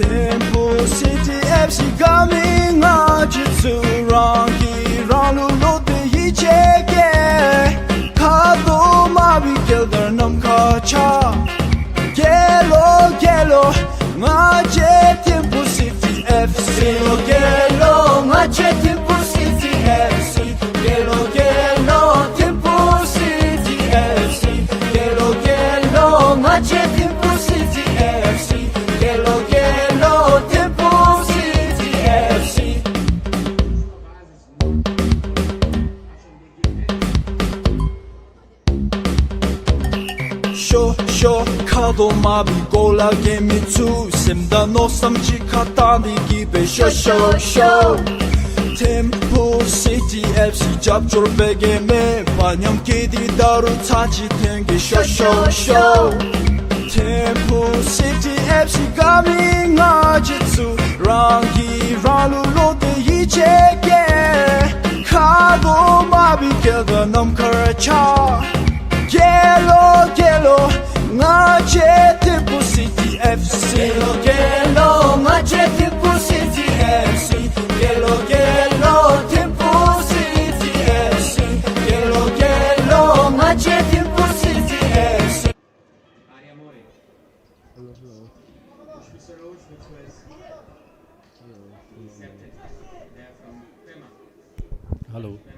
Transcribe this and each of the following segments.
Thimphu City FC coming on to Rangi Ranlu lo de yi cheke Kado mabi kelder nam kacha Gelo ngaje Thimphu City FC Gelo ngaje Thimphu City FC Gelo Thimphu City FC Gelo ngaje Thimphu City FC Gelo Thimphu City FC Show Kado mabi gola game to Simda no samji katandi gibe show Thimphu City FC job jor bege me Banyam kidi daru tachi tenge show Thimphu City FC coming to Rangi Ranlu lo de yi cheke Kado mabi kelda nam karacha Gelo ngaje Thimphu City FC Gelo ngaje Thimphu City FC Gelo Thimphu City FC Gelo ngaje Thimphu City FC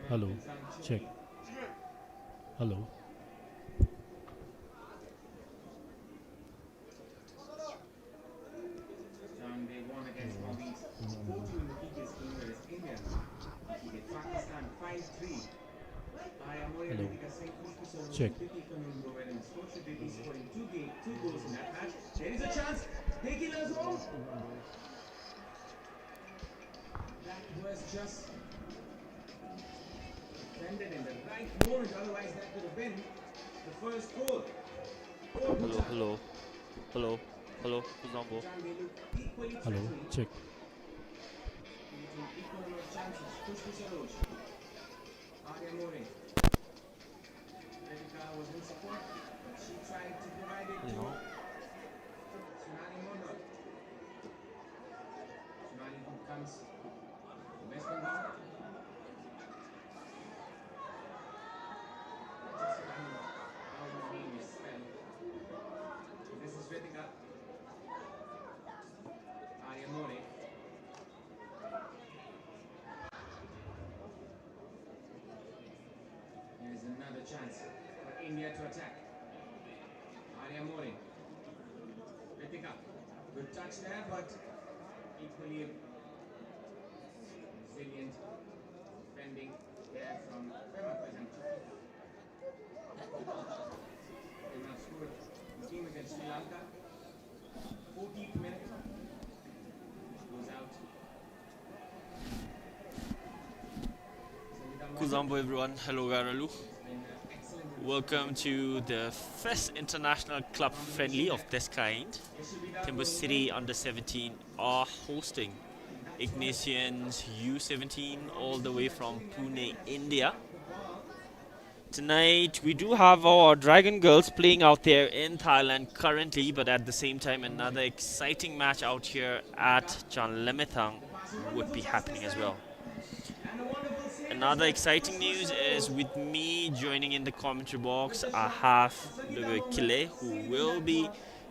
Hello, check. Hello. Hello. Check. There is a chance. They kill us all. That was just defended in the right moment. Otherwise, that could have been the first goal. Hello. Kuzambo. Hello. Check. Was in support, but she tried to provide it to Sonali who comes West Bengal. How the name is spelled. This is Ritika. Arya More. There is another chance for India to attack. Arya More. Ritika. Good touch there, but equally resilient defending there from Prema Kazanchi. Prema scored the team against Sri Lanka. 14th minute. Goes out. Kuzambo everyone, hello Garalu. Welcome to the first international club friendly of this kind. Thimphu City under-17 are hosting IGNESIANS U-17 all the way from Pune, India. Tonight we do have our Dragon Girls playing out there in Thailand currently, but at the same time another exciting match out here at Chanlemetang would be happening as well. Another exciting news is with me joining in the commentary box, I have Lube Kile, who will be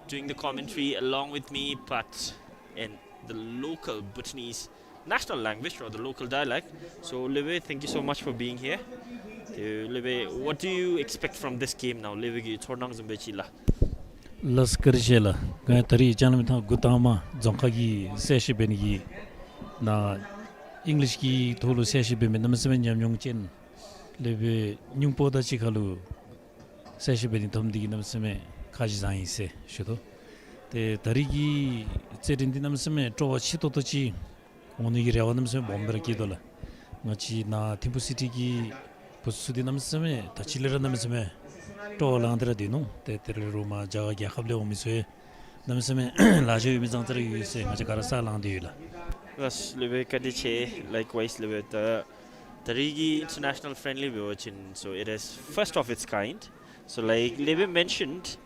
doing the commentary along with me, but in the local Bhutanese national language or the local dialect. So Lube, thank you so much for being here. Lube, what do you expect from this game now? Lube, Tornang Zumbechila. Las Kerjela, Gayatari Janamita Gutama, Zonkagi, Seshi Benigi, Na English ki Tolu Seshi Bim, Namasaman Yam Chen, Leve Nyumpoda Chikalu, Seshi Benitum di Namasame, Kajizan se, Shudo. The Tarigi Zerindinamsame, Toa Chitochi, Onigi Ravanamsam, Bomber Kidola, Machi na Thimphu City ki Pusudinamsame, Tachileranamsame, Toa Landra Dino, Teteruma Jaga Hable Omiswe, Namasame, Lajo Bizantari, Majakarasa Landila. Yes, Lube Kadiche, likewise Lube the Tarigi International Friendly Virgin, so it is first of its kind. So like Lebe mentioned,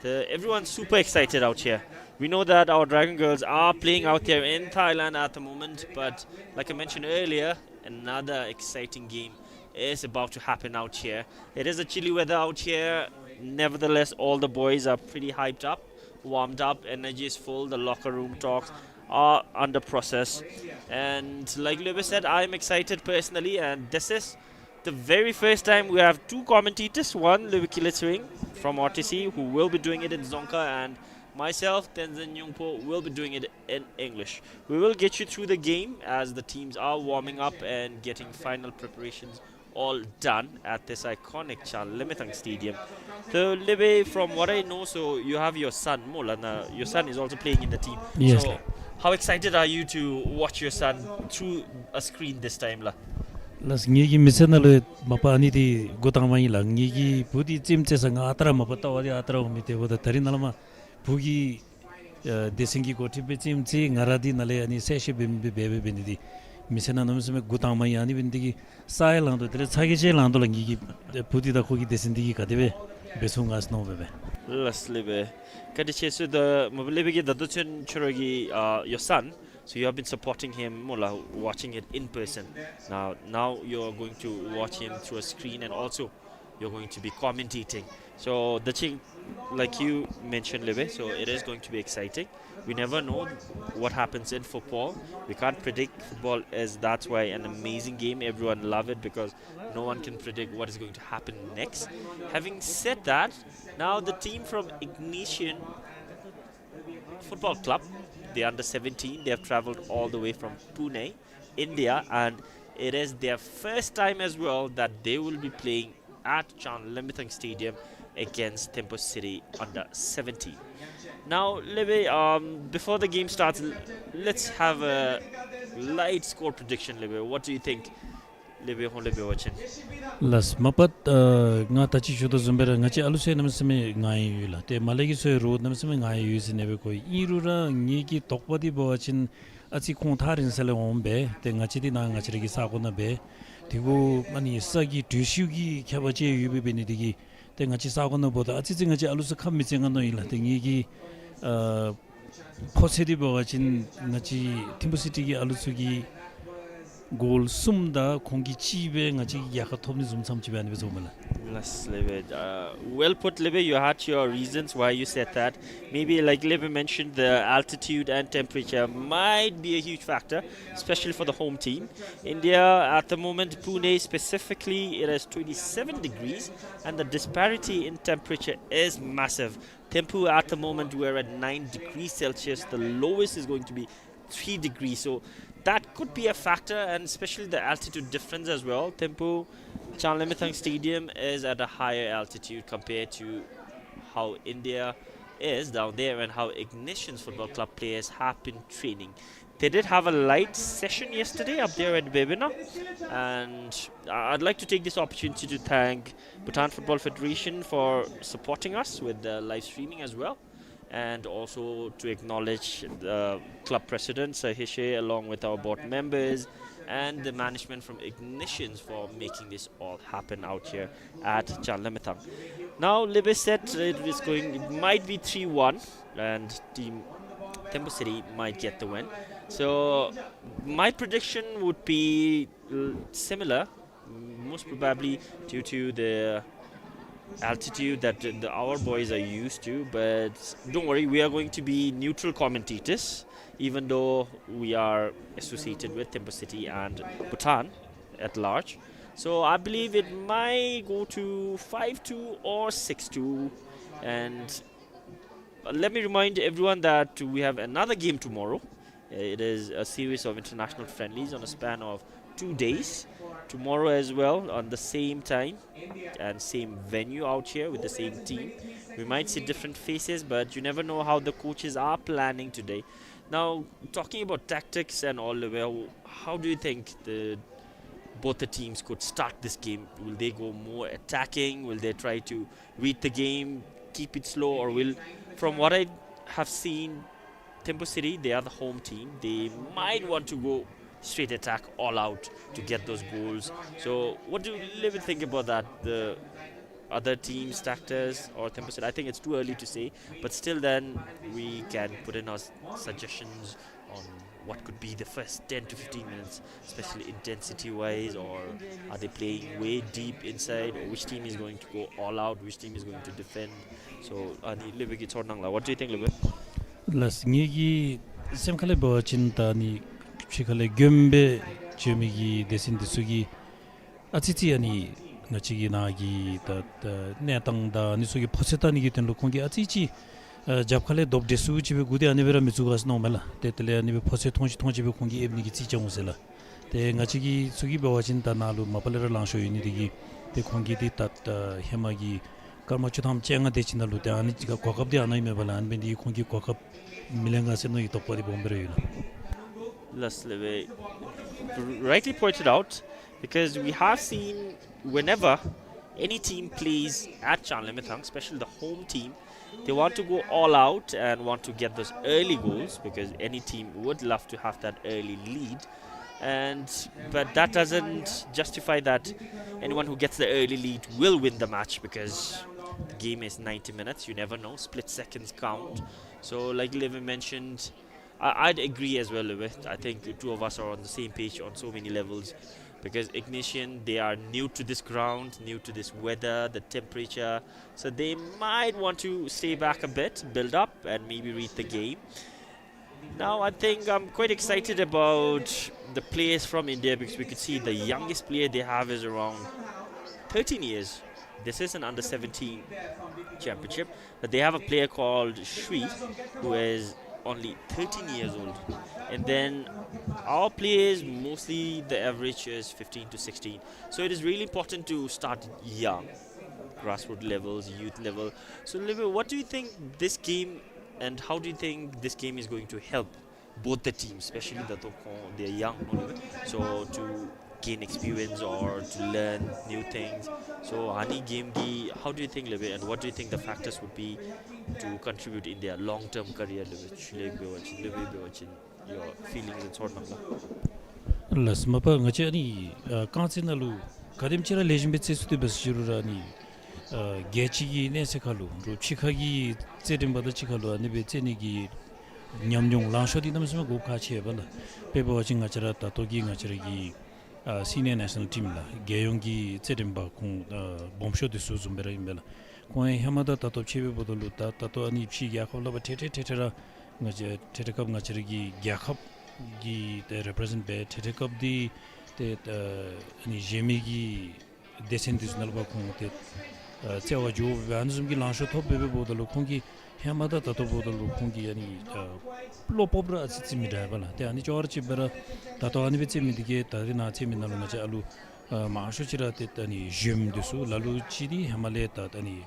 everyone's super excited out here. We know that our Dragon Girls are playing out there in Thailand at the moment, but like I mentioned earlier, another exciting game is about to happen out here. It is a chilly weather out here. Nevertheless, all the boys are pretty hyped up, warmed up, energy is full. The locker room talks are under process. And like Lewis said, I'm excited personally, and this is the very first time we have two commentators, one Lewiki Littering from RTC, who will be doing it in Zonka, and myself, Tenzin Yungpo, will be doing it in English. We will get you through the game as the teams are warming up and getting final preparations all done at this iconic Limitang Stadium. So, Libe, from what I know, so you have your son, Molana. Your son is also playing in the team. Yes, So, la. how excited are you to watch your son through a screen this time, la? Las ngigi misenalo mapa ani di gutangmai la ngigi budi chimchesa nga atara mapa tawadi atara umite boda tarinalama bugi desingi goti be chimchi ngaradi nale ani seshi bembe bebe benidi misena nomseme gutangmai ani bindigi sai langdo tere chageje langdo ngigi budi da kogi desindigi kadebe besungas no bebe. Let's live. Kadichesu the mobility the Dutchin Churogi, your son. So you have been supporting him, Mola, watching it in person. Now you're going to watch him through a screen, and also you're going to be commentating. So the thing, like you mentioned, Libe, so it is going to be exciting. We never know what happens in football. We can't predict. Football is, that's why, an amazing game. Everyone love it because no one can predict what is going to happen next. Having said that, now the team from Ignatian Football Club, the under 17, they have traveled all the way from Pune, India, and it is their first time as well that they will be playing at Limitang Stadium against Thimphu City under 17. Now, Lebe, before the game starts, let's have a light score prediction, Lebe. What do you think? Lebe watching. Las mapat nga tachi shudo zumbera nga chi aluse namsame ngai yula te malagi soy road namsame ngai yus nebe koi irura ngiki tokpadi bawachin achi khongtharin sele ombe te nga chi di na nga chiregi sago na be tigo mani sagi dushugi khabaje yubi benidigi te nga chi sago na boda achi nga chi aluse khammi chenga no ila te ngiki khosedi bawachin nga chi Thimphu City gi alusugi goal sumda kongi chibe ngaji yaka thomni zum sam chibe ani bezomala. Yes, Lebe. Well put, Lebe. You had your reasons why you said that. Maybe, like Lebe mentioned, the altitude and temperature might be a huge factor, especially for the home team. India, at the moment, Pune specifically, it is 27 degrees, and the disparity in temperature is massive. Thimphu, at the moment, we're at 9 degrees Celsius. The lowest is going to be 3 degrees. So that could be a factor, and especially the altitude difference as well. Thimphu Limitang Stadium is at a higher altitude compared to how India is down there and how Ignitions Football Club players have been training. They did have a light session yesterday up there at Bebina, and I'd like to take this opportunity to thank Bhutan Football Federation for supporting us with the live streaming as well, and also to acknowledge the club president Sahishe along with our board members and the management from Ignitions for making this all happen out here at Limitang. Now Libby said it might be 3-1 and team Thimphu City might get the win. So my prediction would be similar, most probably due to the altitude that our boys are used to, but don't worry, we are going to be neutral commentators, even though we are associated with Thimphu City and Bhutan at large. So I believe it might go to 5-2 or 6-2. And let me remind everyone that we have another game tomorrow. It is a series of international friendlies on a span of 2 days. Tomorrow as well, on the same time and same venue out here with the same team. We might see different faces, but you never know how the coaches are planning today. Now, talking about tactics and all, how do you think both the teams could start this game? Will they go more attacking? Will they try to read the game, keep it slow, or will, from what I have seen, Thimphu City, they are the home team. They might want to go straight attack all out to get those goals. So what do you really think about that? The other teams, Tactors or Thimphu City. I think it's too early to say, but still then we can put in our suggestions on what could be the first 10 to 15 minutes, especially intensity wise, or are they playing way deep inside, or which team is going to go all out, which team is going to defend. So what do you think, Libby? las ngi sem khale bo chin ta ni chikale gyumbe chemi gi desin disugi achichi ani nachigi na gi ta ne tang da ni sugi phoseta ni gi ten lo kongi achichi jab khale dob desu chibe gude ani vera mizugas no mala tetle ani be phose thongji be kongi ebni gi chi chamusela te ngachigi sugi bo chin ta na lu mapalera langsho yini digi te kongi di tat hema gi karma chutam chenga de chin lu te ani ga kwakap de anai me bala an bendi kongi kwakap milenga se no itop pari bombere yula Leslie rightly pointed out, because we have seen whenever any team plays at Chanlimathang, especially the home team, they want to go all out and want to get those early goals, because any team would love to have that early lead. But that doesn't justify that anyone who gets the early lead will win the match, because the game is 90 minutes. You never know. Split seconds count. So, like Levin mentioned, I'd agree as well with. I think the two of us are on the same page on so many levels, because Ignition, they are new to this ground, new to this weather, the temperature. So they might want to stay back a bit, build up, and maybe read the game. Now, I think I'm quite excited about the players from India, because we could see the youngest player they have is around 13 years. This is an under 17 championship, but they have a player called Shri, who is only 13 years old. And then our players, mostly the average is 15 to 16. So it is really important to start young, grassroots levels, youth level. So, Olivia, what do you think this game, and how do you think this game is going to help both the teams, especially the Tokon, they're young, so to gain experience or to learn new things. So, Hani game, how do you think, Libby, and what do you think the factors would be to contribute in their long-term career, your feelings and sort of? las mapa ngache ani kansin alu kadim chira lejimbe tsesu de basjuru ani gechi gi ne sekalu ro chikhagi tsedim bada chikhalu ani be tseni gi nyamnyong langsho di namsma go kha che bala pebo chinga chara ta to gi ngachira gi senior national team la geyong gi tsedim ba kung bomsho de su zumbera imbela ko hamada ta to chebe bodolu ta to ani phi gya khawla ba thera ngache thera kap ngachira gi gya khap gi the represent be thera kap di te ani jemi gi descendis nalba kung te cewa jo anzum gi langsho top be bodolu kung gi hamada ta to bodolu kung gi ani lo pobra atsi mi da bala te ani chor chi bera ta to ani be chi mi dige ta na chi mi nalu na cha alu ma shu chira te ani jem desu lalu chi di hamale ta ani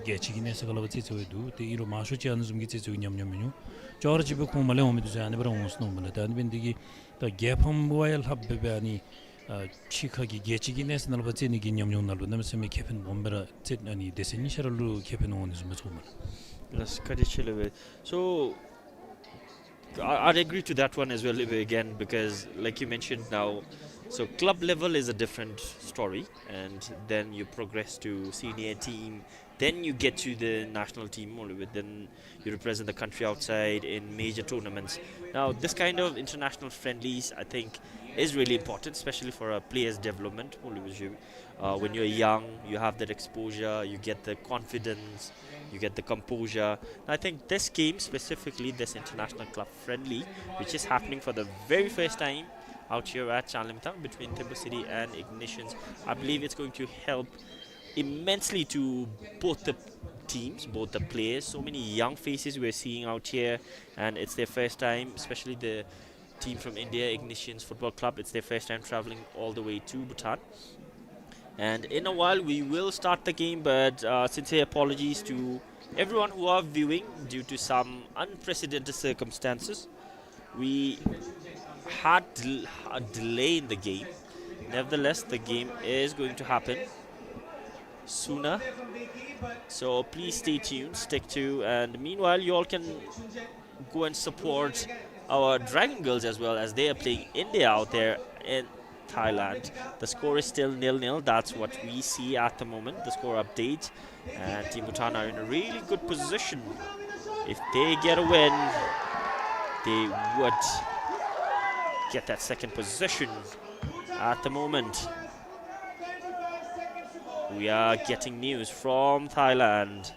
gechi gi ne sa gala chi chu du te iro ma shu chi anzum gi chi chu nyam nyam nyu chor chi be kung male omi du ja ani bra ons no mala ta ani ben digi ta gepam boyal hab be ani chikagi gechi gi ne sa nalba chi ni gi nyam nyam nalu nam se me kepen bombera chet ani deseni sharalu kepen on is much mala. Let's cut it chill away. So I'd agree to that one as well again, because like you mentioned now, so club level is a different story, and then you progress to senior team, then you get to the national team, then you represent the country outside in major tournaments. Now this kind of international friendlies, I think, is really important, especially for a player's development. When you're young, you have that exposure, you get the confidence, you get the composure. I think this game specifically, this international club friendly, which is happening for the very first time out here at Chanlimathang between Thimphu City and Ignitions, I believe it's going to help immensely to both the teams, both the players. So many young faces we're seeing out here, and it's their first time, especially the team from India, Ignitions Football Club. It's their first time traveling all the way to Bhutan. And in a while we will start the game, but sincere apologies to everyone who are viewing due to some unprecedented circumstances. We had a delay in the game. Nevertheless, the game is going to happen sooner, so please stay tuned, stick to, and meanwhile you all can go and support our Dragon Girls as well, as they are playing India out there in Thailand. The score is still 0-0. That's what we see at the moment, the score update. And Team Bhutan are in a really good position. If they get a win, they would get that second position. At the moment, we are getting news from Thailand.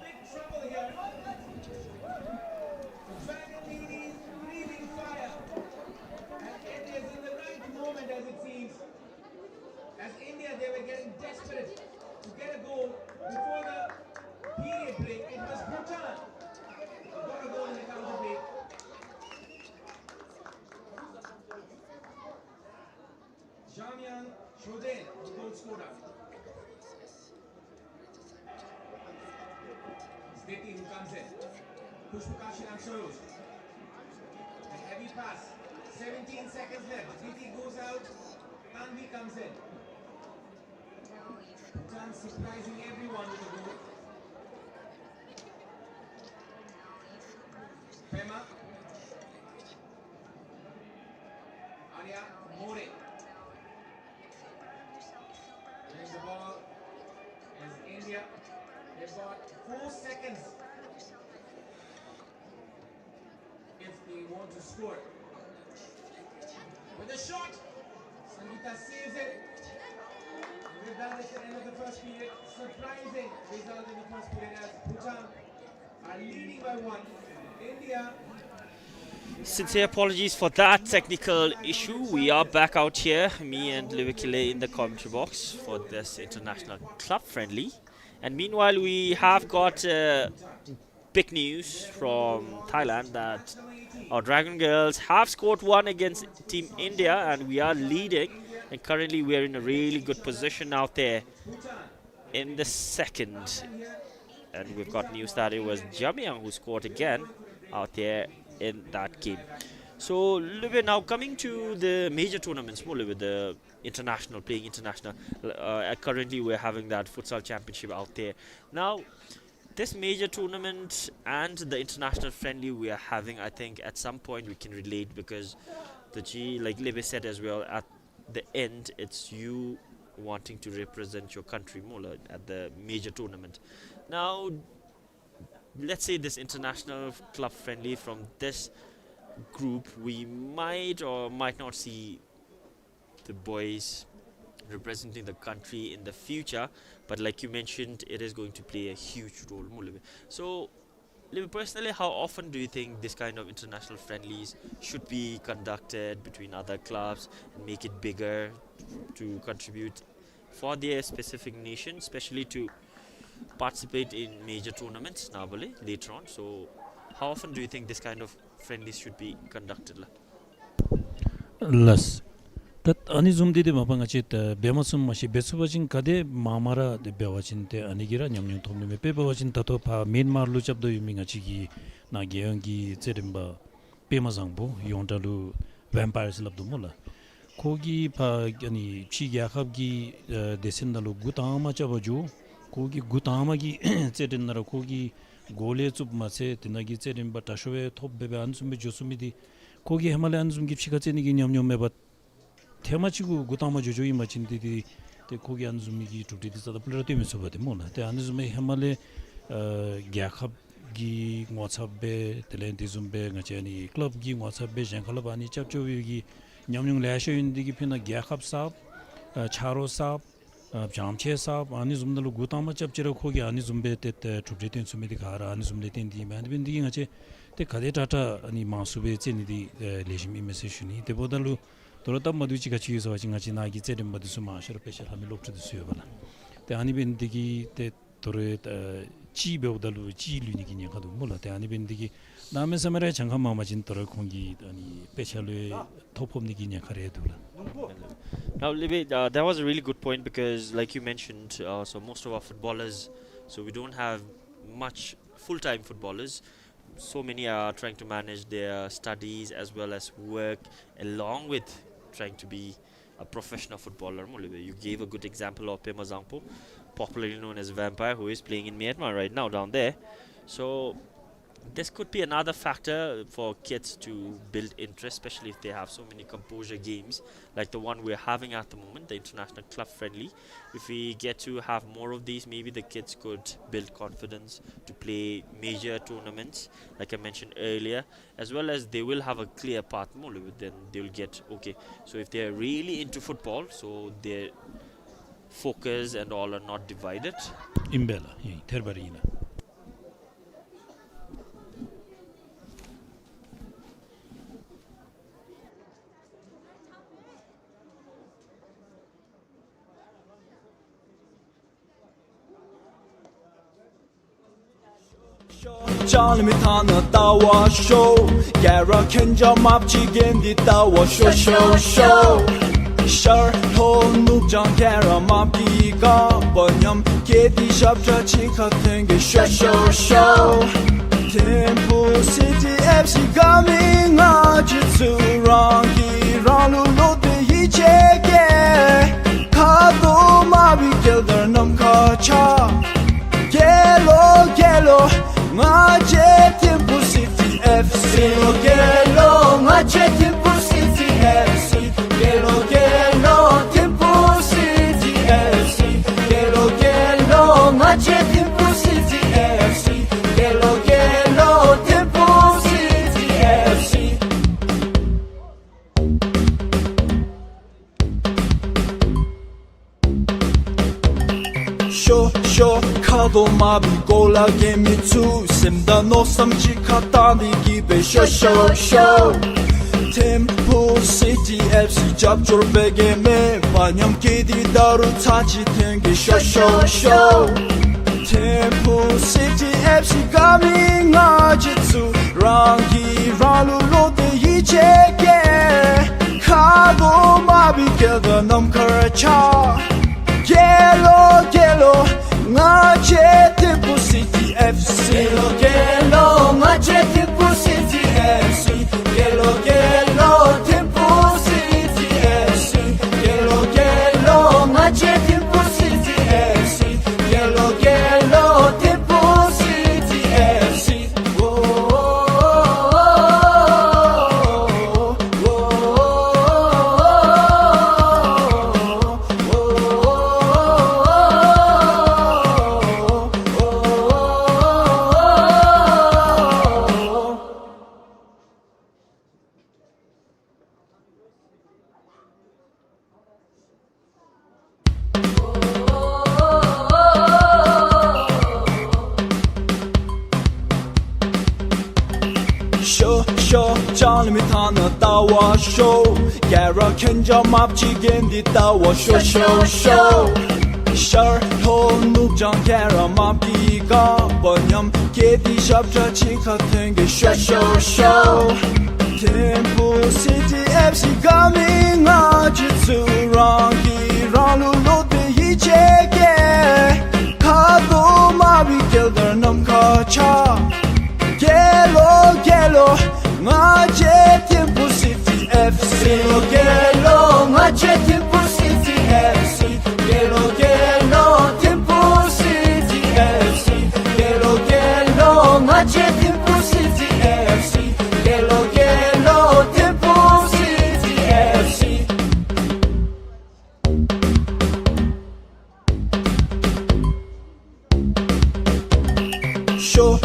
As India, they were getting desperate to get a goal before the period break. It was Bhutan who got a goal in the counter break. Jamyang Choden, the goal scorer. Steti who comes in. Pushpakashin Soyuz. A heavy pass. 17 seconds left. Diti goes out. Tanvi comes in. Bhutan surprising everyone with a goal. Pema. Arya More. There's the ball. As India, they've got 4 seconds if they want to score. With a shot, Sangeeta saves it. And with that, it's the end of the first period. Surprising result in the first period as Bhutan are leading by 1. India. Sincere apologies for that technical issue. We are back out here, me and Livikile in the commentary box for this international club friendly. And meanwhile, we have got big news from Thailand that our Dragon Girls have scored 1 against Team India and we are leading. And currently we are in a really good position out there in the second. And we've got news that it was Jamyang who scored again out there in that game. So, Live, now coming to the major tournaments, more with the international, playing international. Currently, we're having that futsal championship out there. Now, this major tournament and the international friendly we are having, I think at some point we can relate because like Live said as well, at the end, it's you wanting to represent your country more at the major tournament. Now, let's say this international club friendly from this group, we might or might not see the boys representing the country in the future, but like you mentioned, it is going to play a huge role. So, personally, how often do you think this kind of international friendlies should be conducted between other clubs and make it bigger to contribute for their specific nation, especially to participate in major tournaments later on? So, how often do you think this kind of friendlies should be conducted? Less. That anizum did mapangachit bemasum mashi besubajin kade mamara de bewachin te anigira nyamnyung tomne me pebawachin tato pa Myanmar luchab do yumingachigi na geyangi zedimba pemazangbo yontalu vampires labdo mola kogi pa ani chi yakhabgi desindalu gutama chabaju kogi gutama gi zedinara kogi gole chub mase tinagi zedimba tashwe top bebe ansumbe josumidi kogi hemale ansum gipchiga zenigi nyamnyum mebat 테마치고 고타마 조조이 마친디디 테 고기 안즈미기 투티디사다 플라티미서 바데 모나 테 안즈미 헤말레 갸캅기 모차베 텔렌티즘베 가체니 클럽기 모차베 젠칼바니 짭조위기 냠뇽 레샤윈디기 피나 갸캅삽 차로삽 잠체삽 아니즘들로 고타마 짭지라 고기 아니즘베 테 투티딘 수미디 가라 아니즘레텐디 만빈디기 가체 테 카데타타 아니 마수베 체니디 레시미 메시슈니 데보달로 Torata Maduchi Kachiso Wachingachina Gized and Madusuma, Sharpesha, have looked to the Suvala. The Anibindigi, the Torre Chibo Dalu, Chi Lunikin Kadumula, the Anibindigi, Namesamara Chankama Majin Torakongi, and Peshale top of Niginia Karedula. Now, Libby, that was a really good point because, like you mentioned, so most of our footballers, so we don't have much full-time footballers. So many are trying to manage their studies as well as work along with trying to be a professional footballer. You gave a good example of Pema Zangpo, popularly known as Vampire, who is playing in Myanmar right now down there. So This could be another factor for kids to build interest, especially if they have so many composure games like the one we're having at the moment, the international club friendly. If we get to have more of these, maybe the kids could build confidence to play major tournaments, like I mentioned earlier, as well as they will have a clear path. More, then they'll get okay. So if they're really into football, so their focus and all are not divided. Imbela, terbarina. Johnny me tana dawa show, Gara Kenja map chicken di dawa show. Shar ho nuk jang Gara map di ga, Banyam kedi shop cha chika tenge show. Thimphu City FC coming on jitsu rangi ralu lo de hi cheke, Kado mabi kelder nam ka cha, Gelo Ngache Thimphu City FC Gelo Ngache Thimphu City FC Gelo Thimphu City FC Gelo Ngache Thimphu City FC Gelo Thimphu City FC Show Kado mabi gola gemi tsu Simda no samchi katani gibe show Thimphu City FC japchor bege me Banyam kedi daru tachi tenge show Thimphu City FC coming jitsu Rangi ralu lo de hi cheke Kado mabi kelda nam karacha Gelo Ngache Thimphu City FC Gelo Ngache Thimphu City FC Gelo Thimphu City FC Gelo Ngache Thimphu City FC Gelo Thimphu City FC Show Johnny me tana dawa show, Gara Kenja map chicken di dawa show. Shar ho nuk jang Gara map di ga, Banyam kedi shop cha chika tenge show. Thimphu City FC coming jitsu rangi ralu lo de hi cheke, Kado mabi kelder nam ka cha, Gelo Ngache Thimphu City FC Gelo Ngache Thimphu City FC Gelo Thimphu City FC Gelo Ngache Thimphu City FC Gelo Thimphu City FC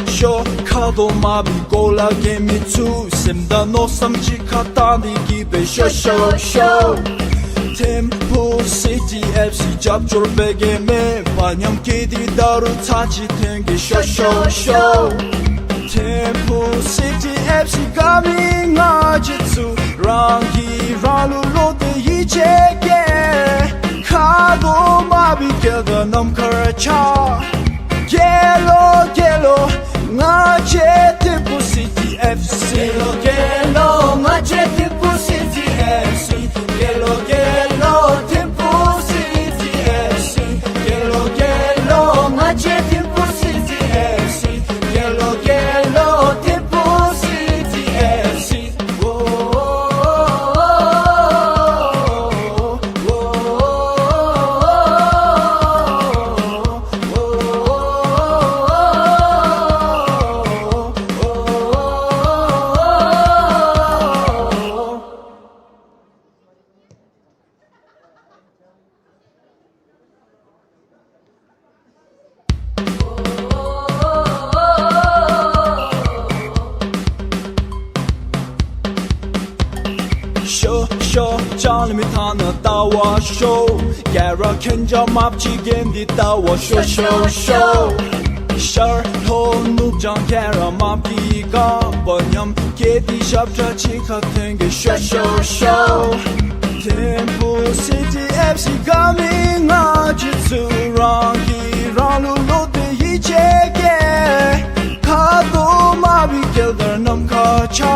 Show Kado mabi gola gemi tsu Simda no samchi katani gibe show Thimphu City FC japchor bege me Banyam kedi daru tachi tenge show Thimphu City FC coming jitsu Rangi ralu lo de hi cheke, Kado mabi kelda nam karacha Gelo Ngache Thimphu City FC Gelo Ngache Thimphu City FC Gelo Thimphu City FC Gelo Ngache Thimphu City FC Gelo Thimphu City FC show Charlie me tana dawa show Gara kenja map chigen di dawa show Shar ho nup jang gara map ki ga banyam ke di shap cha chi kha thenge show Thimphu City FC coming jitsu rangi ralu lo de yi che ge ka do ma bi kelder nam ka cha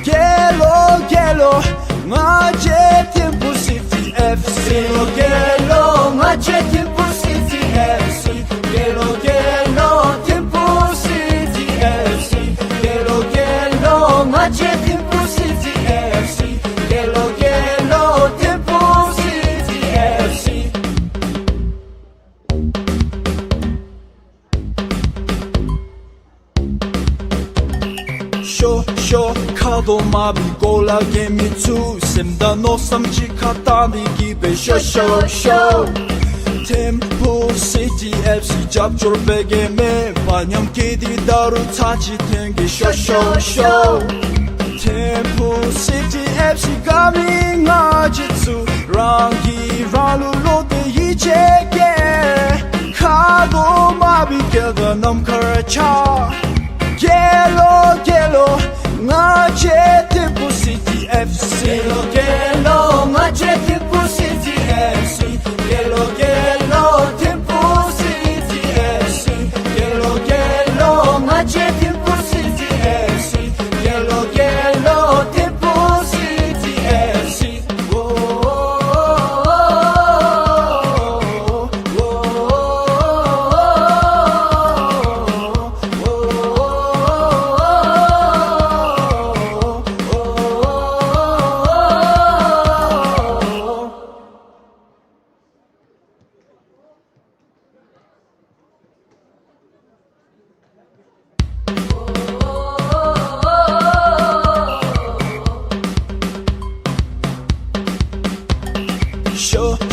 Gelo, ngaje Thimphu City FC. Gelo, ngaje Thimphu City FC. Gelo, Thimphu City FC. Gelo, ngaje Thimphu City FC. Gelo, Thimphu City FC. Show kado mabi gola gemitsu Simda no samji katani gibe show Thimphu City FC jab jor bege me Banyam kedi daru tachi tenge show Thimphu City FC coming jitsu Rangi ralu lo de yi chege Kado mabi gelda nam karacha Gelo, ngaje Thimphu City FC. Gelo, ngaje Thimphu City FC. Gelo, Thimphu City FC. Gelo, ngaje Thimphu City FC. Gelo, Thimphu City FC.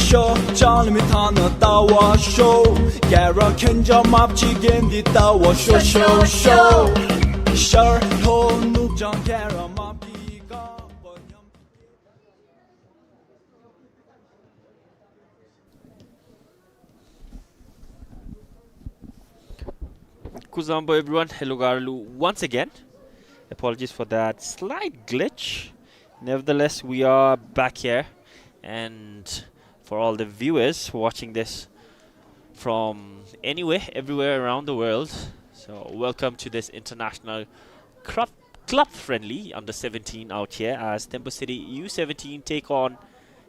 Show Charlie me tana dawa show Gara kenja map chigen di dawa show Shar ho nup jang gara map ki ga banyam Kuzambo everyone, hello Garlu once again. Apologies for that slight glitch. Nevertheless, we are back here, and for all the viewers watching this from anywhere, everywhere around the world, so welcome to this international club friendly under 17 out here as Thimphu City U-17 take on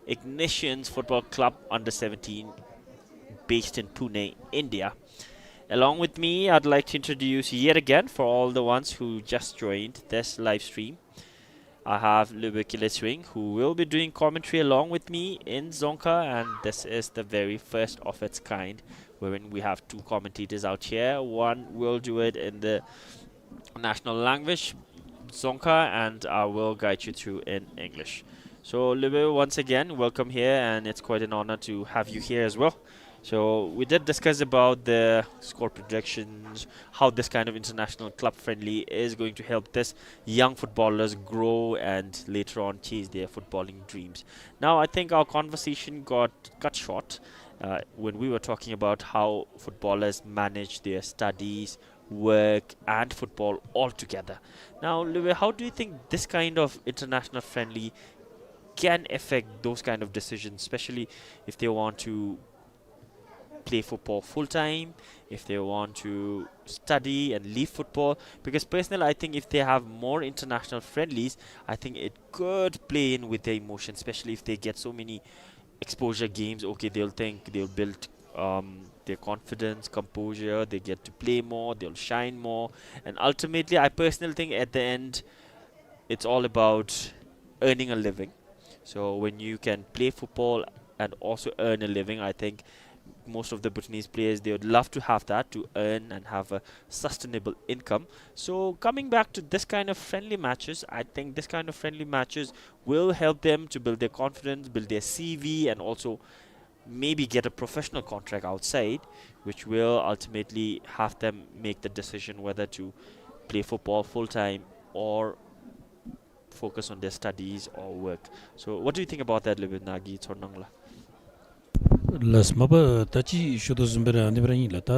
IGNESIANS Football Club under 17 based in Pune, India. Along with me, I'd like to introduce yet again, for all the ones who just joined this live stream, I have Swing, who will be doing commentary along with me in Zonka, and this is the very first of its kind, wherein we have two commentators out here. One will do it in the national language, Zonka, and I will guide you through in English. So, Libe, once again, welcome here, and it's quite an honor to have you here as well. So we did discuss about the score projections, how this kind of international club friendly is going to help this young footballers grow and later on chase their footballing dreams. Now I think our conversation got cut short when we were talking about how footballers manage their studies, work and football all together. Now, Liwe, how do you think this kind of international friendly can affect those kind of decisions, especially if they want to play football full time, if they want to study and leave football? Because personally, I think if they have more international friendlies, I think it could play in with their emotions, especially if they get so many exposure games. Okay, they'll think they'll build their confidence, composure, they get to play more, they'll shine more, and ultimately I personally think at the end it's all about earning a living. So when you can play football and also earn a living, I think most of the Bhutanese players, they would love to have that, to earn and have a sustainable income. So coming back to this kind of friendly matches, I think this kind of friendly matches will help them to build their confidence, build their CV, and also maybe get a professional contract outside, which will ultimately have them make the decision whether to play football full time or focus on their studies or work. So what do you think about that, Libin Nagi Chornangla? Las maba tachi shodo zumbera anibrangi la ta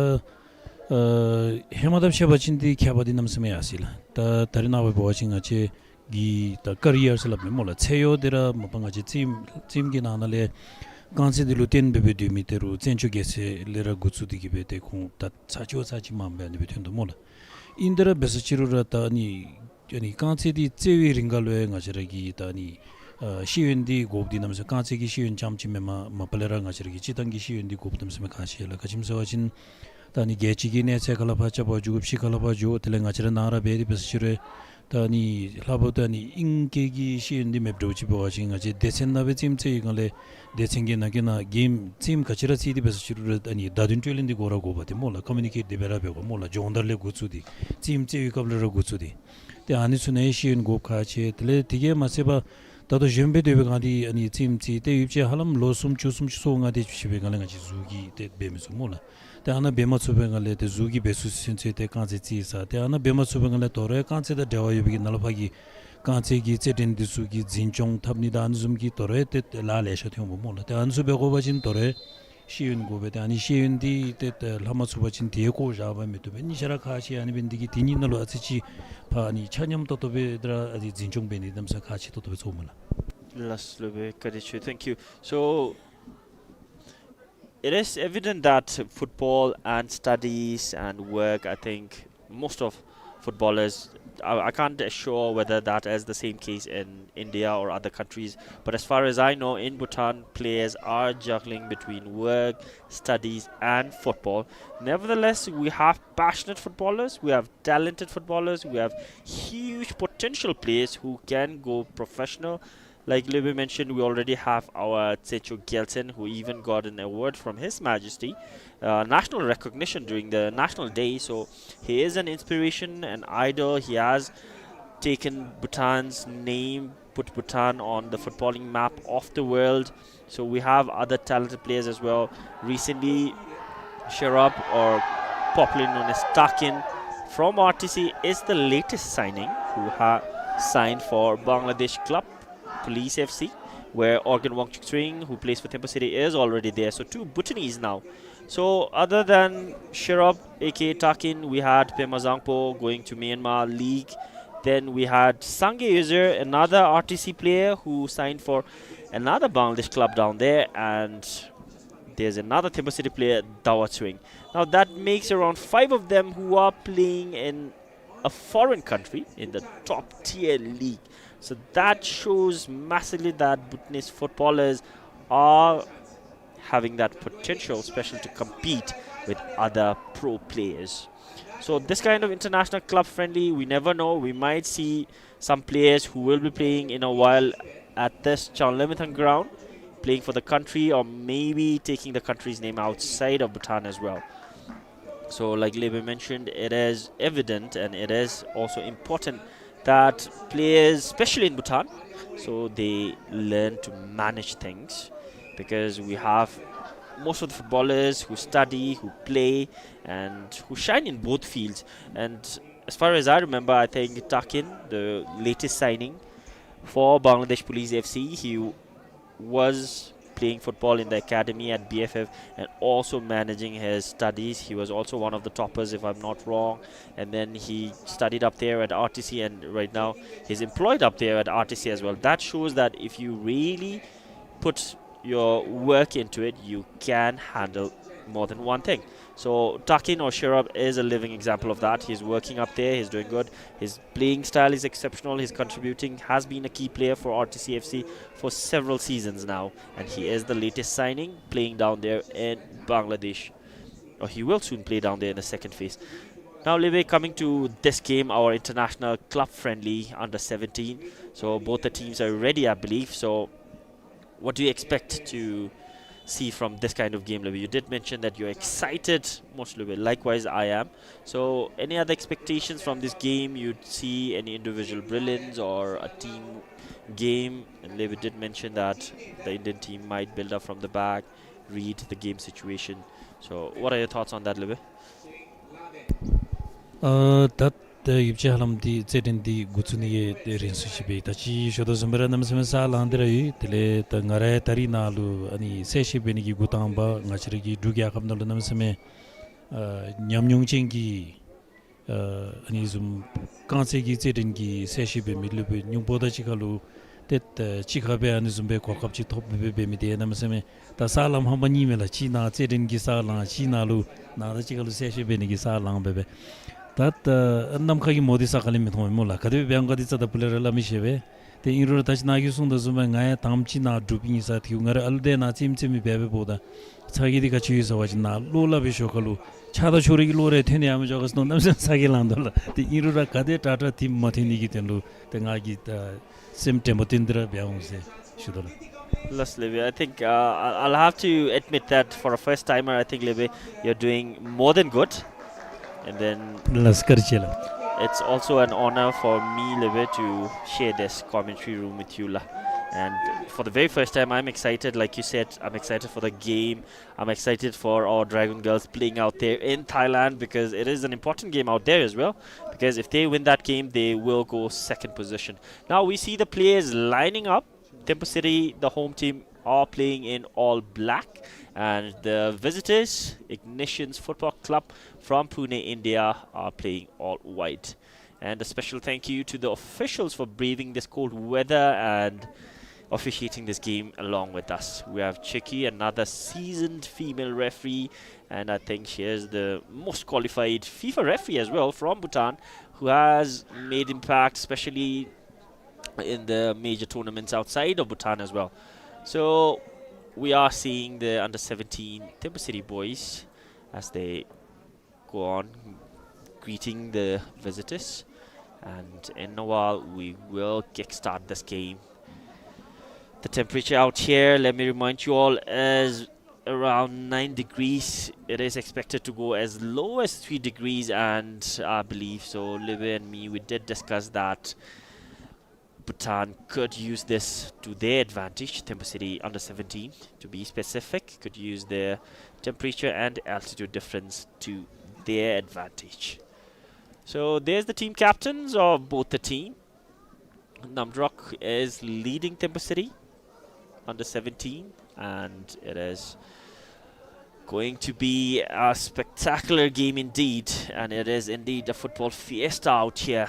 hemadab shabachindi khyabadi namsame asila ta tarina ba watching ache gi ta career sala memola cheyo dera mapanga che chim gi nanale kanse de luten bebe du miteru chenchu gese lera gutsu digi be te khum ta chacho chachi mambe ani betendo mola indra besachiru ta ni kanse di chewi ringalwe ngajragi ta ni 시윤디 곱디나면서 간체기 시윤 잠침에마 마팔레라 가시르기 지당기 시윤디 곱담스메 가시엘라 가짐서진 다니 게치기네 체칼라파차 보주급시 칼라파주 텔랭아치라 나라 베디 베스치레 다니 라보다니 인게기 시윤디 맵도치 보아진 아제 데센나베 짐체 이걸레 데생게 나게나 게임 팀 가치라 시디 베스치르 다니 다딘트엘인디 고라고 바데 몰라 커뮤니케이트 데베라베고 몰라 존더레 구츠디 팀체 이컵레라 구츠디 데 아니수네 시윤 곱카체 텔레 디게 마세바 다도 젬베 되베가디 아니 팀치 때 입지 할람 로숨 추숨 소응아디 주시베가는 같이 주기 때 베면서 몰라 때 하나 베마 수뱅갈레 때 주기 베수신체 때 간체치사 때 하나 베마 수뱅갈레 도레 간체다 대화유비 날파기 간체기 제된디 수기 진종 탑니다 안숨기 도레 때 라레셔थियो 몰라 때 안수베고 바진 도레 시윤 고베데 아니 시윤디 때 라마수바진 디에고 자바 메도베 니샤라 카시 아니 벤디기 디니날로 아치치 파니 차념도 도베드라 아디 진종 베니담사 카치 도베 소물라 Thank you. So it is evident that football and studies and work, I think most of footballers, I can't assure whether that is the same case in India or other countries, but as far as I know, in Bhutan, players are juggling between work, studies and football. Nevertheless, we have passionate footballers, we have talented footballers, we have huge potential players who can go professional. Like Libby mentioned, we already have our Tsecho Gyaltsen, who even got an award from His Majesty, national recognition during the National Day. So he is an inspiration, an idol. He has taken Bhutan's name, put Bhutan on the footballing map of the world. So we have other talented players as well. Recently, Sherab, or popularly known as Takin, from RTC, is the latest signing who signed for Bangladesh club Police FC, where Organ Wangchuk who plays for Thimphu City, is already there. So 2 Bhutanese now. So other than Sherab, aka Takin, we had Pema Zangpo going to Myanmar League. Then we had Sange User, another RTC player who signed for another Bangladesh club down there. And there's another Thimphu City player, Dawat Swing. Now that makes around 5 of them who are playing in a foreign country in the top tier league. So that shows massively that Bhutanese footballers are having that potential, especially to compete with other pro players. So this kind of international club friendly, we never know. We might see some players who will be playing in a while at this Chanlemithang ground, playing for the country, or maybe taking the country's name outside of Bhutan as well. So like Lebe mentioned, it is evident and it is also important that players, especially in Bhutan, so they learn to manage things, because we have most of the footballers who study, who play, and who shine in both fields. And as far as I remember, I think Takin, the latest signing for Bangladesh Police FC, he was playing football in the academy at BFF and also managing his studies. He was also one of the toppers, if I'm not wrong, and then he studied up there at RTC, and right now he's employed up there at RTC as well. That shows that if you really put your work into it, you can handle more than one thing. So Takin or Sherab is a living example of that. He's working up there, he's doing good, his playing style is exceptional, he's contributing, has been a key player for RTC FC for several seasons now, and he is the latest signing, playing down there in Bangladesh, or he will soon play down there in the second phase. Now Leve, coming to this game, our international club friendly under 17. So both the teams are ready, I believe. So what do you expect to see from this kind of game, Leve? You did mention that you're excited, most Leve. Likewise, I am. So any other expectations from this game? You'd see any individual brilliance or a team game? And Leve did mention that the Indian team might build up from the back, read the game situation. So what are your thoughts on that, Leve? That the Yipchalam di Zedin di Gutsuni Rinsushi, Tachi Shodosumera Namsamasa Landra, Tele, Tangare Tarinalu, Ani Seshi Benigi Gutamba, Nachrigi, Dugia Kamnal Namsame, Nyamyung Chingi, Anisum Kansegi Zedingi, Seshi Bemilu, Nyumboda Chikalu, that Chikabe and Zumbe Kokapchi Top Bemide Namsame, Tasalam Hamanimela, China, Zedingi Sala, China Lu, Nada Chikalu Seshi Benigi Salam Bebe. That Namkagi Modi Sakalim Mola, Kadu Biangadisa the Pulerella Misheve, the Inro Tachnagusun the Zumanga, Tamchina, drooping is at Hungar Aldena, Timtimi Beboda, Sagidika Chis Wajna, Lola Vishokalu, Chada Shuri Lore, Teniam Jogas, no Namsan Sagilandola, the Inro Kade Tata Tim Martinigitelu, the Nagit Symptom Motindra Bianse, Shudala. Yes, Libby, I think I'll have to admit that for a first timer, I think, Libby, you're doing more than good. And then it's also an honor for me, Libby, to share this commentary room with you. And for the very first time, I'm excited. Like you said, I'm excited for the game. I'm excited for our Dragon Girls playing out there in Thailand, because it is an important game out there as well. Because if they win that game, they will go second position. Now we see the players lining up. Thimphu City, the home team, are playing in all black. And the visitors, IGNESIANS Football Club from Pune, India, are playing all white. And a special thank you to the officials for braving this cold weather and officiating this game along with us. We have Chiki, another seasoned female referee, and I think she is the most qualified FIFA referee as well from Bhutan, who has made impact, especially in the major tournaments outside of Bhutan as well. So we are seeing the under-17 Thimphu City boys as they go on greeting the visitors, and in a while we will kickstart this game. The temperature out here, let me remind you all, is around 9 degrees. It is expected to go as low as 3 degrees, and I believe so, Libby and me, we did discuss that Bhutan could use this to their advantage. Thimphu City under 17, to be specific, could use their temperature and altitude difference to their advantage. So there's the team captains of both the team. Namdrok is leading Thimphu City under 17, and it is going to be a spectacular game indeed, and it is indeed a football fiesta out here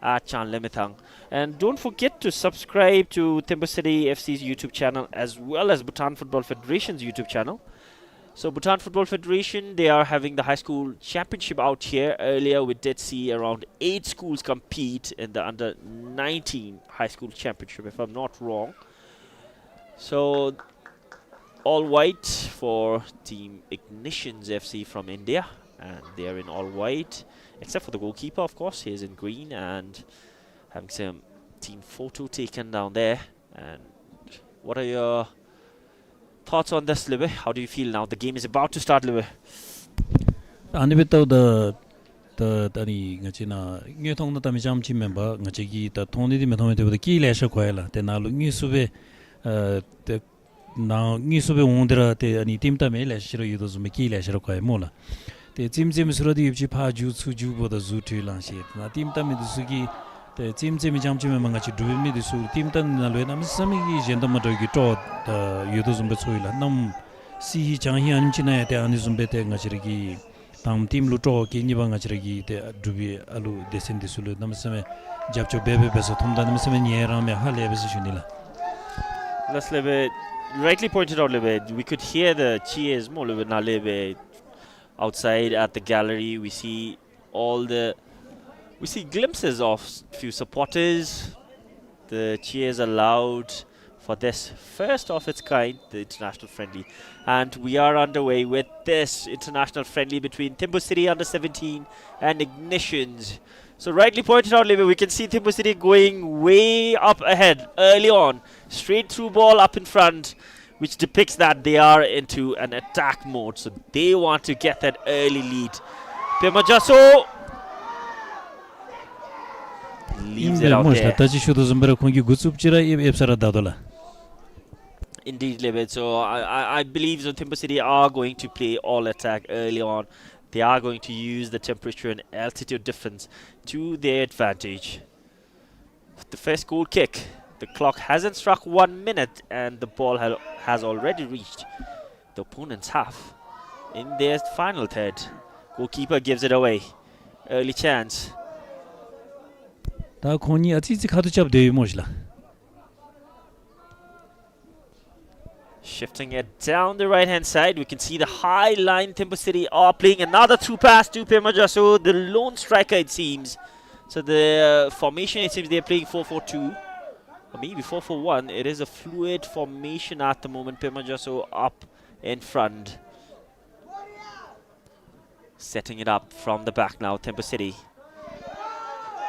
at Chanlemithang. And don't forget to subscribe to Thimphu City FC's YouTube channel as well as Bhutan Football Federation's YouTube channel. So Bhutan Football Federation, they are having the high school championship out here. Earlier we did see around 8 schools compete in the under 19 high school championship, if I'm not wrong. So all white for team IGNESIANS FC from India, and they are in all white, except for the goalkeeper, of course. He is in green and having some team photo taken down there. And what are your thoughts on this, Libby? How do you feel now? The game is about to start, Libby. Anibito the Dani Gachina, you don't know the Mijamchi member, Gachigi, the Tony the Method with the key lasher coila, then I'll Nisube the now Nisube Wondra, the Anitimta Melash, you those Miki lasher coimola. The Timsim Suradi Jipa Jutsu for the Zutu Lanshit. Natimta Midusugi, the Timsim Jamchi Mangachi Dumi, the Su Timtan Nalena, Sami Gentamatogi taught the Yuduzum Betsuila. Nam Si Changi and China, the Anizumbete Nachirigi, Tam Tim Luto, Kinibangachirigi, the Dubi Alu, Descendi Sulu, Namasame, Japcho Bebe Besatum, Namasame Yerame, Hale Besishunilla. Let's Lebe rightly pointed out, Lebe. We could hear the cheers more, Lebe Nalebe. Outside at the gallery, we see glimpses of few supporters. The cheers are loud for this first of its kind, the international friendly, and we are underway with this international friendly between Thimphu City under 17 and IGNESIANS. So rightly pointed out, Libby, we can see Thimphu City going way up ahead early on, straight through ball up in front, which depicts that they are into an attack mode. So they want to get that early lead. Pemajaso leaves it out there. Indeed, Libet. So I believe that Thimphu City are going to play all attack early on. they are going to use the temperature and altitude difference to their advantage. The first goal kick. The clock hasn't struck 1 minute and the ball has already reached the opponent's half in their final third. Goalkeeper gives it away. Early chance. 다 콘이 아치지 카드 잡대 모실라. Shifting it down the right hand side, we can see the high line. Thimphu City are playing another through pass to Pemajaso, the lone striker it seems. So the formation, it seems they're playing 4-4-2 or maybe 4-4-1. It is a fluid formation at the moment. Pemajaso up in front, setting it up from the back now. Thimphu City,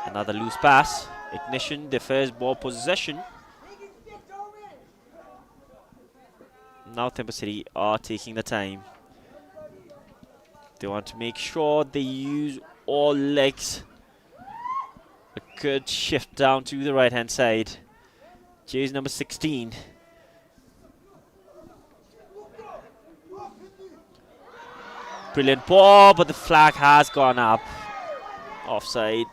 another loose pass. Ignition, the first ball possession. Now Thimphu City are taking the time. They want to make sure they use all legs. A good shift down to the right hand side. Jersey number 16. Brilliant ball, but the flag has gone up. Offside.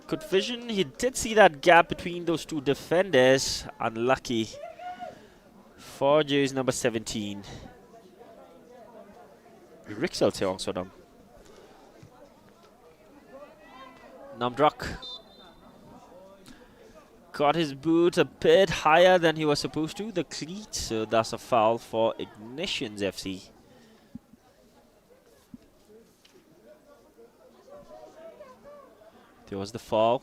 Good vision. He did see that gap between those two defenders. Unlucky for jersey number 17. Rixel Teong Sodam. Namdrak got his boot a bit higher than he was supposed to, the cleat, so that's a foul for Ignitions FC. There was the foul.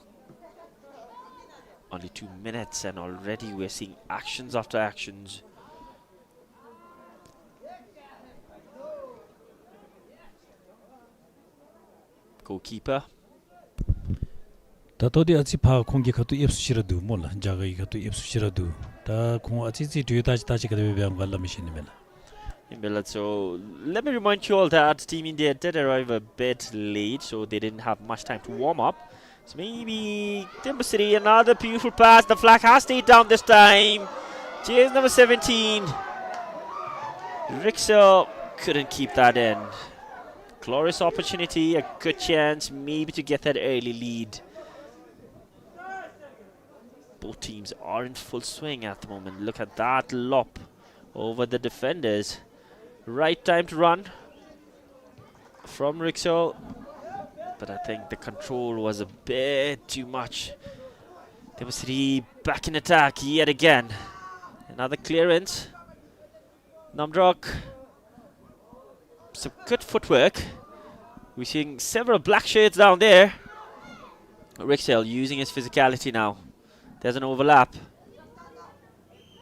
Only 2 minutes and already we're seeing actions after actions. Goalkeeper. 다토디 아치 파 공기 카투 입수시라도 몰라 자가이 카투 입수시라도 다공 아치지 뒤다지 다시 그대로 배운 걸 미시니면. So let me remind you all that Team India did arrive a bit late, so they didn't have much time to warm up. So maybe Thimphu City, another beautiful pass. The flag has stayed down this time. Jersey number 17. Rixel couldn't keep that in. Glorious opportunity, a good chance maybe to get that early lead. Both teams are in full swing at the moment. Look at that lop over the defenders. Right time to run from Rixel, but I think the control was a bit too much. Thimphu City back in attack yet again. Another clearance. Namdrak, some good footwork. We're seeing several black shirts down there. Rixel using his physicality now. There's an overlap.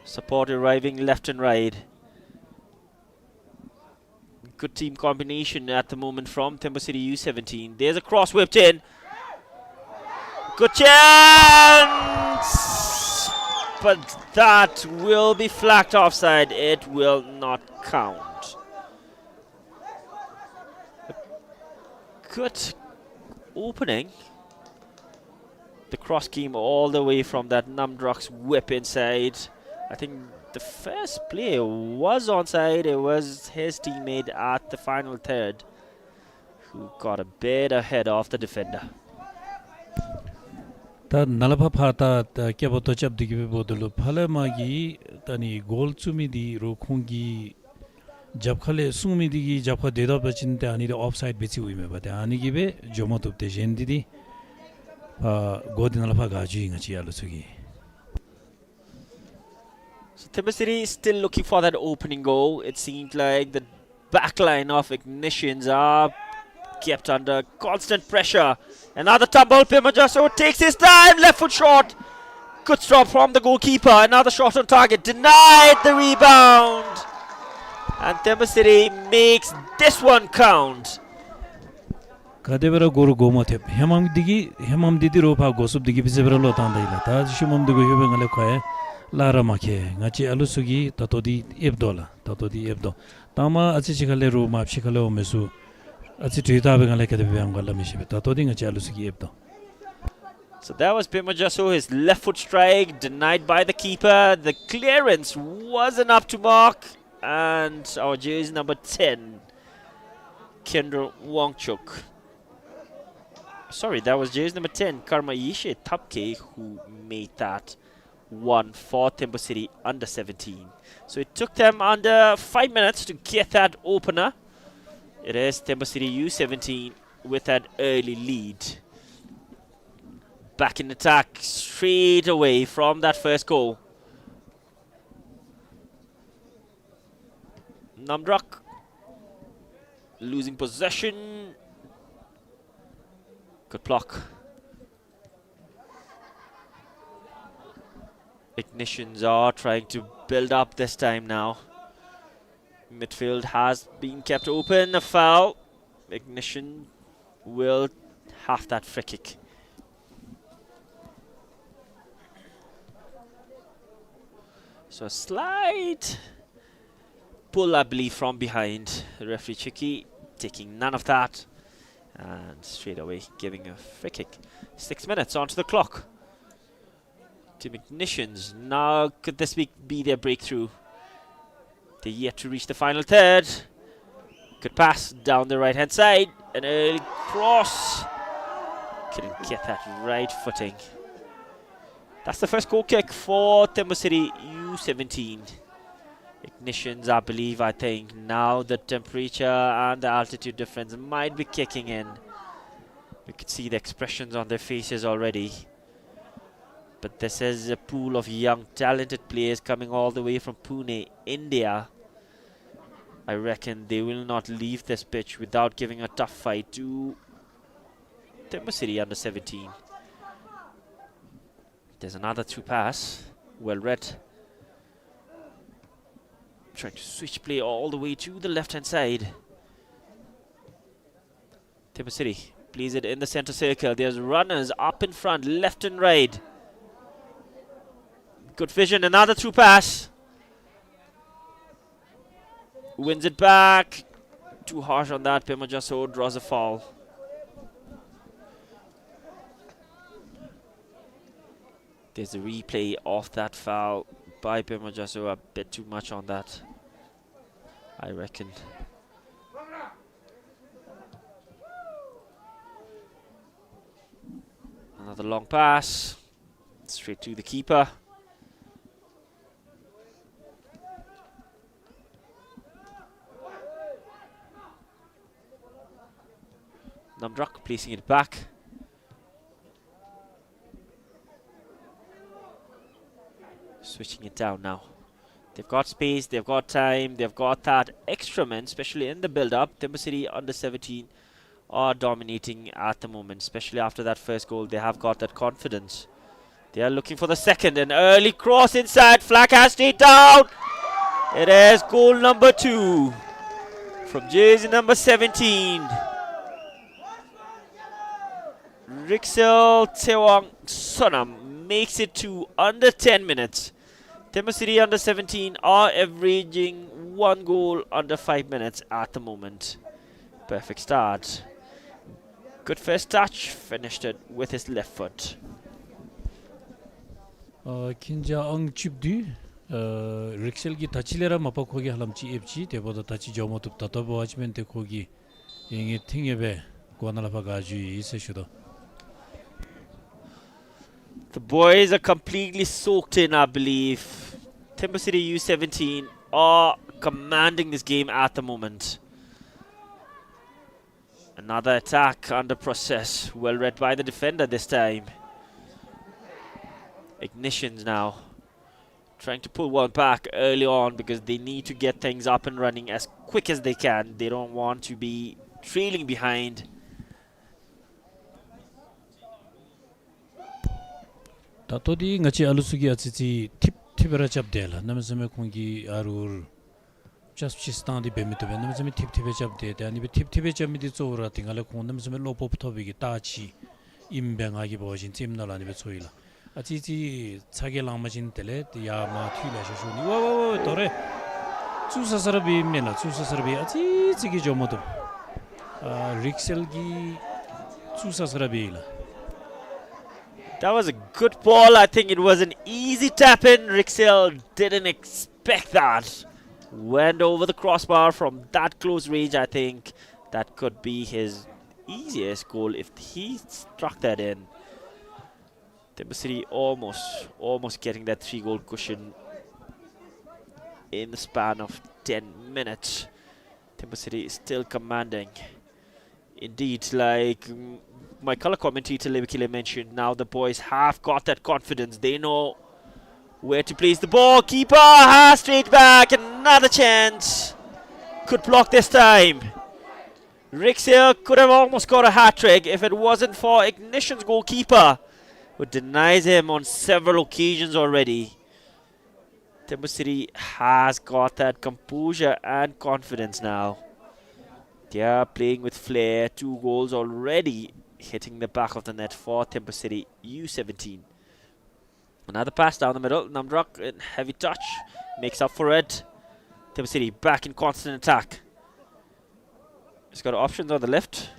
Support arriving left and right. Good team combination at the moment from Thimphu City U-17. There's a cross whipped in. Good chance! But that will be flagged offside. It will not count. A good opening. The cross came all the way from that Namdrak's whip inside. I think the first play was onside. It was his teammate at the final third who got a bit ahead of the defender. 다 날파 파타 깨부터 잡디기 보들로 팔레마기 다니 골츠미디로 공기 잡칼레 숭미디기 잡카 대답 버친데 아니데 옵사이드 비치 위메 바데 아니기베 조모톱데 젠디디 고디 날파 가주잉아 지알로스기. So Thimphu City is still looking for that opening goal. It seems like the backline of Ignitions are kept under constant pressure. Another tumble. Pemajaso takes his time. Left foot shot. Good stop from the goalkeeper. Another shot on target. Denied the rebound. And Thimphu City makes this one count. 가데베라 고르 고모테 헤맘디디로 파 고습디기 비세베라로 탄다이라 다 시mom디고 효병을 거에 라라마케 같이 알루스기 타토디 앱돌라 타토디 앱도 타마 아치치갈레로 마프시칼레오 메수 아치 뒤다베갈레 케데베암 갈라미시베 타토디 같이 알루스기 앱도 So that was Pemajaso, his left foot strike denied by the keeper. The clearance wasn't up to mark, and our jersey number 10, Kendra Wongchuk. Sorry, that was jersey number 10, Karmayishe Tapke, who made that one for Thimphu City under 17. So it took them under 5 minutes to get that opener. It is Thimphu City U-17 with that early lead. Back in attack straight away from that first goal. Namdrak losing possession. Good block. Ignitions are trying to build up this time now. Midfield has been kept open. A foul. Ignition will have that free kick. So a slight pull, I believe, from behind. Referee Chiki taking none of that. And straight away giving a free kick. 6 minutes onto the clock. Team Ignitions. Now could this be their breakthrough? They're yet to reach the final third. Good pass down the right hand side. An early cross. Couldn't get that right footing. That's the first goal kick for Thimphu City U-17. Ignitions, I think now the temperature and the altitude difference might be kicking in. We could see the expressions on their faces already. But this is a pool of young, talented players coming all the way from Pune, India. I reckon they will not leave this pitch without giving a tough fight to Thimphu City under 17. There's another through pass. Well read. Trying to switch play all the way to the left-hand side. Thimphu City plays it in the center circle. There's runners up in front, left and right. Good vision, another through pass. Wins it back. Too harsh on that. Pemajaso draws a foul. There's a replay of that foul by Pemajaso. A bit too much on that, I reckon. Another long pass. Straight to the keeper. Namdrak placing it back. Switching it down now. They've got space, they've got time, they've got that extra men, especially in the build-up. Thimphu City under 17 are dominating at the moment, especially after that first goal. They have got that confidence. They are looking for the second. An early cross inside. Flag has stayed down. It is goal number 2 from jersey number 17. Rixel Tewang Sonam makes it to under 10 minutes. Thimphu City under 17 are averaging 1 goal under 5 minutes at the moment. Perfect start. Good first touch. Finished it with his left foot. Kinja ang chipdu Rixel gi tachilera mapa khogi halamchi epchi teboda tachi jomotup tatabo achmente khogi yenge thingebe gwanalapa gaju iseshudo. The boys are completely soaked in, I believe. Thimphu City U-17 are commanding this game at the moment. Another attack under process. Well read by the defender this time. Ignitions now. Trying to pull one back early on because they need to get things up and running as quick as they can. They don't want to be trailing behind. Tatodi ngachi alusugi achichi tipera chapdela namazame kongi arur just chistandi bemito namazame tipe chapde ani tipe chamidi zora tingale kon namazame lopo tobigi tachi imbengagi bojin timnalani be soila achichi chagelang majin tele ya ma thila shuni wo tore chusasarabi mena chusasarabi achichi gi jomodo Rixel gi chusasarabi la. That was a good ball. I think it was an easy tap in. Rixel didn't expect that. Went over the crossbar from that close range. I think that could be his easiest goal if he struck that in. Thimphu City almost getting that 3-goal cushion in the span of 10 minutes. Thimphu City is still commanding. Indeed, like my color commentator Levikile mentioned, now the boys have got that confidence. They know where to place the ball. Keeper has straight back. Another chance. Could block this time. Rixel could have almost got a hat-trick if it wasn't for Ignition's goalkeeper, who denies him on several occasions already. Thimphu City has got that composure and confidence now. They are playing with flair. 2 goals already hitting the back of the net for Thimphu City U-17. Another pass down the middle. Namdrak in heavy touch. Makes up for it. Thimphu City back in constant attack. He's got options on the left.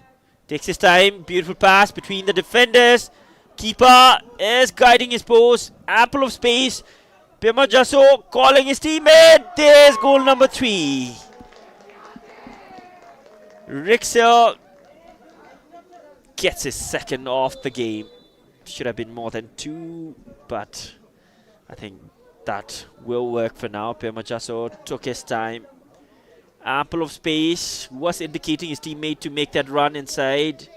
Takes his time. Beautiful pass between the defenders. Keeper is guiding his post. Ample of space. Pema Jasso calling his teammate. There's goal number 3. Rixel gets his second off the game. Should have been more than 2, but I think that will work for now. Pema Jasso took his time. Ample of space. Was indicating his teammate to make that run inside.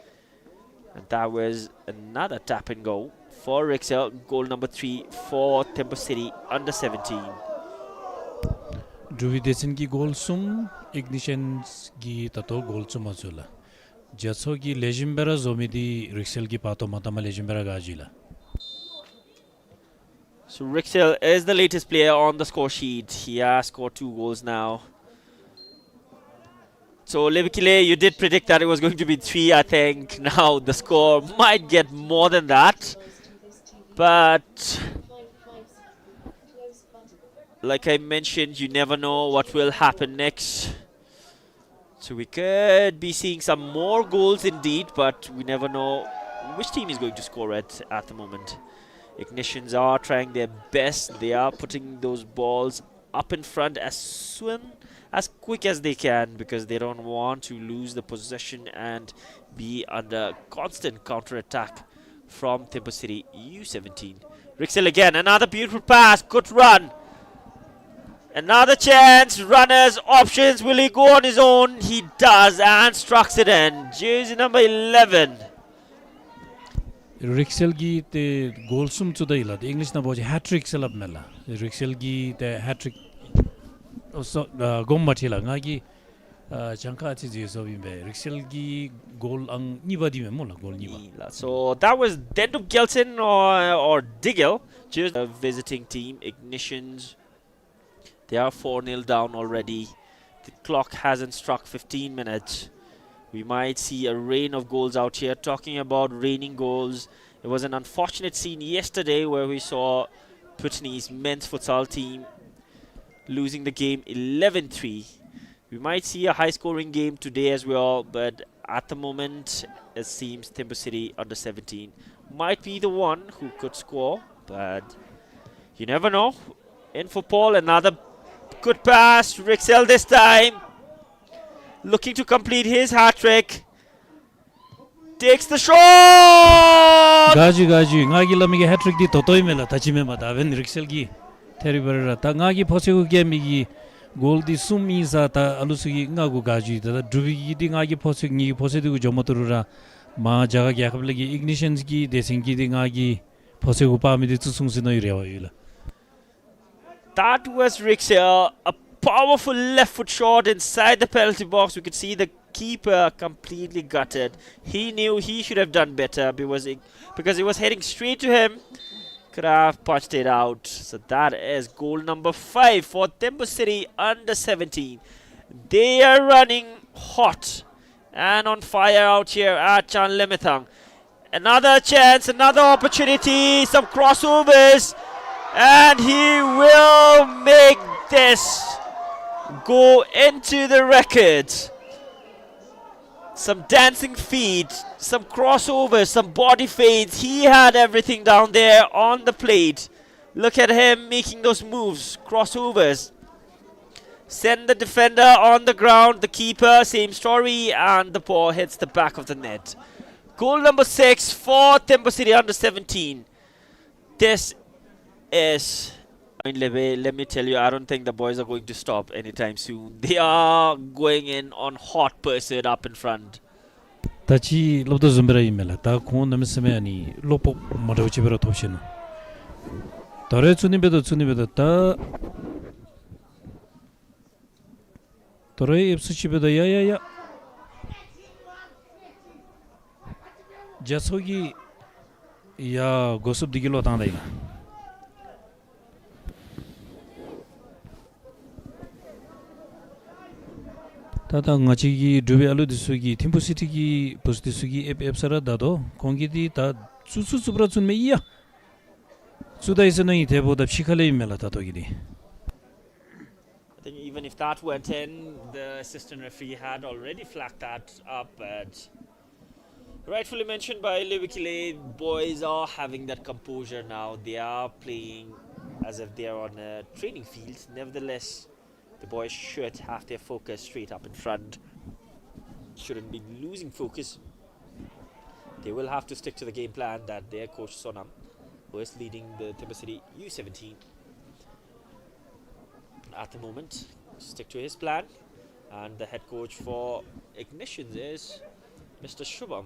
And that was another tap and go for Rixel. Goal number 3 for Thimphu City under 17. Druvidation ki goal sum Ignitions ki tato goal sum azula. Jaso ki Lejimbera zomidi Rixel ki pato matama Lejimbera gajila. So Rixel is the latest player on the score sheet. He has scored 2 goals now. So Levikile, you did predict that it was going to be 3, I think. Now the score might get more than that. But like I mentioned, you never know what will happen next. So we could be seeing some more goals indeed, but we never know which team is going to score at the moment. Ignitions are trying their best. They are putting those balls up in front as quick as they can, because they don't want to lose the possession and be under constant counter-attack from Thimphu City U-17. Rixel again, another beautiful pass, good run. Another chance, runners, options, will he go on his own? He does, and strucks it in. Jersey number 11. Rixel ki te goal sum chudaila. The English na boje hat-trick selap mela. Rixel ki te hat-trick gom matila ngagi changka achi ji so bimbe Rixel gi goal ang niba di me goal niba. So that was Dendup Gelson or Digel, just a visiting team. Ignitions, they are 4-0 down already. The clock hasn't struck 15 minutes. We might see a rain of goals out here. Talking about raining goals, it was an unfortunate scene yesterday where we saw Putney's men's futsal team losing the game 11-3. We might see a high-scoring game today as well, but at the moment, it seems Thimphu City under 17 might be the one who could score, but you never know. In for Paul, another good pass. Rixel this time, looking to complete his hat-trick. Takes the shot! Gaji ngagi lamige hat-trick di totoi mela tachime mata ven Rixel gi terrible ta ngagi phosegu game gi goal di sumi sa ta alusugi ngagu gaji ta druvi di ngagi phoseg ni phosedu jomoturura ma jaga gi akhablegi Ignitions gi desing gi di ngagi phosegu pa mi di tsungsung sinoi rewa yula. That was Rixel, a powerful left foot shot inside the penalty box. We could see the keeper completely gutted. He knew he should have done better because it was heading straight to him. Could have punched it out. So that is goal number 5 for Thimphu City under 17. They are running hot and on fire out here at Chanlemithang. Another chance, another opportunity, some crossovers, and he will make this go into the record. Some dancing feet, some crossovers, some body fades. He had everything down there on the plate. Look at him making those moves, crossovers. Send the defender on the ground, the keeper, same story, and the ball hits the back of the net. Goal number 6 for Thimphu City under 17. This is, I mean, let me tell you, I don't think the boys are going to stop anytime soon. They are going in on hot pursuit up in front. Tachi lobdo zumbera imela ta kon namseme ani lopo modochi bero topshino. Tare tsuni bedo ta Tare ipsuchi bedo ya Jasogi ya gosub digilo tanda ina. Tata ngachi gi duwe alu disugi Thimphu City gi posti sugi epsara dado kongi di ta tsu subra tsun me iya. Suda isana i tebo da pshikale imela tato gidi. I think even if that went in, the assistant referee had already flagged that up. But rightfully mentioned by Levikile, boys are having that composure now. They are playing as if they are on a training field. Nevertheless, the boys should have their focus straight up in front. Shouldn't be losing focus. They will have to stick to the game plan that their coach Sonam, who is leading the Thimphu City U-17 at the moment, stick to his plan. And the head coach for IGNESIANS is Mr. Shubham.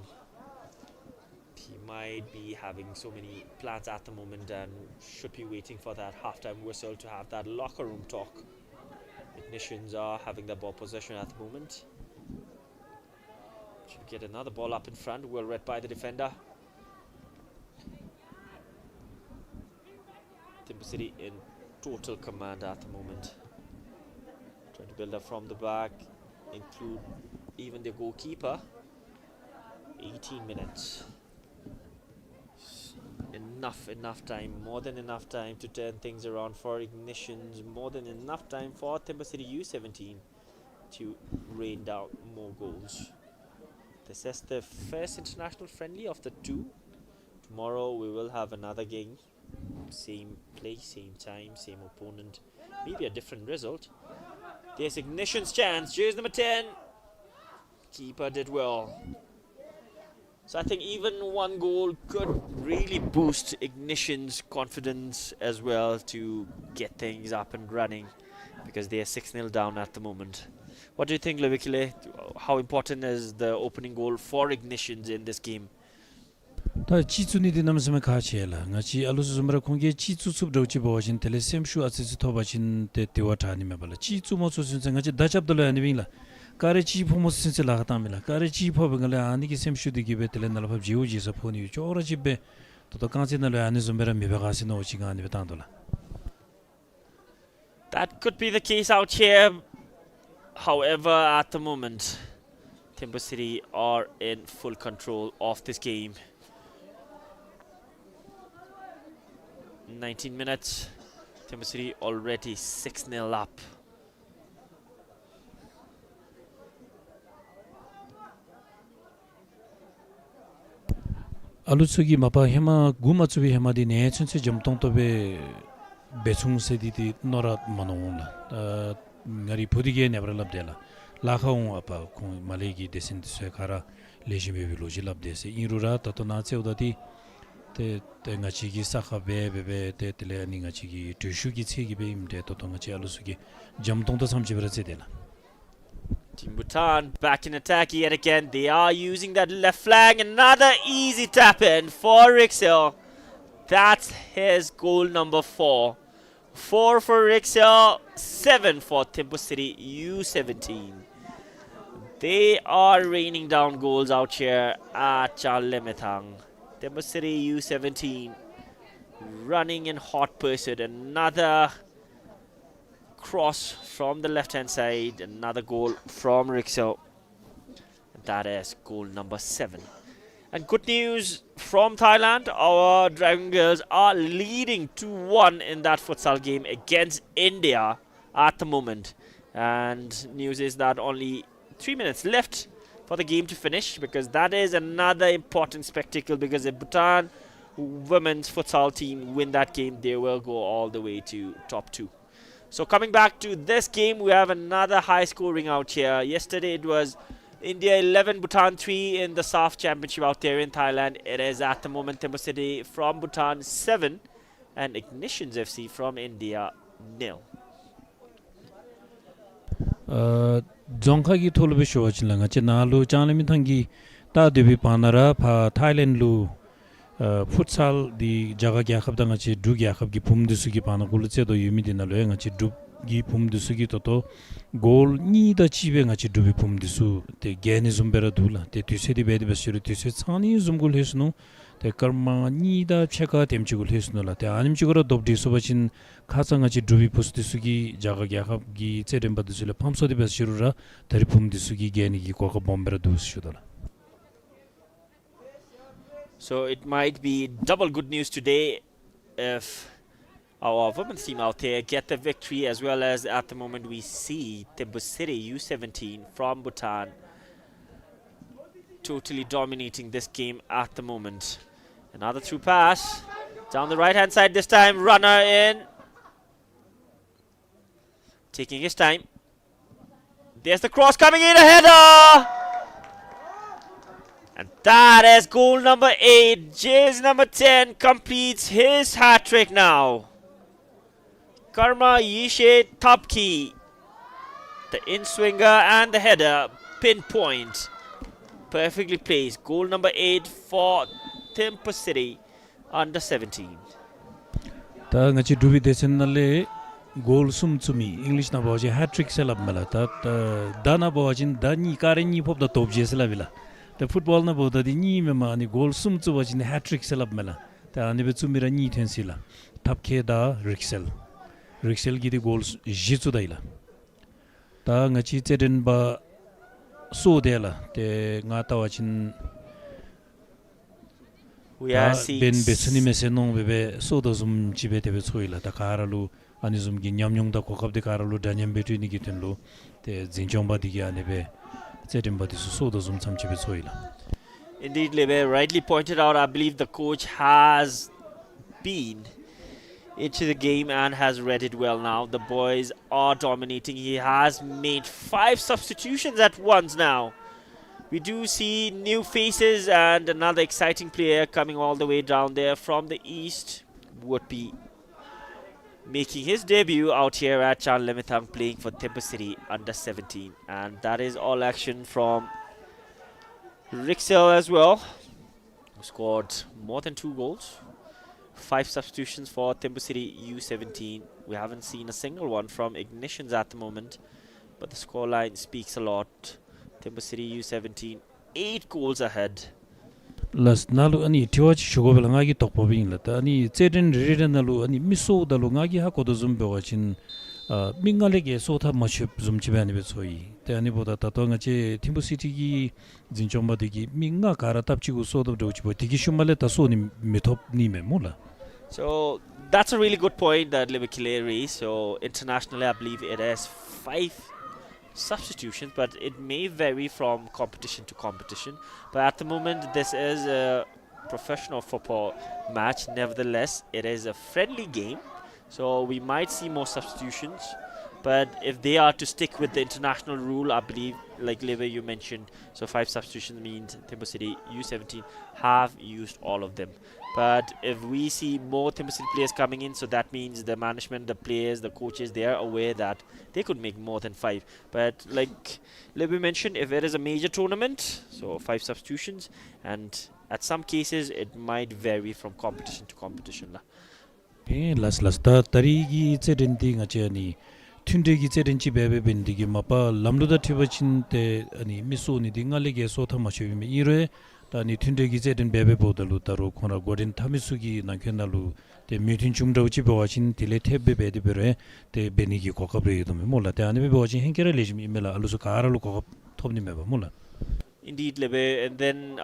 He might be having so many plans at the moment and should be waiting for that halftime whistle to have that locker room talk. IGNESIANS are having the ball possession at the moment. Should get another ball up in front, well read by the defender. Thimphu City in total command at the moment. Trying to build up from the back, include even the goalkeeper. 18 minutes. Enough time, more than enough time to turn things around for IGNESIANS, more than enough time for Thimphu City U-17 to rain down more goals. This is the first international friendly of the two. Tomorrow we will have another game. Same place, same time, same opponent. Maybe a different result. There's IGNESIANS' chance. Jersey number 10. Keeper did well. So I think even one goal could really boost IGNESIANS' confidence as well to get things up and running, because they are 6-0 down at the moment. What do you think, Levikile? How important is the opening goal for IGNESIANS in this game? Ta chitsuni di namsame khachela ngachi alusu zumra konge chitsu sub dauchi bawajin tele semshu asisi thobachin te tewata ni mebala chitsu mo so sinse ngachi dachap dole ani bingla kare chi phomo sinse la khata mila kare chi phobe ngale ani ki semshu di gibe tele nalapab jiu ji sa phoni chora jibe to kanche nalo ani zumra mebega sino chiga ani betandola. That could be the case out here. However, at the moment, Thimphu City are in full control of this game. 19 minutes, Thimphu City already 6-0 up. Alusugi mapa hema gumatsubi hema di ne chunse jamtong to be bechung se di nora manongla ngari pudige nebra labdela lakhaung apa kong malegi desin se khara lejime bi loji labde se irura tatona che udati te ngachi gi sakha be te tele ani ngachi gi tushu gi che gi be imde to ngachi alusugi jamtong to samje bra dela. Team Bhutan back in attack yet again. They are using that left flank. Another easy tap in for Rixel. That's his goal number 4. 4 for Rixel, 7 for Thimphu City U-17. They are raining down goals out here at Lemetang. Thimphu City U-17 running in hot pursuit. Another cross from the left hand side, another goal from Rixel. That is goal number 7. And good news from Thailand, our Dragon Girls are leading 2-1 in that futsal game against India at the moment. And news is that only 3 minutes left for the game to finish, because that is another important spectacle, because if Bhutan women's futsal team win that game, they will go all the way to top 2. So coming back to this game, we have another high scoring out here. Yesterday it was India 11, Bhutan 3 in the SAF championship out there in Thailand. It is at the moment Thimphu City from Bhutan 7 and IGNESIANS FC from India 0. Jongka gi tholu show chinlanga chinalu chanami thangi ta debi panara pha Thailand lu futsal di jaga gya khab danga chi du gya khab gi phum du su gi pana gul che do yumi din lo nga chi du gi phum du su gi to gol ni da chi be nga chi du bi phum du su te geni zumbera dula te tu se di be de shiru tu se chani zum gul hesnu te karma ni da cheka tem chi gul hesnu la te anim chi goro dob di so bachin khasa nga chi du bi pus du su gi jaga gya khab gi che dem ba du su le pham so di be shiru ra tari phum du su gi geni gi ko ko bombera du su dala. So it might be double good news today if our women's team out there get the victory, as well as at the moment we see Thimphu City U-17 from Bhutan totally dominating this game at the moment. Another through pass down the right hand side this time, runner in, taking his time. There's the cross coming in, a header! And that is goal number 8. Jays number 10 completes his hat-trick now. Karma Yishe Topki, the in-swinger and the header, pinpoint, perfectly placed. Goal number 8 for Thimphu City under 17. Ta ngachi dubi desen nalle goal sum chumi English na baje hat-trick selab mala ta dana bajin dani kareni pop da top jesla vila. The football na boda di ni me mani goal sum chu wajin hat-trick selab mala. Ta ani be chumira ni thensila. Tapke da Rixel gi di goals jitsu daila. Ta ngachi cheden ba so dela te nga ta wachin we are seeing ben besani me senong bebe so da zum jibe tebe choila ta karalu ani zum gi nyamnyong da kokap de karalu danyam betu ni gitenlo te jinjong ba digi ane be cheden ba disu so da zum cham jibe choila. Indeed, Lebe rightly pointed out, I believe the coach has been into the game and has read it well now. The boys are dominating. He has made 5 substitutions at once now. We do see new faces and another exciting player coming all the way down there from the east would be making his debut out here at Chanlemithang, playing for Thimphu City under 17. And that is all action from Rixel as well, who scored more than 2 goals. 5 substitutions for Thimphu City U-17. We haven't seen a single one from IGNESIANS at the moment, but the scoreline speaks a lot. Thimphu City U-17, 8 goals ahead. Las nalu ani tiwach shugobel ngagi tokpo bing lata ani cheden reden nalu ani miso dalu ngagi ha kodo zumbe wachin mingalege sotha machip zumchibe ani be choi te ani boda ta to ngache Thimphu City gi jinchomba digi minga kara tapchi gu sodo do chibo digi shumale ta so ni methop ni me mola. So that's a really good point that Libekile raised. So internationally, I believe it has 5 substitutions, but it may vary from competition to competition. But at the moment, this is a professional football match. Nevertheless, it is a friendly game, so we might see more substitutions. But if they are to stick with the international rule, I believe, like Live you mentioned, so 5 substitutions means Thimphu City U-17 have used all of them. But if we see more Thimphu City players coming in, so that means the management, the players, the coaches, they are aware that they could make more than 5. But like Libby mentioned, if it is a major tournament, so 5 substitutions, and at some cases it might vary from competition to competition. Last tarigi chedenti ngachani Tundegi chedenti bebe bendigi mapa lamluda tibachin te ani miso ni dingalege sotha machimi ire tani Tundegi chedin bebe bodalu taro khona godin thamisugi nankenalu te meeting chumda uchi bawachin tile thebbe bede bere te benigi kokabre dum mola te ani bawachin henkere lejim imela alusu karalu kokap thobni meba mola. Indeed, Lebe, and then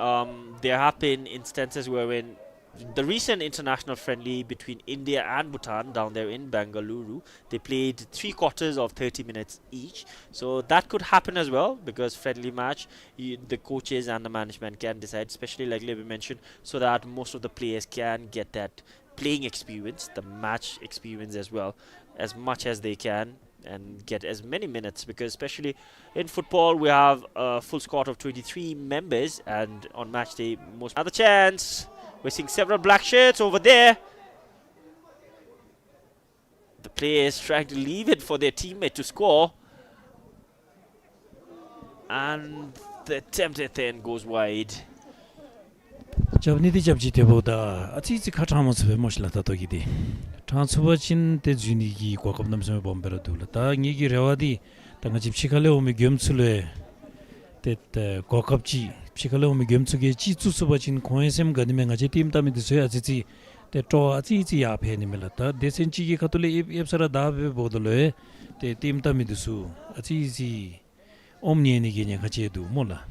there have been instances wherein the recent international friendly between India and Bhutan down there in Bengaluru, they played 3 quarters of 30 minutes each. So that could happen as well, because friendly match, the coaches and the management can decide, especially like Libby mentioned, so that most of the players can get that playing experience, the match experience as well, as much as they can, and get as many minutes, because especially in football we have a full squad of 23 members, and on match day most. Another chance. We're seeing several black shirts over there. The players trying to leave it for their teammate to score. And the attempt at the end goes wide. Jabnidi Jabjite Boda, Ati Katamos Moslata Togidi. Transferchin the Junigi, Quakam Bombera Dulata, Nigi Rawadi, Tangajip Chicalo Migumsule, that Kokapchi, Chicalo Migumsugi, Chitu Subachin, Coinsem, Ganimanga team Tamidi Azizi, the Toa Ati Ap Henimilata, Desenchi Catuli Epsara Dave Bodole, the team Tamidusu, Ati Omni Nigina Hachedu, Mola.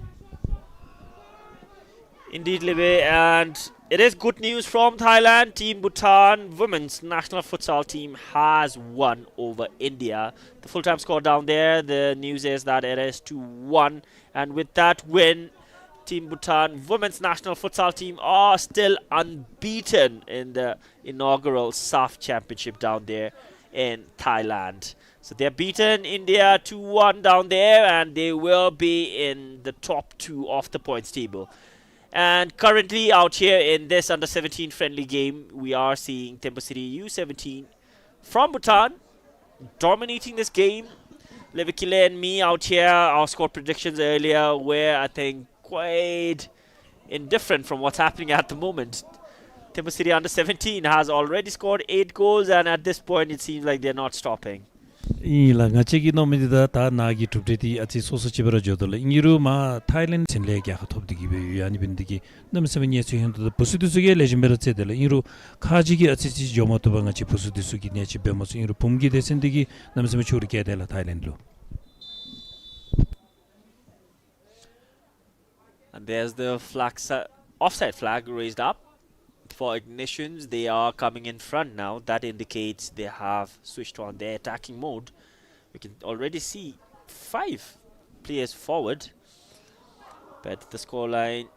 Indeed, Libe, and it is good news from Thailand. Team Bhutan women's national futsal team has won over India. The full-time score down there, the news is that it is 2-1, and with that win, Team Bhutan women's national futsal team are still unbeaten in the inaugural SAF championship down there in Thailand. So they're beaten India 2-1 down there, and they will be in the top 2 of the points table. And currently out here in this under-17 friendly game, we are seeing Thimphu City U-17 from Bhutan dominating this game. Levikile and me out here, our score predictions earlier were, I think, quite indifferent from what's happening at the moment. Thimphu City under-17 has already scored 8 goals, and at this point it seems like they're not stopping. Ila ngachegi no medida ta nagi tupdeti ati soso chibara jodole ingiru ma Thailand chenle kya thopdigi be yani bindigi namsemenye suhendo the pusudusuge lejimbera chedele ingiru khajigi ati chi jomoto banga chi pusudusugi ne chi bemos ingiru pumgi desendigi namseme churi kya dela Thailand lo. And there's the flag offside flag raised up for Ignitions. They are coming in front now. That indicates they have switched on their attacking mode. We can already see 5 players forward, but the scoreline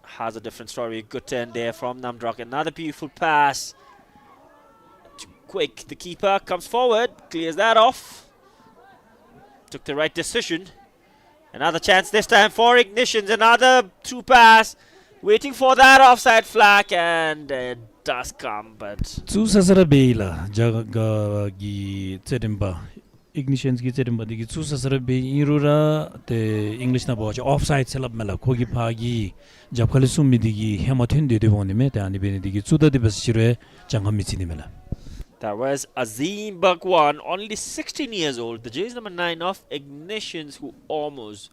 has a different story. Good turn there from Namdrak. Another beautiful pass. Too quick. The keeper comes forward, clears that off. Took the right decision. Another chance this time for Ignitions. Another through pass. Waiting for that offside flag, and it does come, but... Tsusasara beila jaga gi tsedimba Ignitions gi tsedimba digi tsusasara be irura the English na bocha offside selab mela kogi phagi japkhali summi digi hemathun de devoni me ta ani beni digi tsuda de basire jangam michini mela. That was Azim Bhagwan, only 16 years old, the jersey number 9 of Ignitions, who almost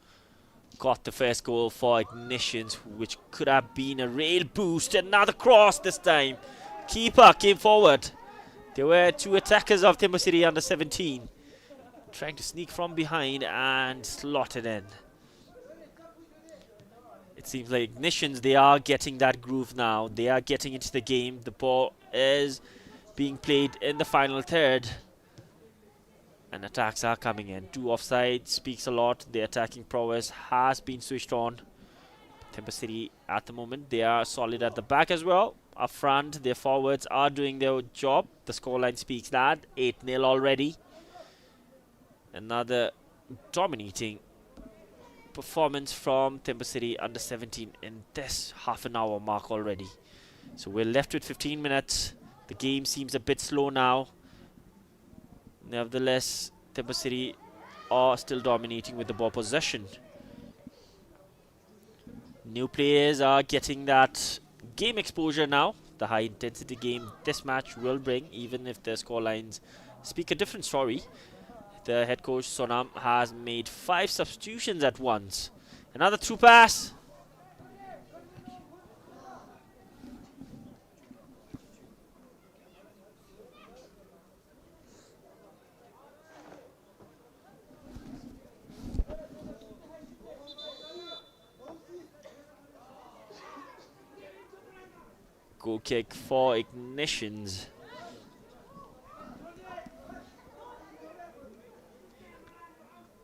got the first goal for Ignitions, which could have been a real boost. Another cross this time. Keeper came forward. There were 2 attackers of Thimphu City under-17 trying to sneak from behind and slot it in. It seems like Ignitions, they are getting that groove now. They are getting into the game. The ball is being played in the final third, and attacks are coming in. 2 offside speaks a lot. The attacking prowess has been switched on. Thimphu City at the moment, they are solid at the back as well. Up front, their forwards are doing their job. The scoreline speaks that. 8-0 already. Another dominating performance from Thimphu City under-17 in this half an hour mark already. So we're left with 15 minutes. The game seems a bit slow now. Nevertheless, Thimphu City are still dominating with the ball possession. New players are getting that game exposure now. The high intensity game this match will bring, even if the scorelines speak a different story. The head coach Sonam has made 5 substitutions at once. Another through pass. Goal kick for Ignitions.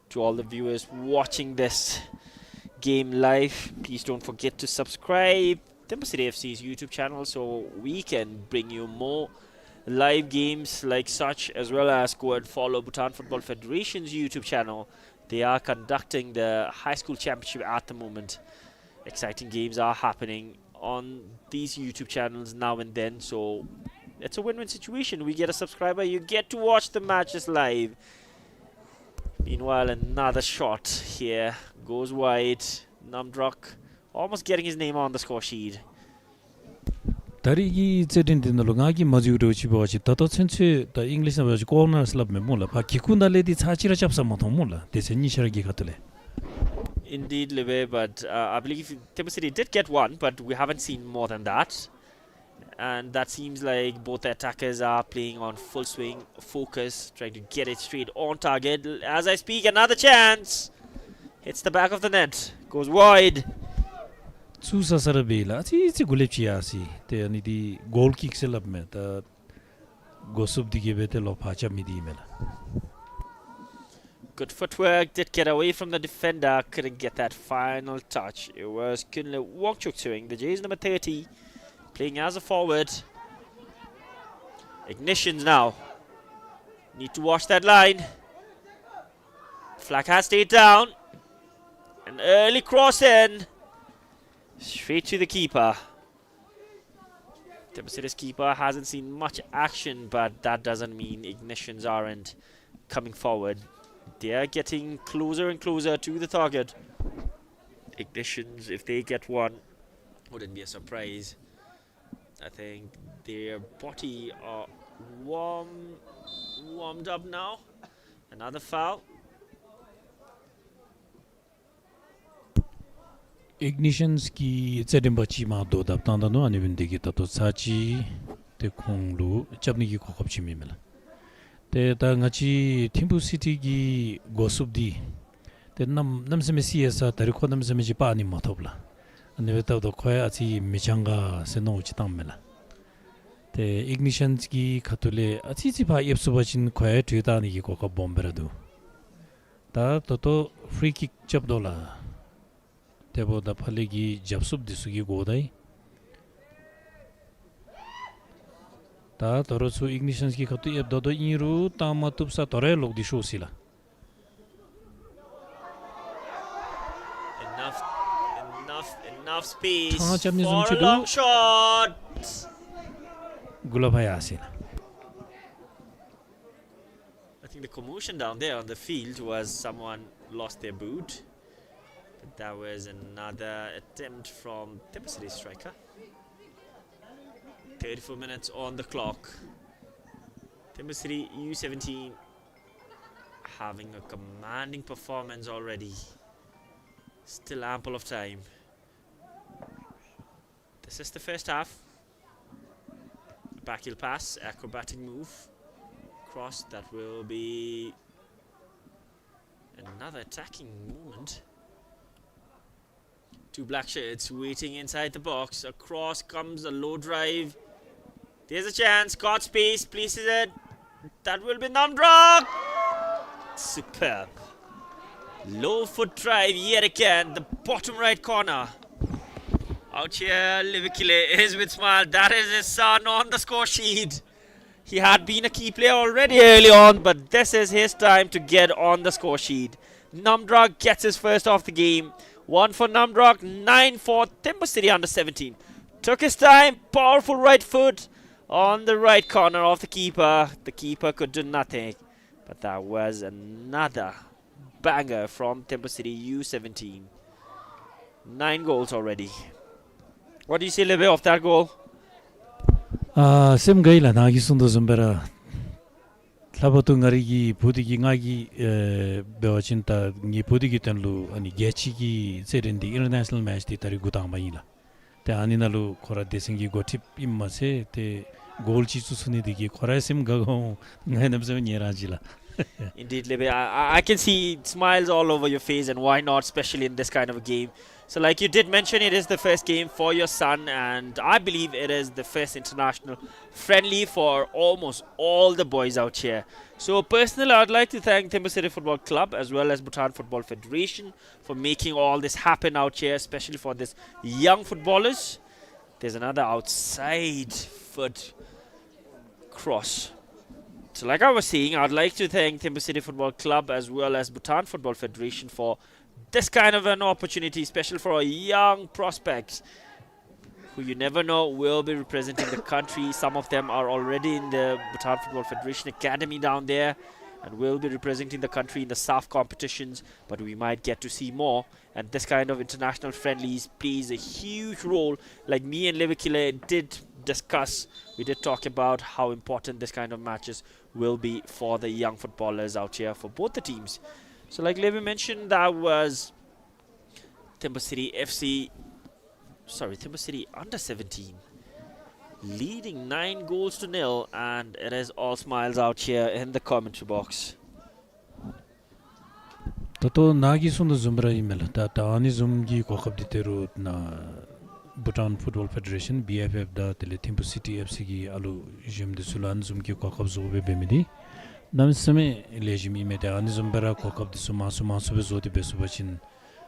To all the viewers watching this game live, please don't forget to subscribe Thimphu City FC's YouTube channel so we can bring you more live games like such, as well as go and follow Bhutan Football Federation's YouTube channel. They are conducting the high school championship at the moment. Exciting games are happening on these YouTube channels now and then, so it's a win-win situation. We get a subscriber, you get to watch the matches live. Meanwhile, another shot here goes wide. Namdrak almost getting his name on the score sheet. 다리기 제딘딘로 가기 마주로 집어지 더더 천체 더 잉글리시 나버지 코너 슬랍메 몰라 바 기군달레디 차치라 잡사 못 몰라 대세니셔기 같을래. Indeed, Live, but I believe Thimphu City did get one, but we haven't seen more than that. And that seems like both the attackers are playing on full swing, focus, trying to get it straight on target. As I speak, another chance. Hits the back of the net, goes wide. Susa sarabela ati gulepchiasi te ani di goal kick selabme ta gosup digebete lopacha midimela. Good footwork, did get away from the defender, couldn't get that final touch. It was Kunle Wongchuk doing the Jays number 30, playing as a forward. Ignitions now. Need to watch that line. Flag has stayed down. An early cross in. Straight to the keeper. Thimphu City's keeper hasn't seen much action, but that doesn't mean Ignitions aren't coming forward. They are getting closer and closer to the target. Ignitions, if they get one, wouldn't be a surprise. I think their body are warmed up now. Another foul. Ignitions ki zedembachi ma do dap tanda no ani bindegi tato sachi te khonglu chapni ki khokopchi mimela. Te ta ngachi Thimphu City ki gosubdi te namseme siesa tarikho namseme ji pa ani mathobla. Ani beta do khoya achi michanga se no chitamela. Te Ignitions ki khatule achi chi ba yepsubachin khoya tuita ani ki kokop bomberadu. Ta toto free kick chap dola. Tebo da phalegi japsub disugi godai ta torosu Ignitions ki khatu eb dodo iru ta matup sa tore log disho sila. Enough space for a long shot. Gulabhai asila. I think the commotion down there on the field was someone lost their boot. But that was another attempt from Thimphu City striker. 34 minutes on the clock. Thimphu City U-17 having a commanding performance already. Still ample of time. This is the first half. Backheel pass, acrobatic move. Cross, that will be another attacking movement. Two black shirts waiting inside the box. Across comes a low drive. There's a chance. Got space. Places it. That will be Namdrak. Superb. Low foot drive yet again. The bottom right corner. Out here, Livikile is with smile. That is his son on the score sheet. He had been a key player already early on, but this is his time to get on the score sheet. Namdrak gets his first off the game. 1 for Namdrak, 9 for Thimphu City under 17. Took his time, powerful right foot on the right corner of the keeper. The keeper could do nothing. But that was another banger from Thimphu City U-17. 9 goals already. What do you say, Libe, of that goal? Sem gaila nagi sundo zumbera. Labatu ngarigi budigi ngagi bewachinta ngi budigi tenlu ani gechigi serendi international match di tari gutang baila. Te aninalu khora desingi gotip imma se te goal chi susuni digi khora sem gago ngai namse nyerajila. Indeed, Libe, I can see smiles all over your face, and why not, especially in this kind of a game. So like you did mention, it is the first game for your son, and I believe it is the first international friendly for almost all the boys out here. So personally, I'd like to thank Thimphu City Football Club as well as Bhutan Football Federation for making all this happen out here, especially for this young footballers. There's another outside foot cross. So like I was saying, I'd like to thank Thimphu City Football Club as well as Bhutan Football Federation for this kind of an opportunity, especially for our young prospects who you never know will be representing the country. Some of them are already in the Bhutan Football Federation Academy down there and will be representing the country in the SAF competitions, but we might get to see more. And this kind of international friendlies plays a huge role. Like me and Levikile did discuss, we did talk about how important this kind of matches will be for the young footballers out here for both the teams. So like Levi mentioned, that was Thimphu City under 17 leading 9 goals to nil, and it is all smiles out here in the commentary box. Toto nagi sundu zumbra email ta ani zumgi ko khabditeru na Bhutan Football Federation BFF da tele Thimphu City FC gi alu jim de sulan zumgi ko khab zobe bemidi namsame lejimi mete ani zumbara ko khab de suma be zodi be subachin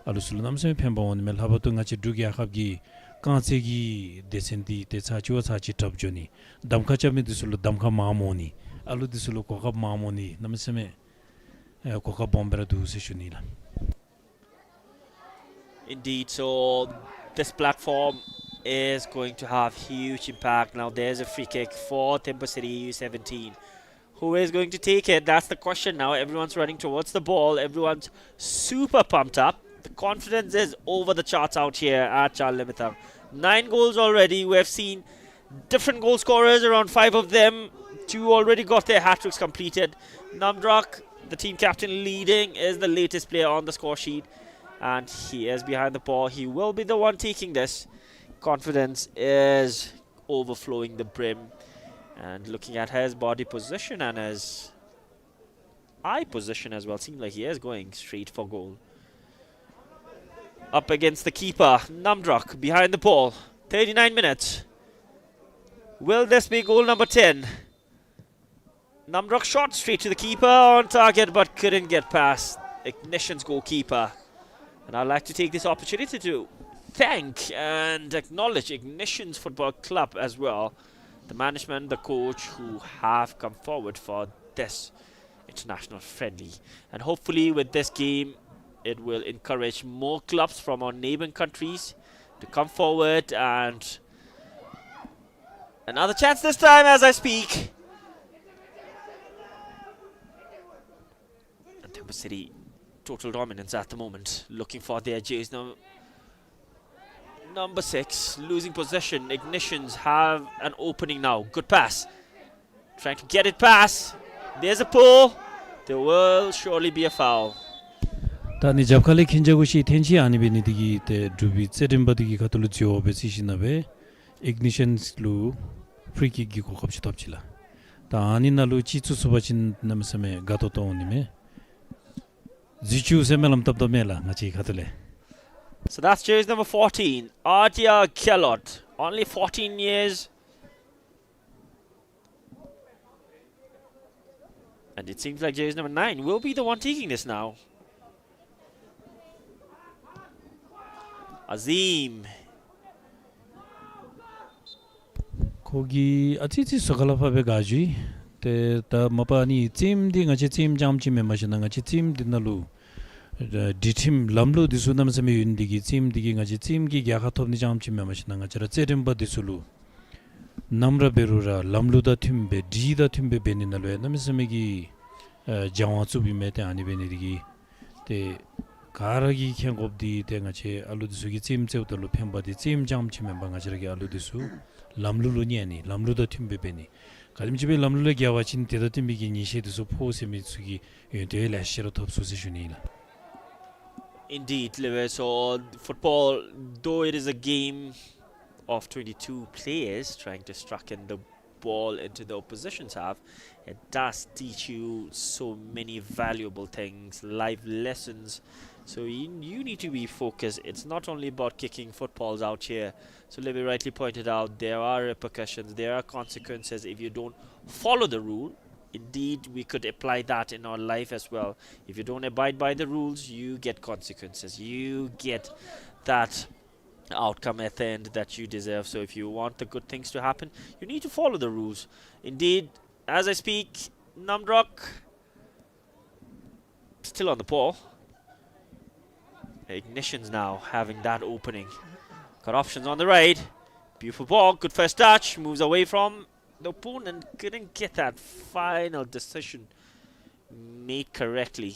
alu sulan namsame phemba on mel habatu ngachi dugi khabgi kanchegi desendi te chachu chachi tabjoni damkha chami disulu damkha mamoni alu disulu ko khab mamoni namsame ko khab bombera du se shunila. Indeed, so this platform is going to have huge impact. Now there's a free kick for Thimphu City U-17. Who is going to take it? That's the question now. Everyone's running towards the ball. Everyone's super pumped up. The confidence is over the charts out here at Chanlimithang. 9 goals already. We have seen different goal scorers, around 5 of them. 2 already got their hat-tricks completed. Namdrak, the team captain leading, is the latest player on the score sheet. And he is behind the ball. He will be the one taking this. Confidence is overflowing the brim. And looking at his body position and his eye position as well, seems like he is going straight for goal. Up against the keeper, Namdrak behind the ball. 39 minutes. Will this be goal number 10? Namdrak shot straight to the keeper, on target but couldn't get past IGNESIANS goalkeeper. And I'd like to take this opportunity to thank and acknowledge IGNESIANS Football Club as well. The management, the coach who have come forward for this international friendly. And hopefully with this game, it will encourage more clubs from our neighboring countries to come forward. And another chance this time as I speak. And Thimphu City, total dominance at the moment, looking for their J's. Number 6, losing possession. IGNESIANS have an opening now. Good pass. Trying to get it past. There's a pull. There will surely be a foul. Tani jabkhale khinjagushi tenchi anibeni digi te dubi tsedimba digi katulu jio besishinabe IGNESIANS lu free kick gi ko khapchi tapchila. Ta ani nalu chichu subachin namsame gato to onime. Zichu semelam tabdo mela ngachi khatule. So that's jersey number 14, Adya Kelot, only 14 years. And it seems like jersey number 9 will be the one taking this now. Azim. Kogi atiti sakalapabe gaji te ta mapani team di ngachi team jamchi memashina ngachi team dinalu. Di team lamlu disu namsame yundigi team digi ngaji team gi gya khatobni jamchi memashina ngachara tserimba disulu namra berura lamlu da timbe di da timbe beninalwe namsame gi jawatsu bimete ani benidigi te karagi khengobdi te ngache alu disu gi team cheutalu phemba di team jamchi memba ngachara gi alu disu lamlu lu ni ani lamlu da timbe beni kalimjibe lamlu le gyawachin te da timbe gi nishe disu phosemi tsugi yunde la shiro topsusi shunila. Indeed, Liver. So football, though it is a game of 22 players trying to struck in the ball into the opposition's half, it does teach you so many valuable things, life lessons. So you need to be focused. It's not only about kicking footballs out here. So Libby rightly pointed out, there are repercussions, there are consequences if you don't follow the rule. Indeed, we could apply that in our life as well. If you don't abide by the rules, you get consequences. You get that outcome at the end that you deserve. So if you want the good things to happen, you need to follow the rules. Indeed, as I speak, Namdrok still on the ball. Ignitions now having that opening. Got options on the right. Beautiful ball, good first touch. Moves away from the opponent. Couldn't get that final decision made correctly.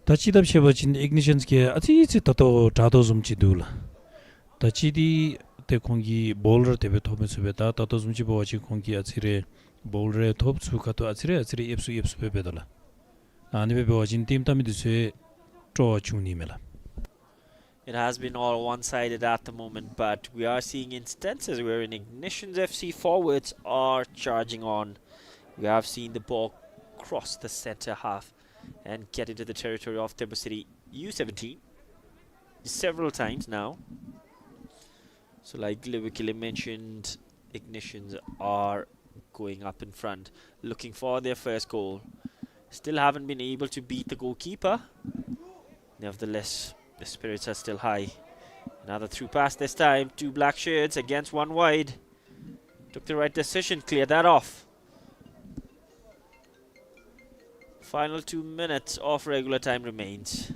Tachidab Shevachin ignitions ke Ati Tato Tato Zumchidula. Tachidi te Kongi bowler tebe Tobesubeta, Tato Zumchibochi Kongi Atsire, bowler top Sukato Atsire, Epsu Pedala. Anime Bojin Team Tamiduse Draw Chunimela. It has been all one-sided at the moment, but we are seeing instances where Ignitions FC forwards are charging on. We have seen the ball cross the center half and get into the territory of Thimphu City U-17 several times now. So like Livikile mentioned, Ignitions are going up in front, looking for their first goal. Still haven't been able to beat the goalkeeper. Nevertheless, the spirits are still high. Another through pass this time. Two black shirts against one wide. Took the right decision, cleared that off. Final 2 minutes of regular time remains.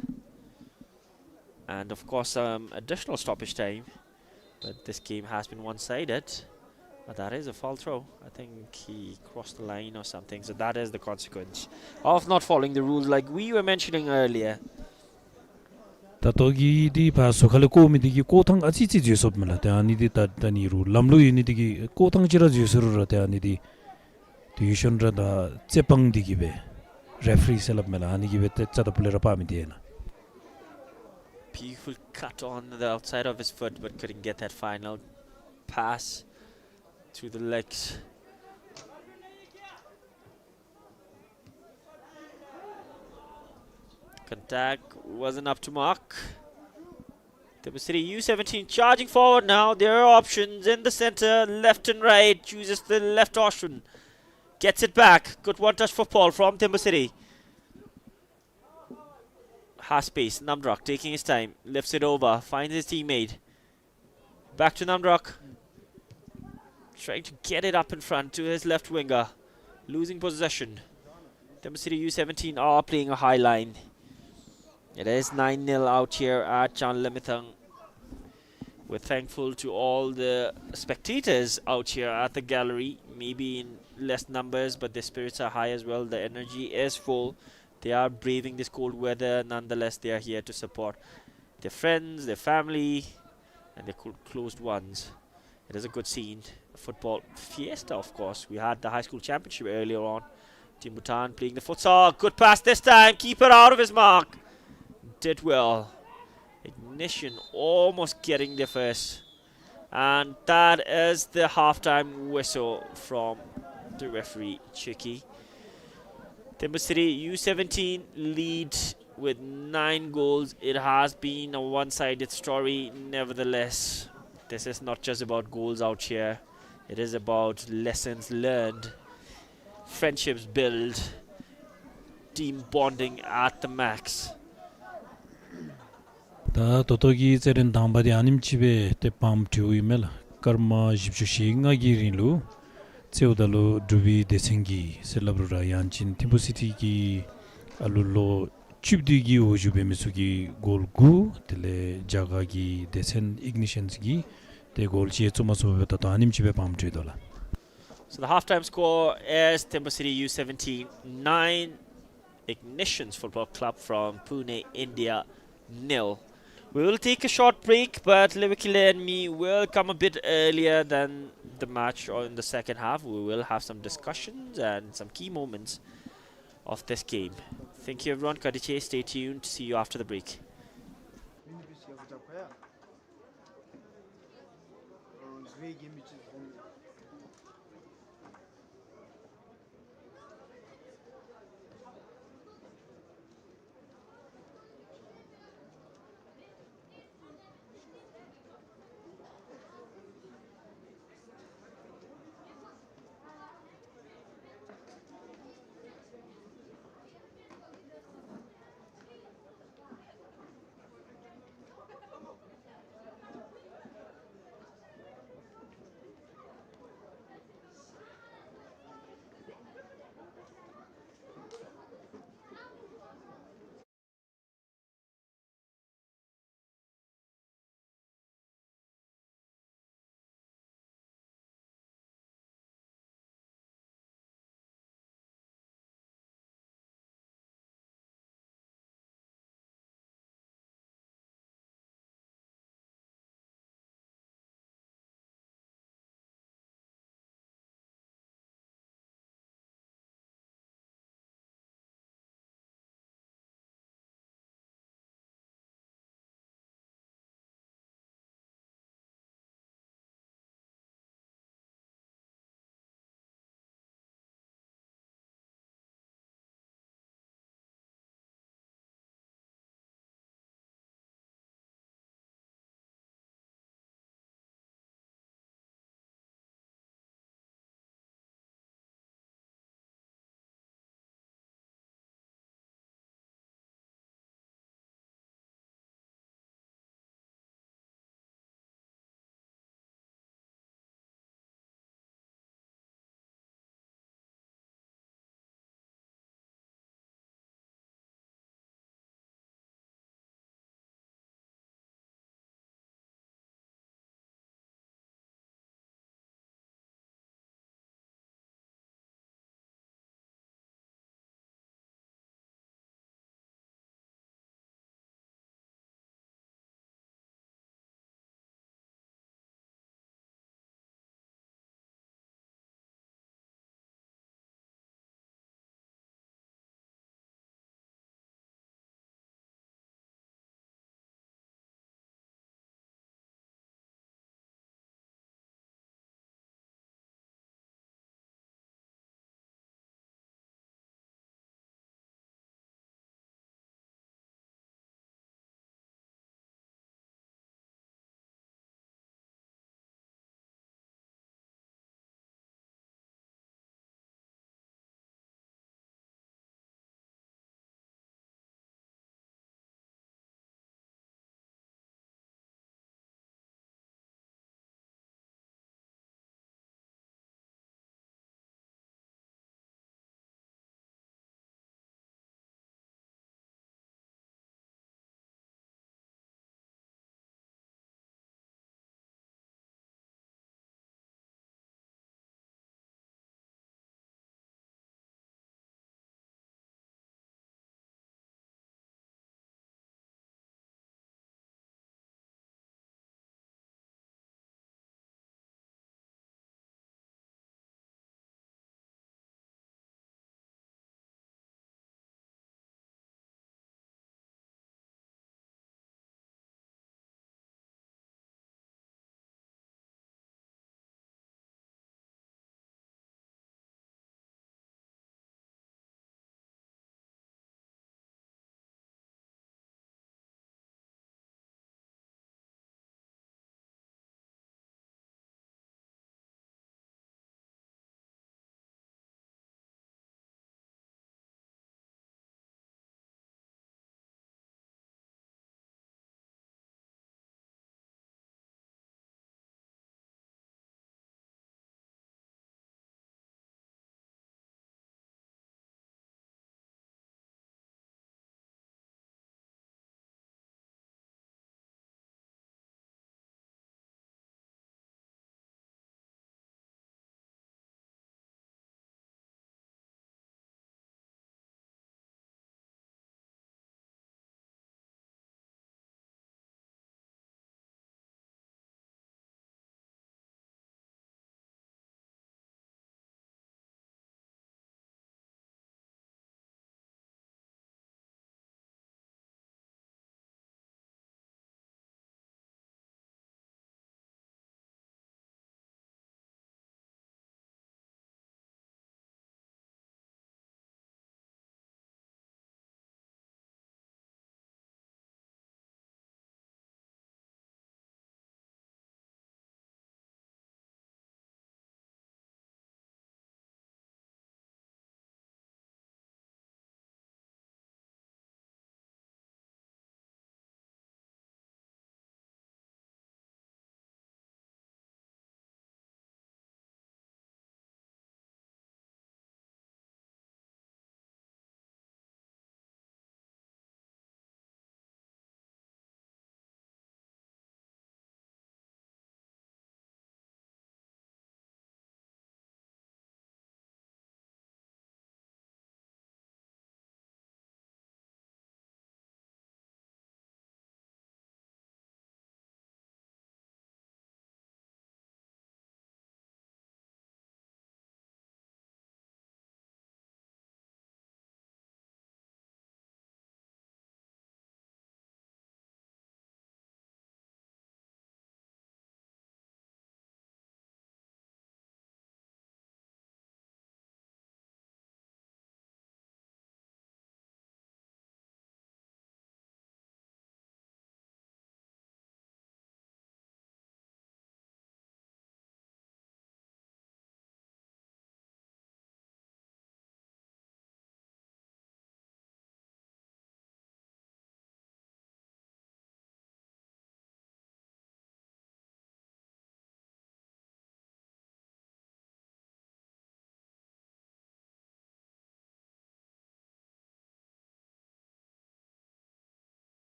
And of course some additional stoppage time. But this game has been one-sided. But that is a foul throw. I think he crossed the line or something. So that is the consequence of not following the rules like we were mentioning earlier. Tatogi di Pasokale Komidiki Kotang Azizi Jusopmela, the Anidi Taniru, Lamlu Unity, Kotang Jira Jusura, the Anidi, the Yushundra da Zepang Digibe, referee Selapmela, and give it Tatapulera Pamidiana. Beautiful cut on the outside of his foot, but couldn't get that final pass through the legs. Contact wasn't up to mark. Thimphu City U-17 charging forward now. There are options in the center, left and right. Chooses the left option. Gets it back. Good one-touch football from Thimphu City. Has space. Namdrok taking his time. Lifts it over. Finds his teammate. Back to Namdrok. Trying to get it up in front to his left winger. Losing possession. Thimphu City U-17 are playing a high line. It is 9-0 out here at Chanlamithang. We're thankful to all the spectators out here at the gallery. Maybe in less numbers, but their spirits are high as well. The energy is full. They are braving this cold weather. Nonetheless, they are here to support their friends, their family, and their closed ones. It is a good scene. A football fiesta, of course. We had the high school championship earlier on. Team Bhutan playing the futsal. Good pass this time. Keeper out of his mark. Did well. Ignition almost getting there first. And that is the halftime whistle from the referee, Chicky. Thimphu City U-17 lead with 9 goals. It has been a one-sided story. Nevertheless, this is not just about goals out here. It is about lessons learned, friendships built, team bonding at the max. The Totogi Zeren Dambadi Animchibe, the Pam to email, Karma Jipshinga Girilu, Tseodalu, Dubi, Desengi, Celebra Yanchin, Thimphu City Gi, Alulo, Chipdigi, Ojube Misugi, Golgu, Tele Jagagi, Desen Ignitions Gi, the goal Chietumaso, the Animchibe Pam to Dola. So the halftime score is Thimphu City U-17 9, Ignitions Football Club from Pune, India 0. We will take a short break, but Livikile and me will come a bit earlier than the match or in the second half. We will have some discussions and some key moments of this game. Thank you everyone. Kadiche, stay tuned. See you after the break. great game which is on.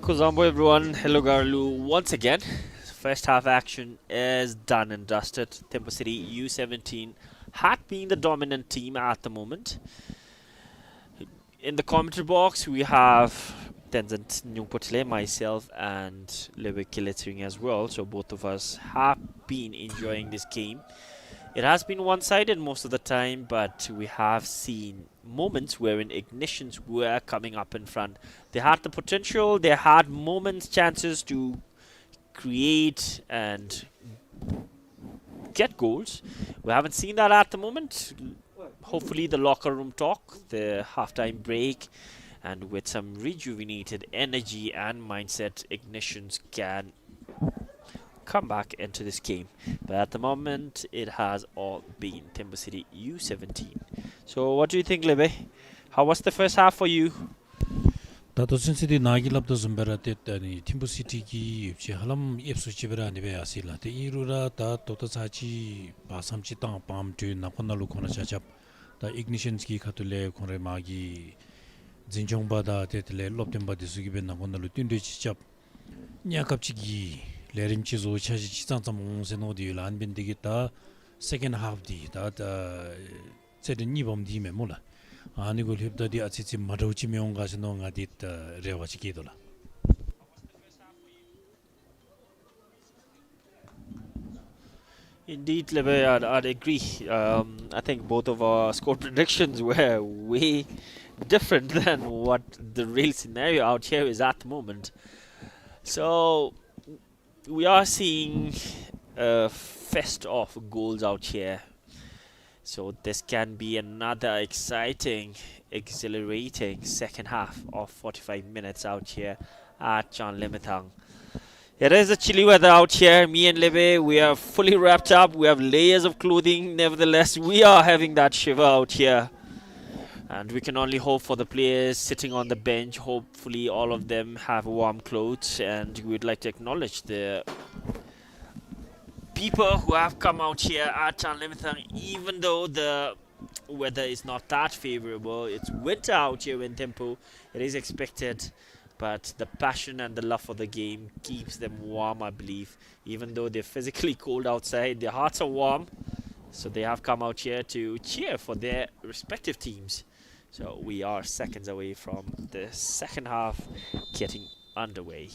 Kuzambo everyone, hello Garlu once again. First half action is done and dusted. Thimphu City U-17 had been the dominant team at the moment. In the commentary box we have Tenzin Nyungpotile, myself and Lewe Kiletsring as well. So both of us have been enjoying this game. It has been one-sided most of the time, but we have seen moments wherein Ignitions were coming up in front. They had the potential, they had moments, chances to create and get goals. We haven't seen that at the moment. Hopefully the locker room talk, the halftime break, and with some rejuvenated energy and mindset, Ignitions can come back into this game. But at the moment, it has all been Thimphu City U-17. So what do you think, Lebe? How was the first half for you? Tatosin City Nagilab doesn't better than Thimphu City ki Halam Ipsuchibera Nive Asila. The Irura, that Totasachi, Basam Chitang, Palm to Naponalu Kona Chachap, the Ignitions ki Katule, Koremagi, Zinjongbada, Tetele, Loptemba, the Sugiben, Naponalu Tundichap, Nyakapchigi. Lerim chizo chaji chitan sam seno di lan bin digita second half di that said ni bom di me mola ani gol hibda di achichi madauchi meong ga seno ngadit rewachi kidola. Indeed, Lebe, I'd agree. I think both of our score predictions were way different than what the real scenario out here is at the moment. So we are seeing a fest of goals out here. So this can be another exciting, exhilarating second half of 45 minutes out here at Chanlimathang. It is a chilly weather out here. Me and Lebe, we are fully wrapped up. We have layers of clothing. Nevertheless, we are having that shiver out here. And we can only hope for the players sitting on the bench. Hopefully all of them have warm clothes, and we'd like to acknowledge the people who have come out here at Chanlimathang, even though the weather is not that favorable. It's winter out here in Thimphu. It is expected, but the passion and the love for the game keeps them warm, I believe. Even though they're physically cold outside, their hearts are warm. So they have come out here to cheer for their respective teams. So we are seconds away from the second half getting underway.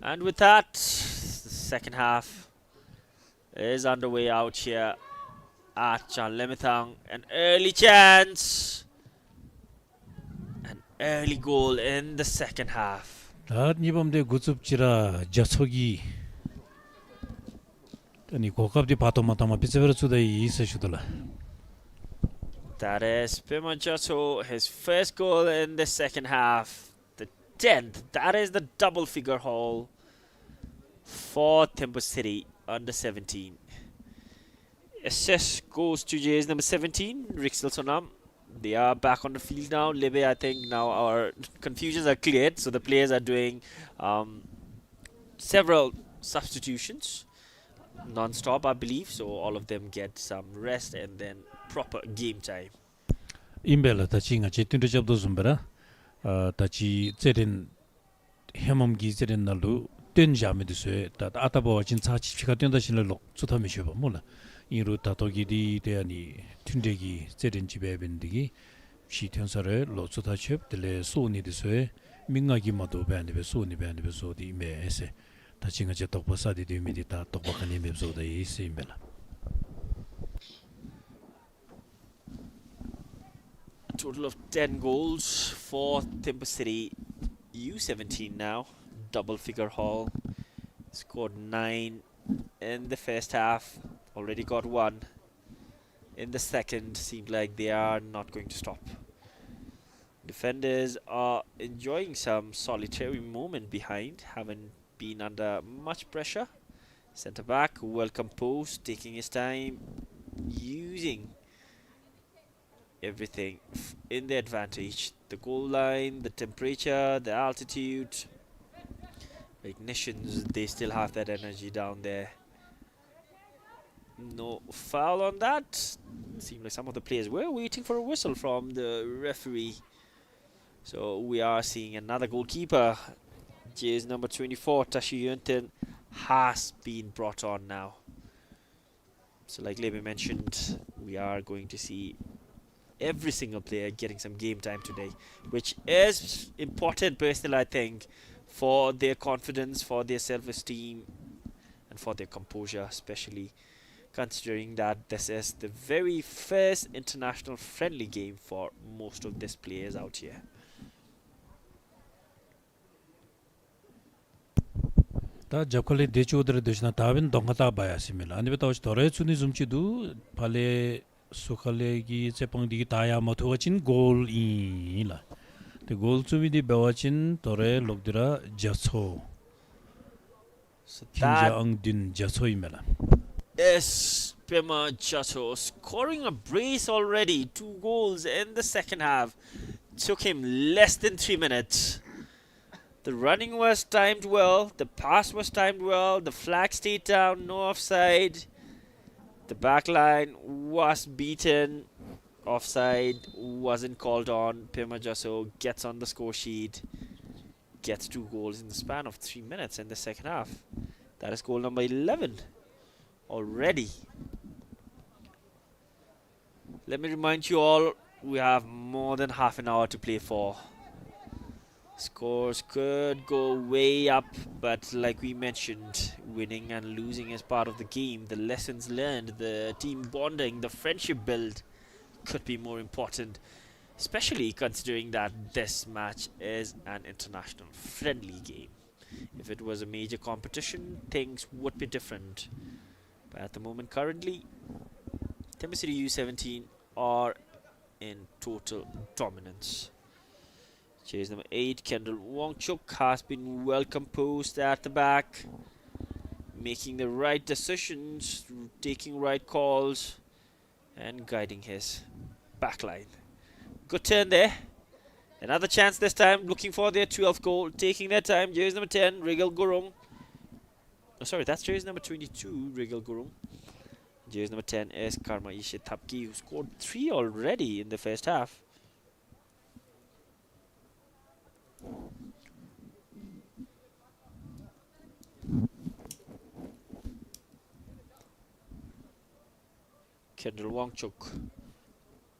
And with that, the second half is underway out here at Chanlimathang. An early chance. An early goal in the second half. That Nibamde Gutsupchira Jasogi. Tani Kokab di Patomatama Pisavera Sudai Isa Shudala. That is Pimajaso, his first goal in the second half. The 10th. That is the double figure haul for Thimphu City under 17. Assist goes to J's number 17, Rixel Sonam. They are back on the field now. Lebe, I think now our confusions are cleared. So the players are doing several substitutions non-stop, I believe. So all of them get some rest and then proper game time. Imbela Tachinga Chitundu Jabdo Zumbera Tachi Zedin Hemamgi Zedin Nalu Denjamiduse that Atabo Chinsachi Chikatunda Shinlo Sutamishuba Mula Iru Tatogi di Deani Tundegi Zedin Chibe Bendigi Shi Tensare Lo Sutachep Dele Soni Disue Mingagi Mado Bandibe Soni Bandibe Sodi Me Ese Tachinga Jetopasadi de Medita Topakani Mebzo de Isimbela. Total of 10 goals for Thimphu City U-17 now. Double figure haul. Scored 9 in the first half. Already got 1 in the second. Seemed like they are not going to stop. Defenders are enjoying some solitary moment behind. Haven't been under much pressure. Centre back, well composed, taking his time, using everything in their advantage. The goal line, the temperature, the altitude. Ignitions, they still have that energy down there. No foul on that. Seemed like some of the players were waiting for a whistle from the referee. So we are seeing another goalkeeper. Jersey number 24, Tashi Yuntin, has been brought on now. So like Lebe mentioned, we are going to see every single player getting some game time today, which is important personally, I think, for their confidence, for their self-esteem, and for their composure, especially considering that this is the very first international friendly game for most of these players out here. 다 저콜레 대초들 되시나 다빈 동가다 봐야심이라 아니 베타 도레 추니 좀치도 팔레 수칼레기 제빵디기 다야 모토진 골이라 데 골츠비디 베와친 도레 록드라 저소 So 틴자 that 엉딘 저소이메라 is Pema Jato scoring a brace already. 2 goals in the second half. Took him less than 3 minutes. The running was timed well. The pass was timed well. The flag stayed down. No offside. The back line was beaten. Offside wasn't called on. Pema Jato gets on the score sheet. Gets 2 goals in the span of 3 minutes in the second half. That is goal number 11 already. Let me remind you all, we have more than half an hour to play for. Scores could go way up, but like we mentioned, winning and losing is part of the game. The lessons learned, the team bonding, the friendship build could be more important, especially considering that this match is an international friendly game. If it was a major competition, things would be different. But at the moment, currently, Thimphu City U-17 are in total dominance. Chase number 8, Kendall Wongchuk, has been well composed at the back, making the right decisions, taking right calls, and guiding his backline. Good turn there. Another chance this time, looking for their 12th goal, taking their time. Jersey number 10, Regal Gurung. Oh, sorry, that's jersey number 22, Regal Gurung. Jersey number 10 is Karma Ishe Tapki, who scored 3 already in the first half. Kendall Wongchuk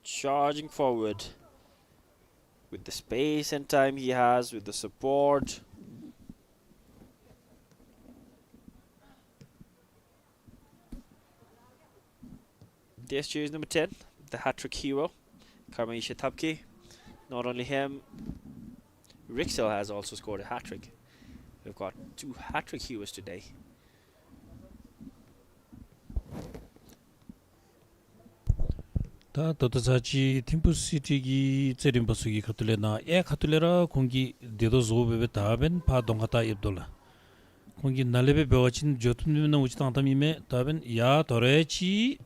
charging forward with the space and time he has, with the support. There's jersey number 10, the hat-trick hero, Karmaisha Tapke. Not only him, Rixel has also scored a hat-trick. We've got 2 hat-trick heroes today. 다 도도사치 팀푸 시티기 제림버스기 카툴레나 에 카툴레라 공기 데도 조베베 다벤 파동가타 입돌라 공기 날레베 베와친 조툼님나 우치당담이메 다벤 야 도레치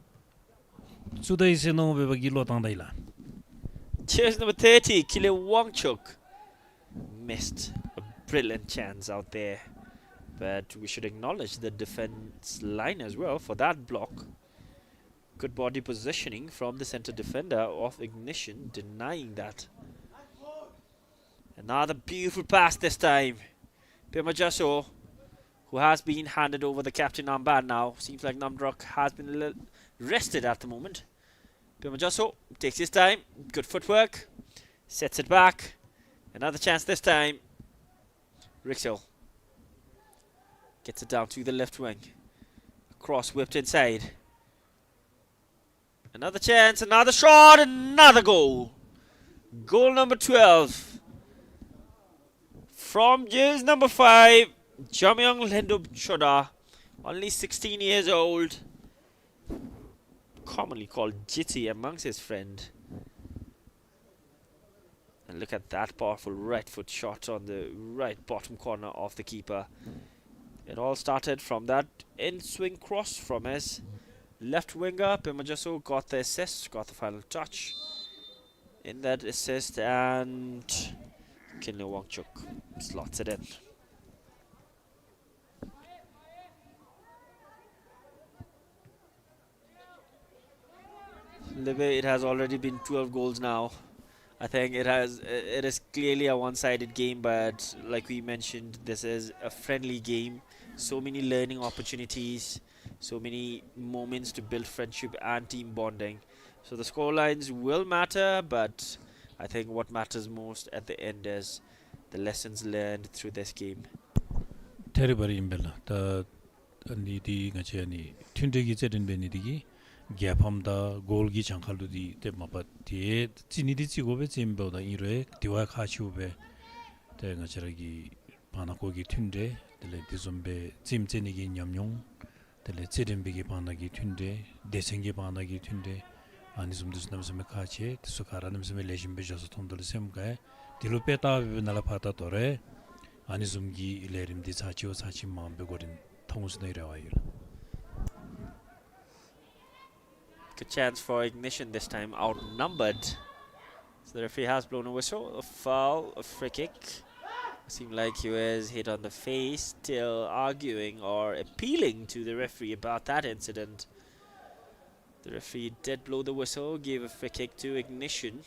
수다이세노 베바기로 당다이라. Cheers number 30, Kile Wongchuk. Missed a brilliant chance out there. But we should acknowledge the defense line as well for that block. Good body positioning from the center defender of Ignition, denying that. Another beautiful pass this time. Pema Jaso, who has been handed over the captain armband now. Seems like Namdrok has been a little rested at the moment. Pema Jaso takes his time. Good footwork. Sets it back. Another chance this time. Rixel gets it down to the left wing. Cross whipped inside. Another chance, another shot, another goal. Goal number 12. From jersey number 5, Jamyang Lendub Choda, only 16 years old. Commonly called Jitsi amongst his friend. And look at that powerful right foot shot on the right bottom corner of the keeper. It all started from that in-swing cross from his left winger. Pema Jaso got the assist, got the final touch in that assist, and Kinley Wongchuk slots it in. Libe, it has already been 12 goals now. I think it is clearly a one-sided game, but like we mentioned, this is a friendly game. So many learning opportunities, so many moments to build friendship and team bonding. So the scorelines will matter, but I think what matters most at the end is the lessons learned through this game. terrible imbella the ani di ngache ani 튠데기 제든 베니디기 갭함다 골기 장칼루디 때마바 뒤에 진이디 지고베 짐보다 이래 디와 카시우베 대가 저기 바나고기 튠데 들레 디좀베 짐제니기 냠용 들레 제든비기 바나기 튠데 대생기 바나기 튠데 아니 좀 드스나면서 카치 수카라는면서 레심베 저서 통들 셈가 디로페타 나라파타 도레 아니 좀기 일레림디 사치오 사치 마음베고린 통우스네 이래와요. Good chance for Ignition this time, outnumbered. So the referee has blown a whistle, a foul, a free kick. Seemed like he was hit on the face, still arguing or appealing to the referee about that incident. The referee did blow the whistle, gave a free kick to Ignition.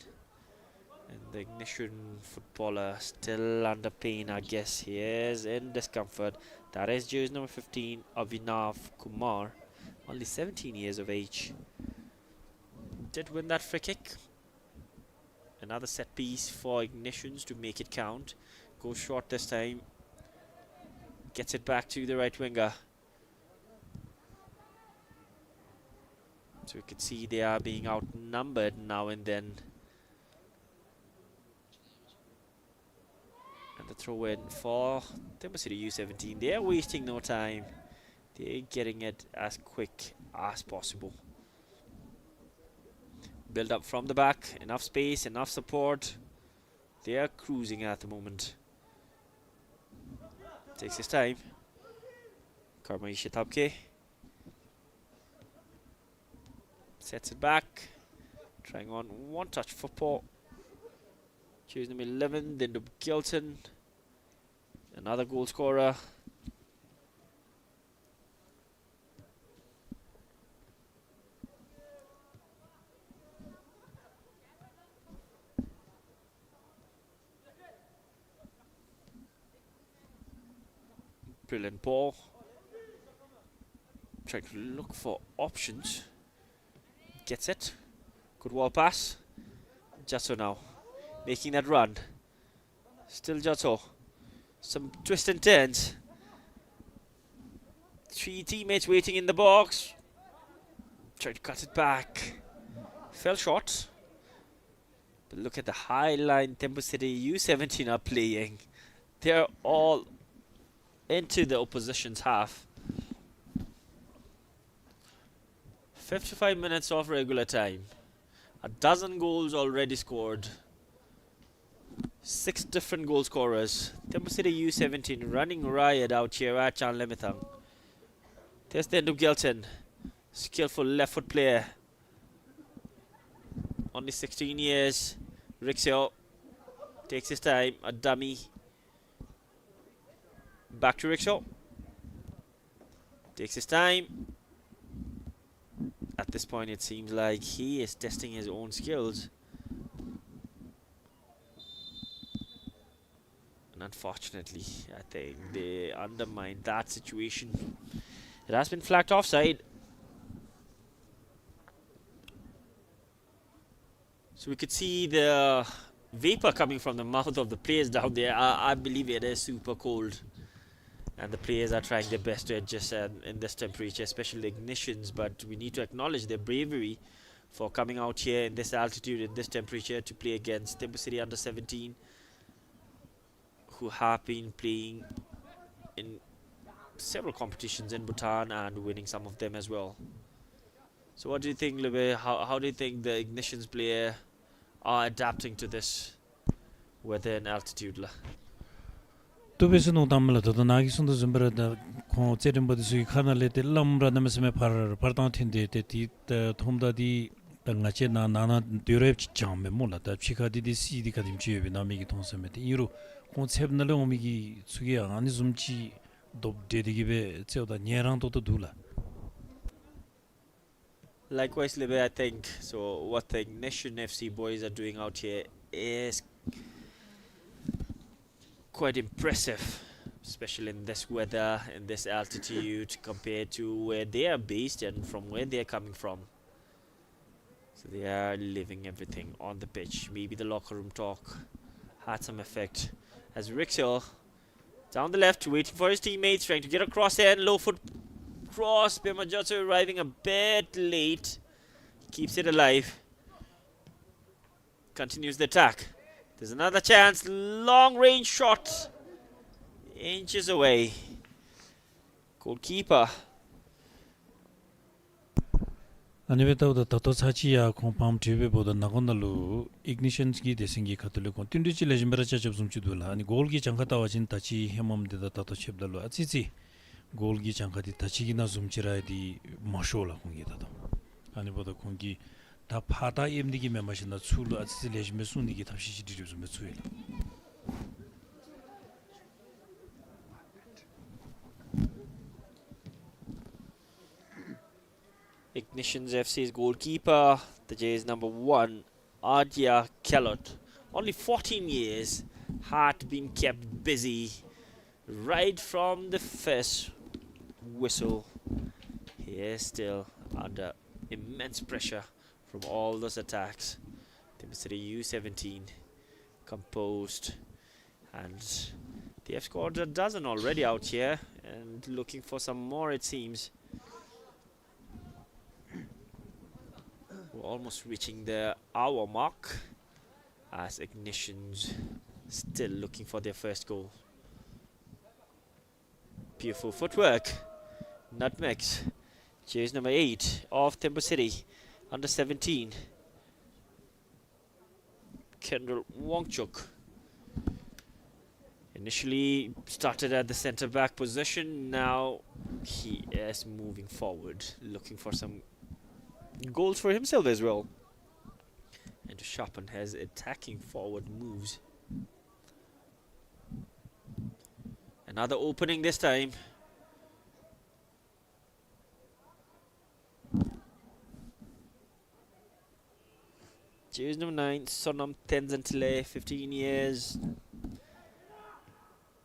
And the Ignition footballer still under pain, I guess. He is in discomfort. That is jersey number 15, Avinav Kumar, only 17 years of age. Did win that free kick. Another set piece for Ignitions to make it count. Goes short this time. Gets it back to the right winger. So you can see they are being outnumbered now and then. And the throw in for Thimphu City U-17. They are wasting no time. They're getting it as quick as possible. Build up from the back, enough space, enough support. They are cruising at the moment. Takes his time. Karmaisha Tabke sets it back, trying on one-touch football. Choose number 11, then to Gilton, another goal scorer. Brilliant ball. Trying to look for options. Gets it. Good wall pass. Jasso now. Making that run. Still Jasso. Some twists and turns. Three teammates waiting in the box. Trying to cut it back. Fell short. But look at the high line Thimphu City U-17 are playing. They're all into the opposition's half. 55 minutes of regular time. A dozen goals already scored. 6 different goal scorers. Thimphu City U-17 running riot out here at Chanlemithang. There's the end of Gilton. Skillful left foot player. Only 16 years. Rixio takes his time. A dummy. Back to Rickshaw. Takes his time. At this point it seems like he is testing his own skills. And unfortunately, I think they undermined that situation. It has been flagged offside. So we could see the vapor coming from the mouth of the players down there. I believe it is super cold. And the players are trying their best to adjust in this temperature, especially Ignitions. But we need to acknowledge their bravery for coming out here in this altitude, in this temperature, to play against Thimphu City under 17, who have been playing in several competitions in Bhutan and winning some of them as well. So what do you think, Lube? How do you think the Ignitions player are adapting to this weather and altitude? 두베스 노담을 더 나기 손도 좀 버다 고 제름버드 수이 카날레데 람라 남스메 파르탄텐데 데티 톰다디 당가체 나나 드레브 chambe 몰라다 치카디디 시디 카딤 지에비 나미기 통세메데 이루 콘셉트널 오미기 수기 아니 좀치 돕데디기베 쩨오다 녀랑도도 둘라. Likewise, Libe, I think so. What the Ignition FC boys are doing out here is quite impressive, especially in this weather, in this altitude, compared to where they are based and from where they are coming from. So they are living everything on the pitch. Maybe the locker room talk had some effect. As Rixel down the left, waiting for his teammates, trying to get across there, and low foot cross. Bemajotsu arriving a bit late. Keeps it alive. Continues the attack. There's another chance. Long range shot. Inches away. Goalkeeper. 아니베타우다 타토사치야 콤팜 티베보다 나곤달루 ignitions 대생기 카톨릭 틴디치 레짐베라차 접숨치도라 아니 골기 장카타 와진 타치 헤mom데다 타토 쳄달루 아치치 골기 장카디 타치기나 숨치라이디 마쇼라 공기다도 아니보다 공기 다 파다 임디기 메마신나 출루 아치치 레짐베 순디기 탑시지디 좀 메츠이라 Ignitions FC's goalkeeper, the Jays number 1, Adya Kellot. Only 14 years, had been kept busy right from the first whistle. He is still under immense pressure from all those attacks. Thimphu City U-17 composed, and they have scored a dozen already out here and looking for some more, it seems. We're almost reaching the hour mark as Ignitions still looking for their first goal. Beautiful footwork. Nutmegs. Jersey number 8 of Thimphu City. Under 17. Kendall Wongchuk. Initially started at the centre back position. Now he is moving forward, looking for some goals for himself as well, and to sharpen his attacking forward moves. Another opening this time. Jersey number 9, Sonam Tenzantile, 15 years.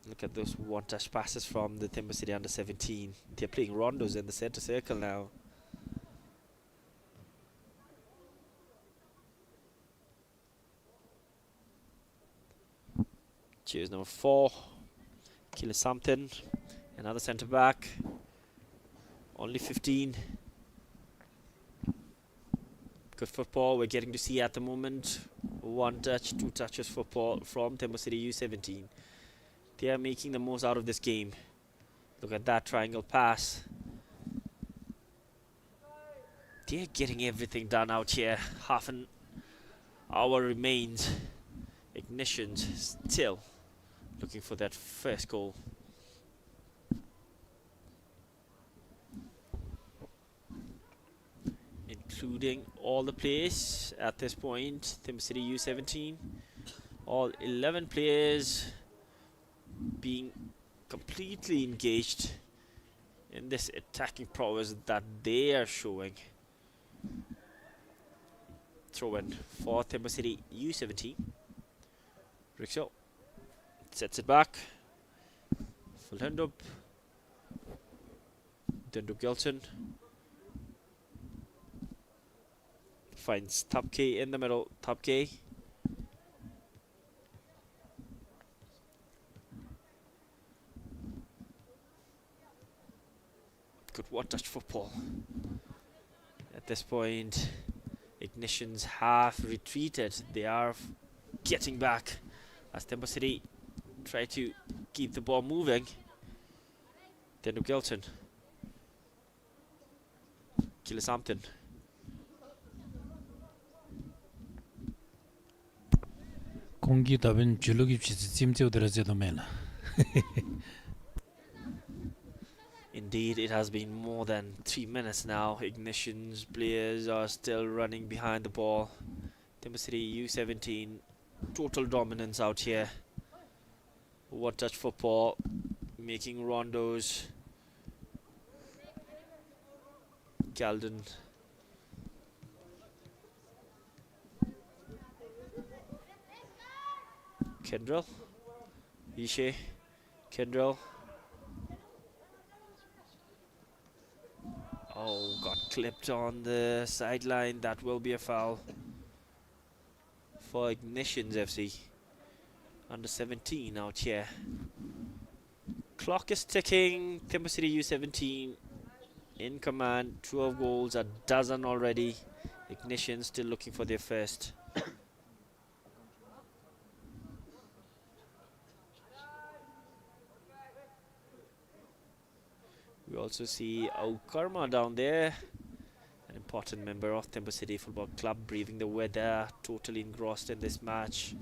Look at those one-touch passes from the Thimphu City under 17. They're playing rondos in the centre circle now. Cheers number 4, Killer Something, another centre back, only 15. Good football we're getting to see at the moment. One touch, two touches football from Thimphu City U-17. They are making the most out of this game. Look at that triangle pass. They're getting everything done out here. Half an hour remains. Ignitions still looking for that first goal. Including all the players at this point. Thimphu City U-17. All 11 players being completely engaged in this attacking prowess that they are showing. Throw in for Thimphu City U-17. Rixel sets it back. Full hand up. Dendup Gelson finds Top K in the middle. Top K. Good one-touch football. At this point, Ignitions have retreated. They are getting back as Thimphu City try to keep the ball moving. Dendup Gelson. Killer something. 공기 답은 줄룩이 비치 찜제오더라지도 매나. Indeed, it has been more than 3 minutes now. Ignition's players are still running behind the ball. Thimphu City U-17, total dominance out here. One-touch football, making rondos. Galden. Kendrell. Ishe. Kendrell. Oh, got clipped on the sideline. That will be a foul for Ignitions FC. Under 17 out here. Clock is ticking. Thimphu City U-17 in command. 12 goals, a dozen already. Ignition still looking for their first. We also see Karma down there, an important member of Thimphu City Football Club, breathing the weather, totally engrossed in this match.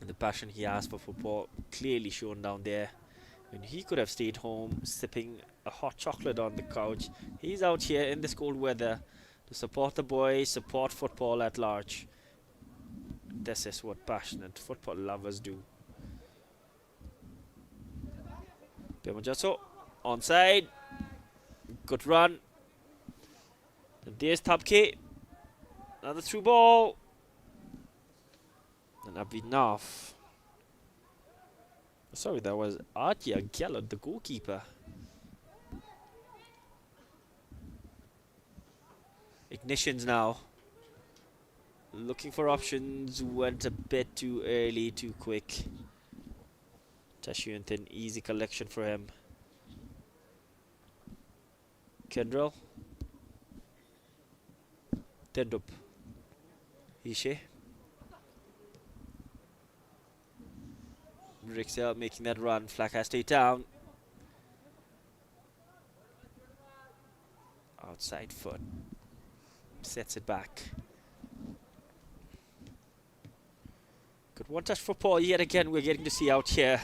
And the passion he has for football clearly shown down there. When he could have stayed home sipping a hot chocolate on the couch, he's out here in this cold weather to support the boys, support football at large. This is what passionate football lovers do. Pemajaso onside. Good run. And there's Tabke. Another through ball. And Abhinav. Sorry, that was Atya Gellert, the goalkeeper. Ignitions now. Looking for options. Went a bit too early, too quick. Tashuntan, easy collection for him. Kendrell. Tendup. Ishe. Rixel making that run. Flag has stayed down. Outside foot. Sets it back. Good one touch for Paul yet again. We're getting to see out here.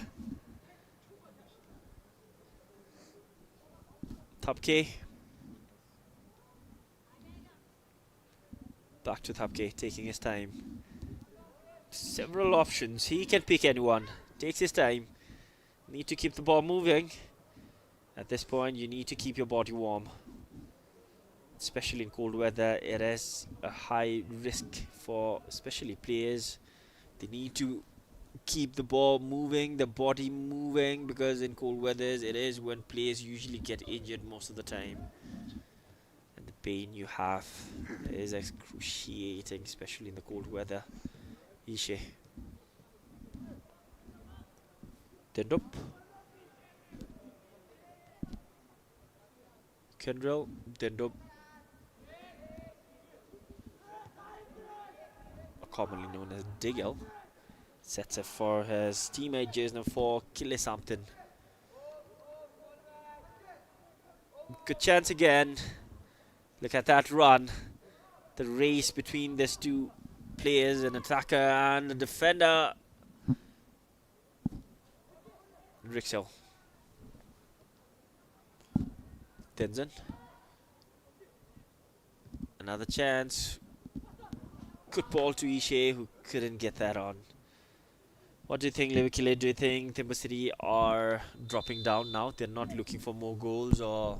Thapke. Back to Thapke, taking his time. Several options. He can pick anyone. Takes his time. Need to keep the ball moving. At this point, you need to keep your body warm. Especially in cold weather, it is a high risk for especially players. They need to keep the ball moving, the body moving, because in cold weathers, it is when players usually get injured most of the time. And the pain you have is excruciating, especially in the cold weather. Ishe. Tendup. Kendrell. Tendup. Commonly known as Diggle. Sets it for his teammate jersey number 4, Kilisampton. Good chance again. Look at that run. The race between these two players, an attacker and a defender. Rixel. Tenzin. Another chance. Good ball to Ishe, who couldn't get that on. What do you think, Levikile? Do you think Thimphu City are dropping down now? They're not looking for more goals, or?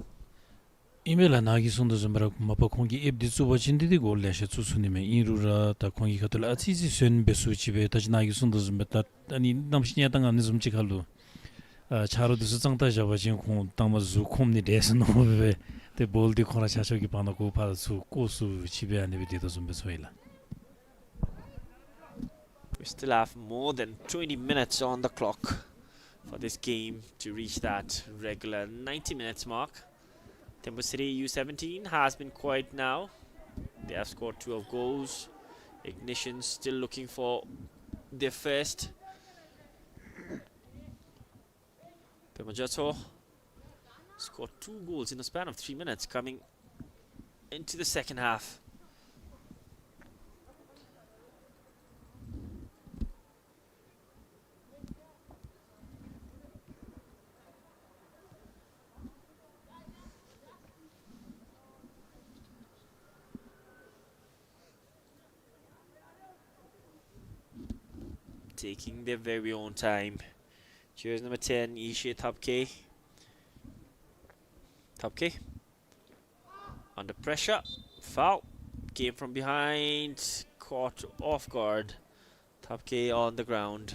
Email nagi sundu zumbra mapa kongi ebdi suba chindidi gol lashe tsusunime inrura ta kongi katula atsisi sön besu chibe taj nagi sundu zumba ta ani namshinya tanga nizum chikalu charo dusu zangta jaba jing kong tangma zu komni desa nobe te bol di kona chachogi pano ko pa su kosu chibe ani bidi to zumba soila. We still have more than 20 minutes on the clock for this game to reach that regular 90 minutes mark. Thimphu City U-17 has been quiet now. They have scored 12 goals. Ignition still looking for their first. Pemajato scored 2 goals in a span of 3 minutes coming into the second half. Taking their very own time. Cheers number 10, Ishe Thapke. Thapke. Under pressure. Foul. Came from behind. Caught off guard. Top K on the ground.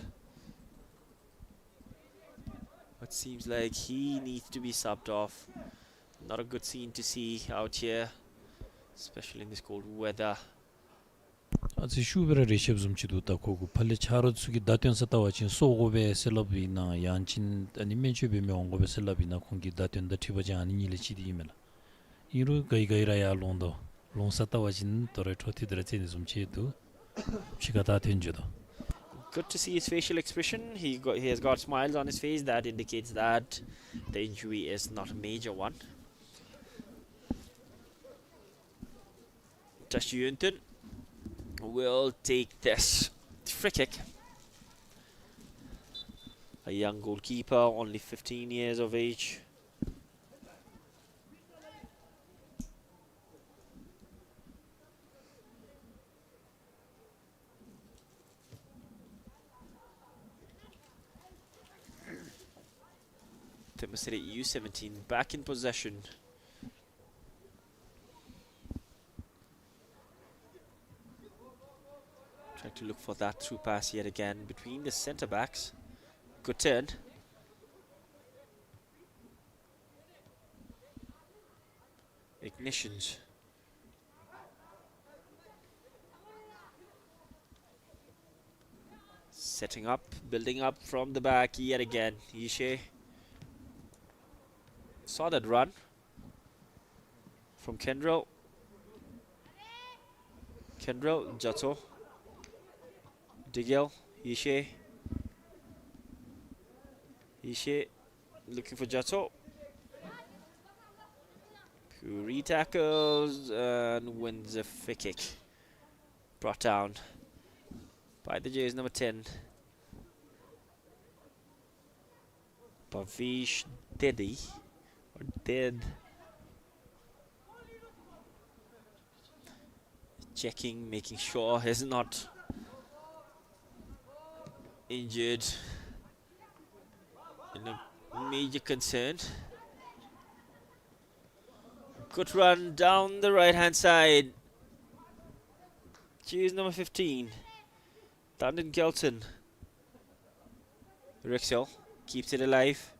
It seems like he needs to be subbed off. Not a good scene to see out here, especially in this cold weather. 아주 슈베라 레시브 치도 따고 팔레 차로 수기 다텐 사타와친 소고베 셀럽이나 양친 아니면 주베 명고베 셀럽이나 공기 다텐 다 티버지 아닌 일이 치디메라 이루 가이가이라야 롱도 롱사타와친 또레 토티드레체 좀 치도 시가 다텐 주도. Good to see his facial expression. He has got smiles on his face. That indicates that the injury is not a major one. Tash Yunton will take this free kick. A young goalkeeper, only 15 years of age. Thimphu City U-17 back in possession. Trying to look for that through pass yet again between the centre backs. Good turn. Ignitions. Setting up, building up from the back yet again. Ishe saw that run from Kendrell. Jato. Digel, Ishe looking for Jato. Puri tackles and wins a free kick. Brought down by the Jays number 10. Pavish Dedi or Dead. Checking, making sure he's not injured. In a major concern. Good run down the right hand side. Cheers number 15. London Gelton. Rixel keeps it alive.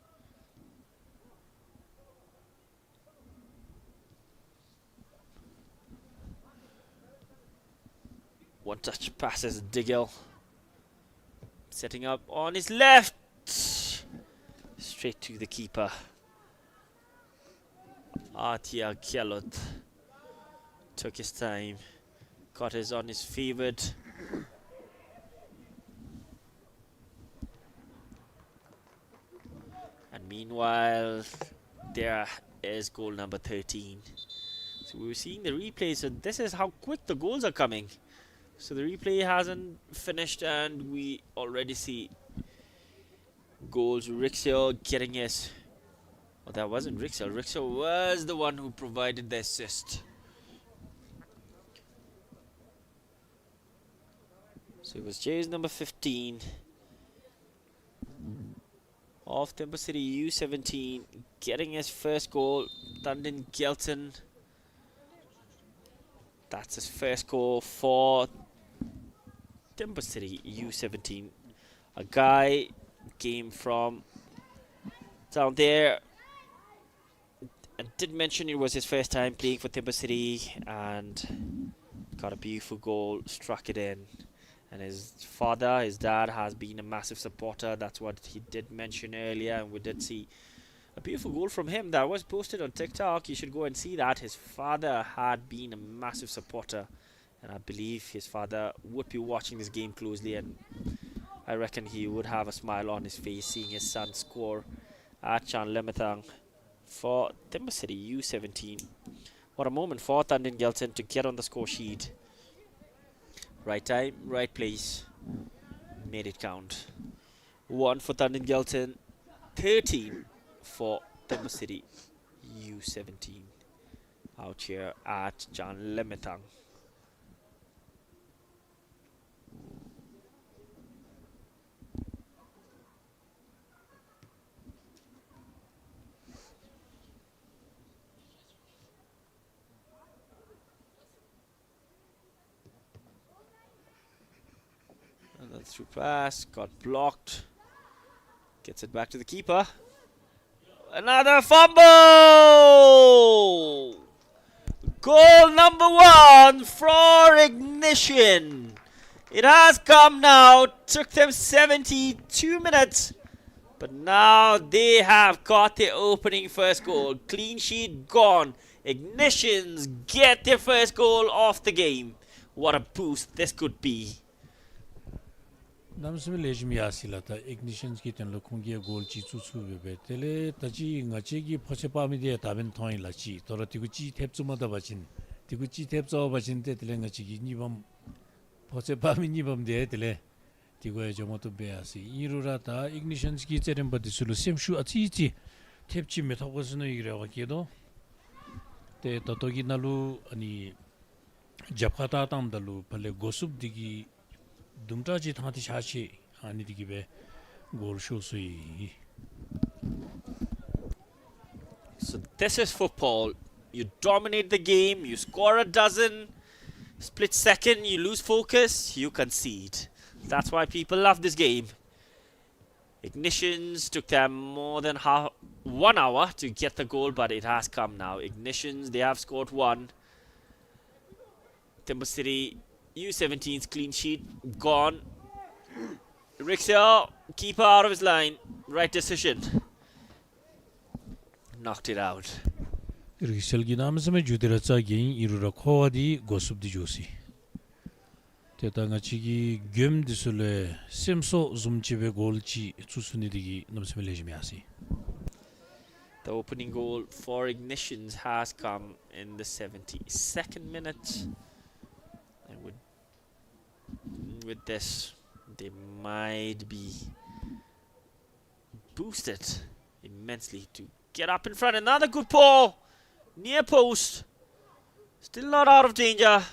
One touch passes Digel. Setting up on his left. Straight to the keeper. Atia Kialot took his time. Got his on his favourite. And meanwhile, there is goal number 13. So we were seeing the replay. So this is how quick the goals are coming. So the replay hasn't finished and we already see goals. Rixel getting his... Oh, that wasn't Rixel. Rixel was the one who provided the assist. So it was Jay's number 15 of Thimphu City U-17 getting his first goal. London Gelton. That's his first goal for Thimphu City U-17. A guy came from down there and did mention it was his first time playing for Thimphu City and got a beautiful goal, struck it in. And his dad has been a massive supporter. That's what he did mention earlier, and we did see a beautiful goal from him that was posted on TikTok. You should go and see that. His father had been a massive supporter, and I believe his father would be watching this game closely, and I reckon he would have a smile on his face seeing his son score at Chanlemetang for Thimphu City U-17. What a moment for London Gelton to get on the score sheet. Right time, right place. Made it count. 1 for London Gelton, 13 for Thimphu City U-17 out here at Chanlemetang. Through pass, got blocked. Gets it back to the keeper. Another fumble! Goal number 1 for Ignition. It has come now. Took them 72 minutes. But now they have got their opening first goal. Clean sheet gone. Ignitions get their first goal of the game. What a boost this could be. 남스미 레지미아실라타 ignitions ki ten lokongye goal chi chu chu be tele taji ngachi gi phose pami de daben thoi la chi tora tigu chi thepchuma da bachin tigu chi thepcho bachin te tele ngachi gi nibam phose pami nibam de tele tigu e jomoto be asi irura ta ignitions ki cherem badi sulu semshu achi chi thepchi me thogosno igre wa kedo te totogi nalu ani japkhata tam dalu phale gosup digi dumtaji thati shashi ani digibe goal shosui. So this is football. You dominate the game, you score a dozen, split second, you lose focus, you concede. That's why people love this game. Ignitions took them more than 1 hour to get the goal, but it has come now. Ignitions, they have scored 1. Thimphu City U-17's clean sheet gone. Rixia, keeper out of his line. Right decision. Knocked it out. Rixel gi namsame judiracha gi irura khowadi gosubdi josi. Teta ngachi gi göm disule semso zumchibe golchi chusuni digi namsame lejmiasi. The opening goal for Ignitions has come in the 72nd minute. And with this, they might be boosted immensely to get up in front. Another good ball, near post, still not out of danger.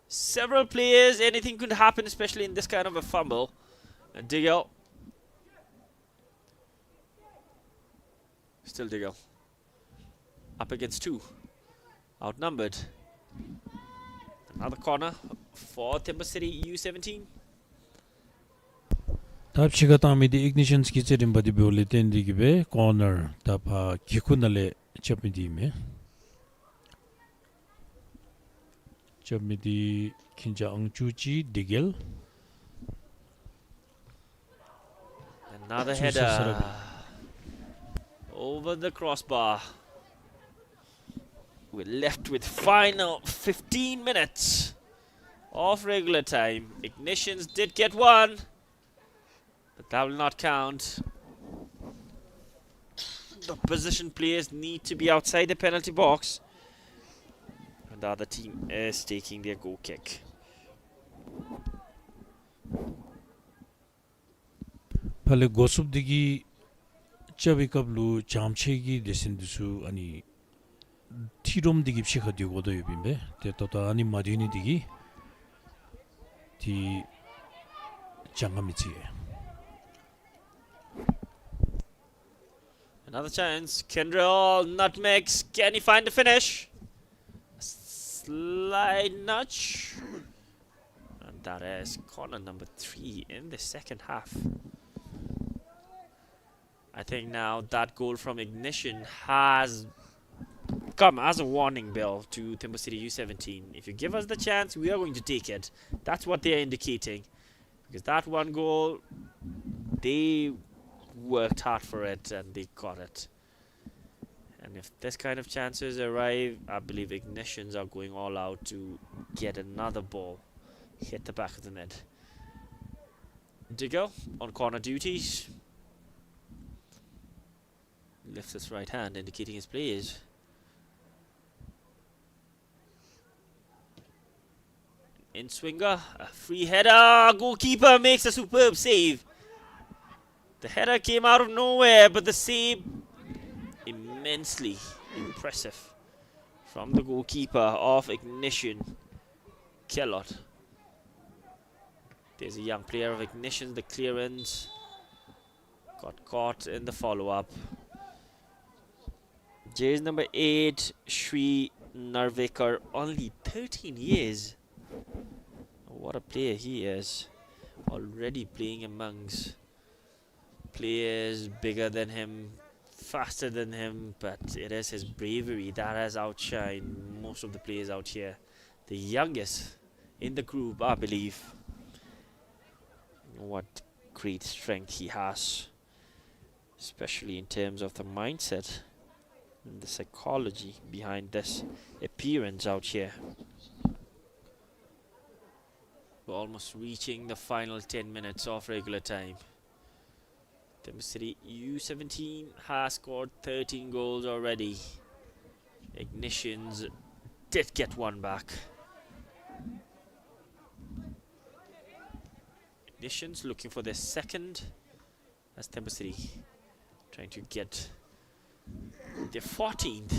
Several players, anything could happen, especially in this kind of a fumble. And Diggle, still Diggle, up against 2, outnumbered. Another corner for Thimphu City U-17. Tapchiga tamidi ignitions ki cherim badi bole tendi gibe corner tapa kikunale chapmidi me chapmidi kinja angchuchi digel. Another header over the crossbar. We're left with final 15 minutes of regular time. Ignitions did get 1, but that will not count. The position players need to be outside the penalty box, and the other team is taking their goal kick. Pale gosup digi chabikablu chamchegi desindusu ani tirom digi pshikha digodo yubimbe te tota ani madini digi ti changamichi. Another chance. Kendrill nutmegs. Can he find the finish? Slide nudge. And that is corner number 3 in the second half. I think now that goal from Ignition has come as a warning bell to Thimphu City U-17. If you give us the chance, we are going to take it. That's what they are indicating. Because that one goal, they worked hard for it and they got it. And if this kind of chances arrive, I believe Ignitions are going all out to get another ball hit the back of the net. Digger on corner duties. Lifts his right hand, indicating his players. In swinger, a free header. Goalkeeper makes a superb save. The header came out of nowhere, but the save immensely impressive from the goalkeeper of Ignition, Kellott. There's a young player of Ignition. The clearance got caught in the follow-up. Jersey number 8, Shri Narvekar, only 13 years. What a player he is. already playing amongst players bigger than him, faster than him, but it is his bravery that has outshined most of the players out here. The youngest in the group, I believe. What great strength he has, especially in terms of the mindset and the psychology behind this appearance out here. We're almost reaching the final 10 minutes of regular time. Thimphu City U-17 has scored 13 goals already. Ignitions did get one back. Ignitions looking for their second, as Thimphu City trying to get their 14th.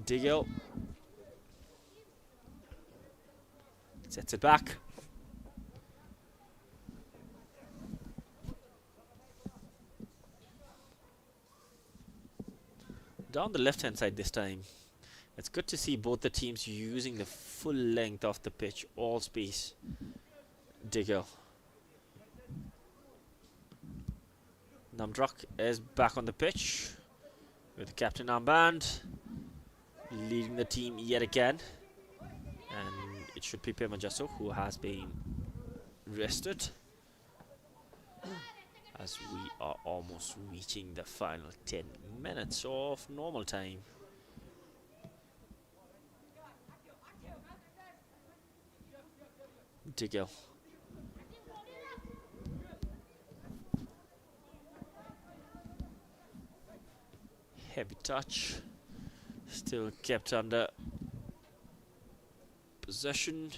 Diggle sets it back. Down the left hand side this time. It's good to see both the teams using the full length of the pitch, all space. Diggle. Namdrak is back on the pitch with the captain armband, leading the team yet again. And it should be Pemajaso who has been rested, as we are almost reaching the final 10 minutes of normal time. Diggle. Heavy touch. Still kept under possession.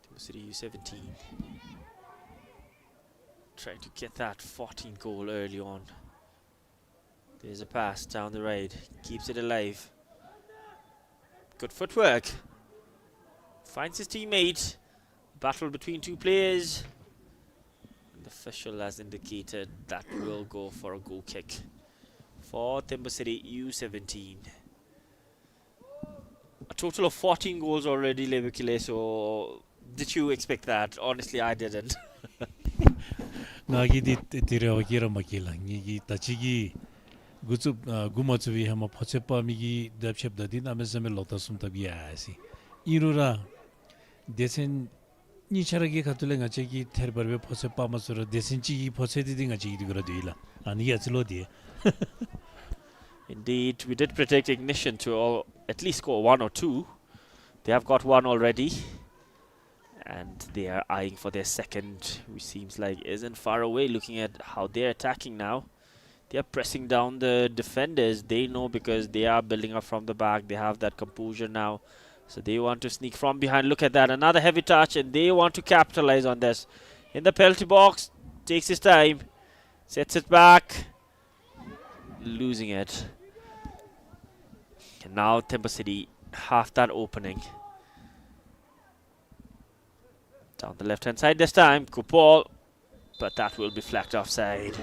Thimphu City U-17 trying to get that 14th goal early on. There's a pass down the right, keeps it alive. Good footwork. Finds his teammate. Battle between two players. And the official has indicated that will go for a goal kick for Thimphu City U-17. A total of 14 goals already, Levukile. So did you expect that? Honestly, I didn't. Nagi dit tiro kira makila ngi tachigi gutsub gumatsubi hama phochepa migi dapchep dadin amesame lotasum tabiasi irura desen ni charagi khatule ngachegi therbarbe phochepa masura desenchi phochedi ngachegi digradila ani yachlodi. Indeed, we did predict Ignition to at least score one or two. They have got one already, and they are eyeing for their second, which seems like isn't far away. Looking at how they're attacking now, they are pressing down the defenders. They know because they are building up from the back. They have that composure now, so they want to sneak from behind. Look at that, another heavy touch, and they want to capitalize on this. In the penalty box, takes his time, sets it back, losing it. And now Thimphu City have that opening. Down the left hand side this time, Kupol, but that will be flagged offside.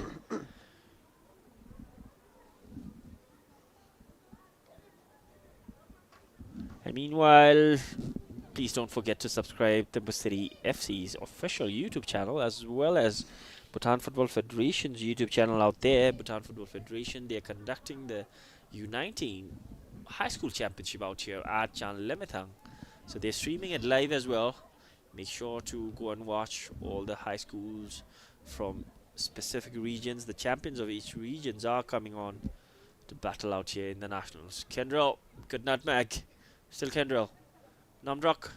And meanwhile, please don't forget to subscribe to Thimphu City FC's official YouTube channel, as well as Bhutan Football Federation's YouTube channel out there. Bhutan Football Federation, they are conducting the U19 high school championship out here at Chanlemethang. So they're streaming it live as well. Make sure to go and watch all the high schools from specific regions. The champions of each regions are coming on to battle out here in the nationals. Kendrell, good nutmeg. Still Kendrell. Namdrak.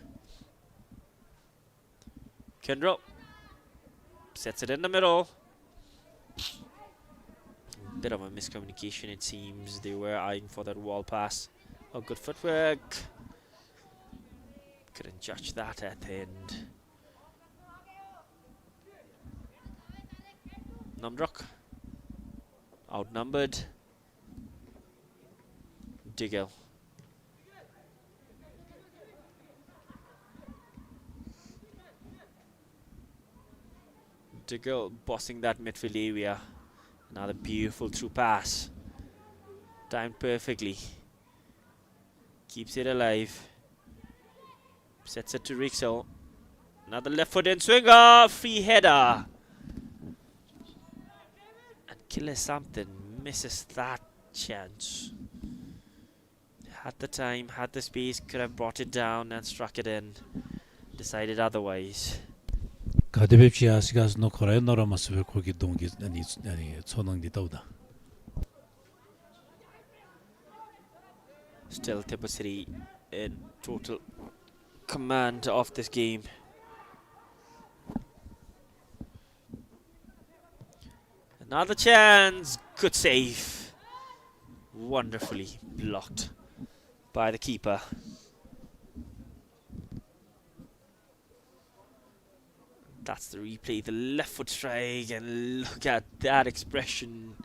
Kendrell sets it in the middle. Bit of a miscommunication, it seems. They were eyeing for that wall pass. Oh, good footwork. Couldn't judge that at the end. Namdrak outnumbered. Diggle. Diggle bossing that midfield area. Another beautiful through pass. Timed perfectly. Keeps it alive. Sets it to Rixel. Another left foot in swinger. Free header. And Killer Something misses that chance. Had the time, had the space, could have brought it down and struck it in. Decided otherwise. 가데베치아 시가스 노코라에 노라마스베 거기 동기 아니 소능디 떠오다. Still Thimphu City in total command of this game. Another chance. Good save. Wonderfully blocked by the keeper. That's the replay, the left foot strike, and look at that expression.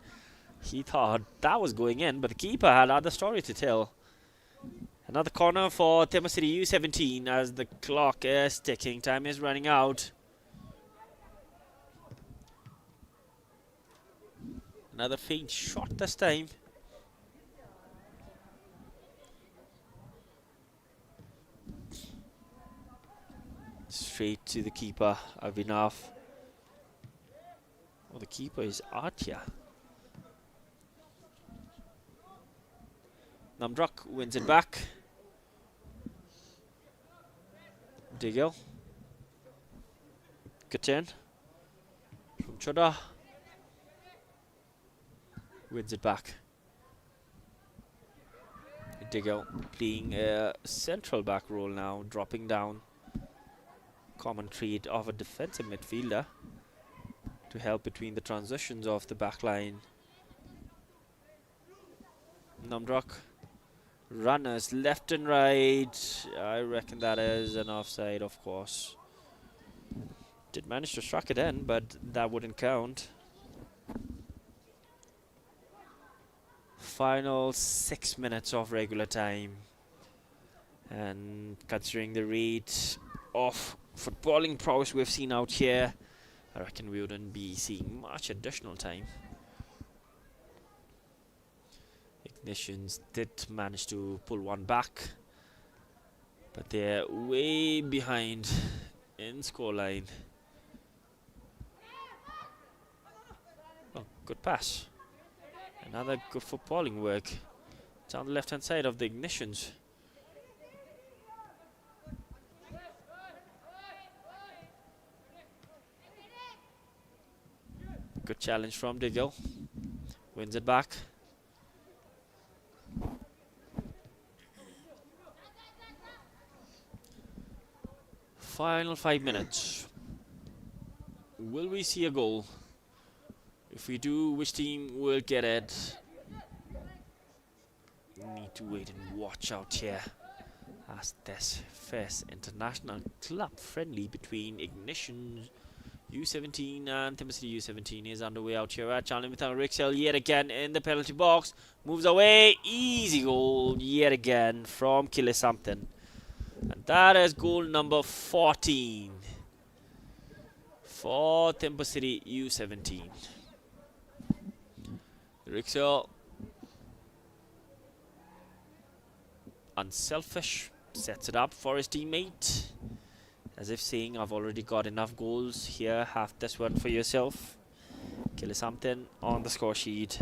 He thought that was going in, but the keeper had other story to tell. Another corner for Thimphu City U-17 as the clock is ticking. Time is running out. Another faint shot this time. Straight to the keeper, Avinav. Oh, the keeper is Atya. Namdrak wins it back. Digel. Good turn. From Choda. Wins it back. Digel playing a central back role now, dropping down. Common trait of a defensive midfielder to help between the transitions of the back line. Namdrak. Runners left and right. I reckon that is an offside, of course. Did manage to strike it in, but that wouldn't count. Final 6 minutes of regular time. And considering the rate of footballing prowess we've seen out here, I reckon we wouldn't be seeing much additional time. Ignitions did manage to pull one back, but they're way behind in scoreline. Oh, good pass. Another good footballing work. It's on the left hand side of the Ignitions. Good challenge from Digel. Wins it back. Final 5 minutes. Will we see a goal? If we do, which team will get it? We need to wait and watch out here, as this first international club friendly between Ignition U-17 and Thimphu City U-17 is underway out here at Chanlimithang. Rixel yet again in the penalty box. Moves away. Easy goal yet again from Killer Something. And that is goal number 14 for Thimphu City U-17. Rixel, unselfish, sets it up for his teammate, as if saying, I've already got enough goals here, have this one for yourself. Killer Something on the score sheet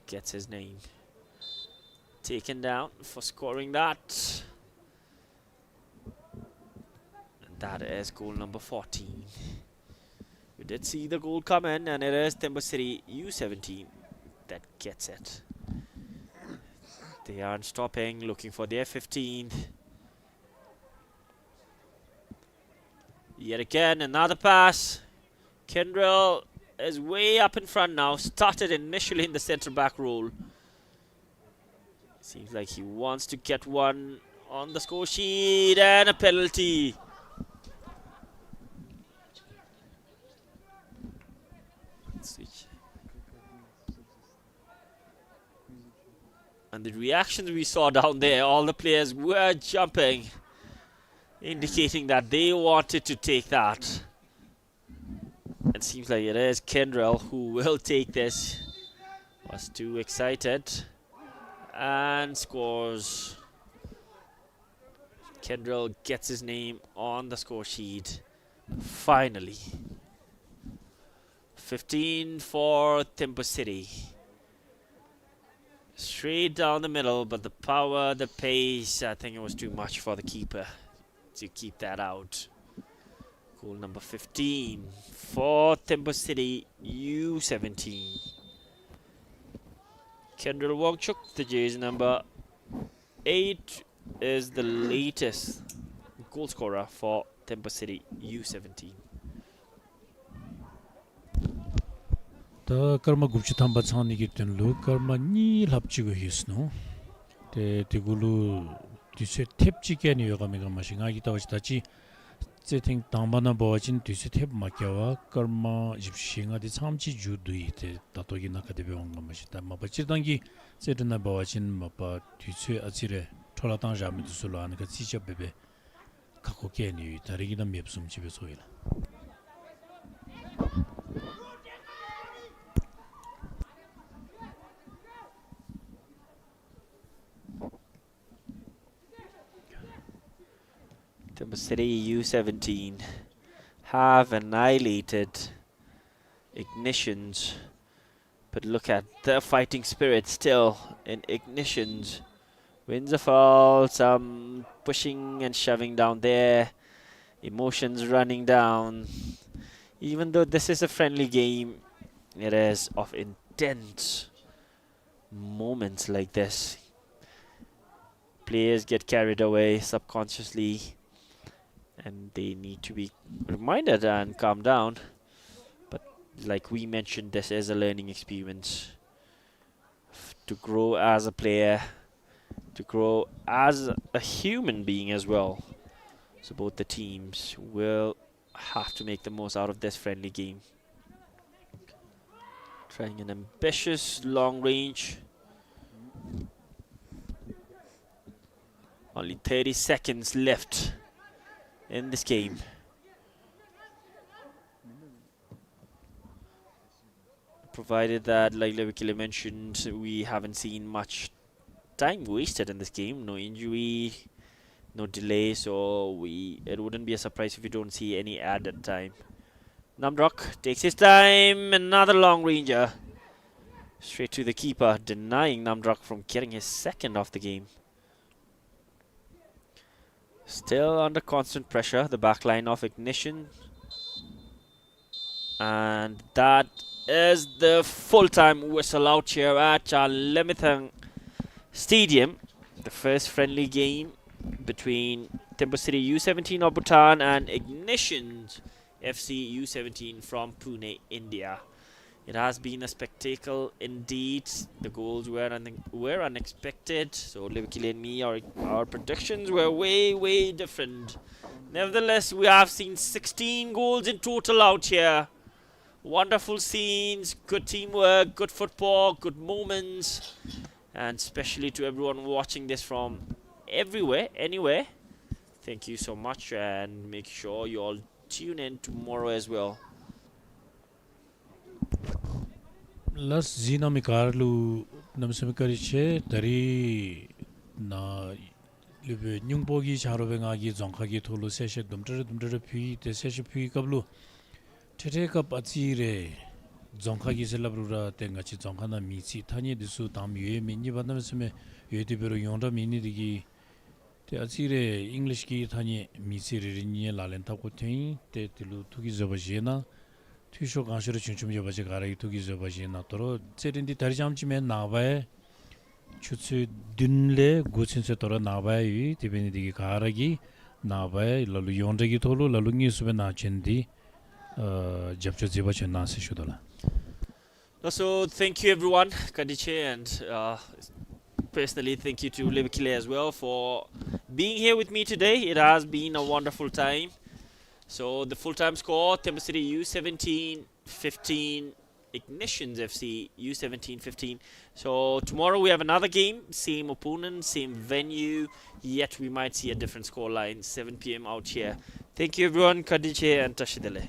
gets his name taken down for scoring that. And that is goal number 14. We did see the goal come in, and it is Thimphu City U-17 that gets it. They aren't stopping, looking for their 15th. Yet again, another pass. Kendrell is way up in front now. Started initially in the centre back role. Seems like he wants to get one on the score sheet, and a penalty. Switch. And the reactions we saw down there, all the players were jumping, indicating that they wanted to take that. It seems like it is Kendrell who will take this. Was too excited and scores. Kendrill gets his name on the score sheet. Finally. 15 for Thimphu City. Straight down the middle, but the power, the pace, I think it was too much for the keeper to keep that out. Goal number 15 for Thimphu City U-17. Kendrill Wongchuk, the jersey number 8, is the latest goal scorer for Thimphu City U-17. 더 karma gupchi thamba chani ki tenlu karma ni lapchi go hisno te tigulu dise tepchi ke ni yoga mega mashinga gi tawa chitachi setting tambana bawachin dise tep makyawa karma jipshinga di chamchi judui te tatogi nakade beonga mashita mabachi dangi setna bawachin mapa dise achire thola tang jami dusula an ka chicha bebe kako ke ni tarigi da mepsum chibe soila Thimphu City U-17 have annihilated Ignitions, but look at the fighting spirit still in Ignitions. Wins a foul, some pushing and shoving down there, emotions running down. Even though this is a friendly game, it is of intense moments like this. Players get carried away subconsciously, and they need to be reminded and calm down. But like we mentioned, this is a learning experience to grow as a player, to grow as a human being as well. So both the teams will have to make the most out of this friendly game. Trying an ambitious long range. Only 30 seconds left in this game. Provided that, like Levikile mentioned, we haven't seen much time wasted in this game. No injury, no delay, so it wouldn't be a surprise if we don't see any added time. Namdrok takes his time. Another long ranger. Straight to the keeper, denying Namdrok from getting his second of the game. Still under constant pressure, the back line of Ignition. And that is the full-time whistle out here at Lemithang Stadium. The first friendly game between Thimphu City U-17 of Bhutan and Ignition FC U-17 from Pune, India. It has been a spectacle indeed. The goals were unexpected. So Levikile and me, our predictions were way different. Nevertheless, we have seen 16 goals in total out here. Wonderful scenes, good teamwork, good football, good moments. And especially to everyone watching this from everywhere, anywhere. Thank you so much, and make sure you all tune in tomorrow as well. Las zina mikarlu namsamikariche dari na libe nyungbogi charovengagi zonkagi tholu seshe dumdre phi te seshe phi kablu tete kap achire zonkagi selabrura tengachi zonkana michi thani disu tam yue minni badamsme yedibero yonda mini digi te achire english ki thani michi ririnye lalenta ko thein te tilu thugi zobajena Tisho ganshiro chunchum yobaji gara itugi zobaji natoro serindi tarjamchi men nabae chutsu dinle gochinse tora nabae tibeni digi garagi nabae lalu yondagi tolu lalu ngi sube na chendi japcho ziba chen na se shudola. So thank you everyone, Kadiche, and personally thank you to Levikile as well for being here with me today. It has been a wonderful time. So the full-time score, Thimphu City U-17 15, Ignitions FC U-17 15. So tomorrow we have another game, same opponent, same venue, yet we might see a different score line, 7 p.m. out here. Thank you everyone, Kadiche and Tashidele.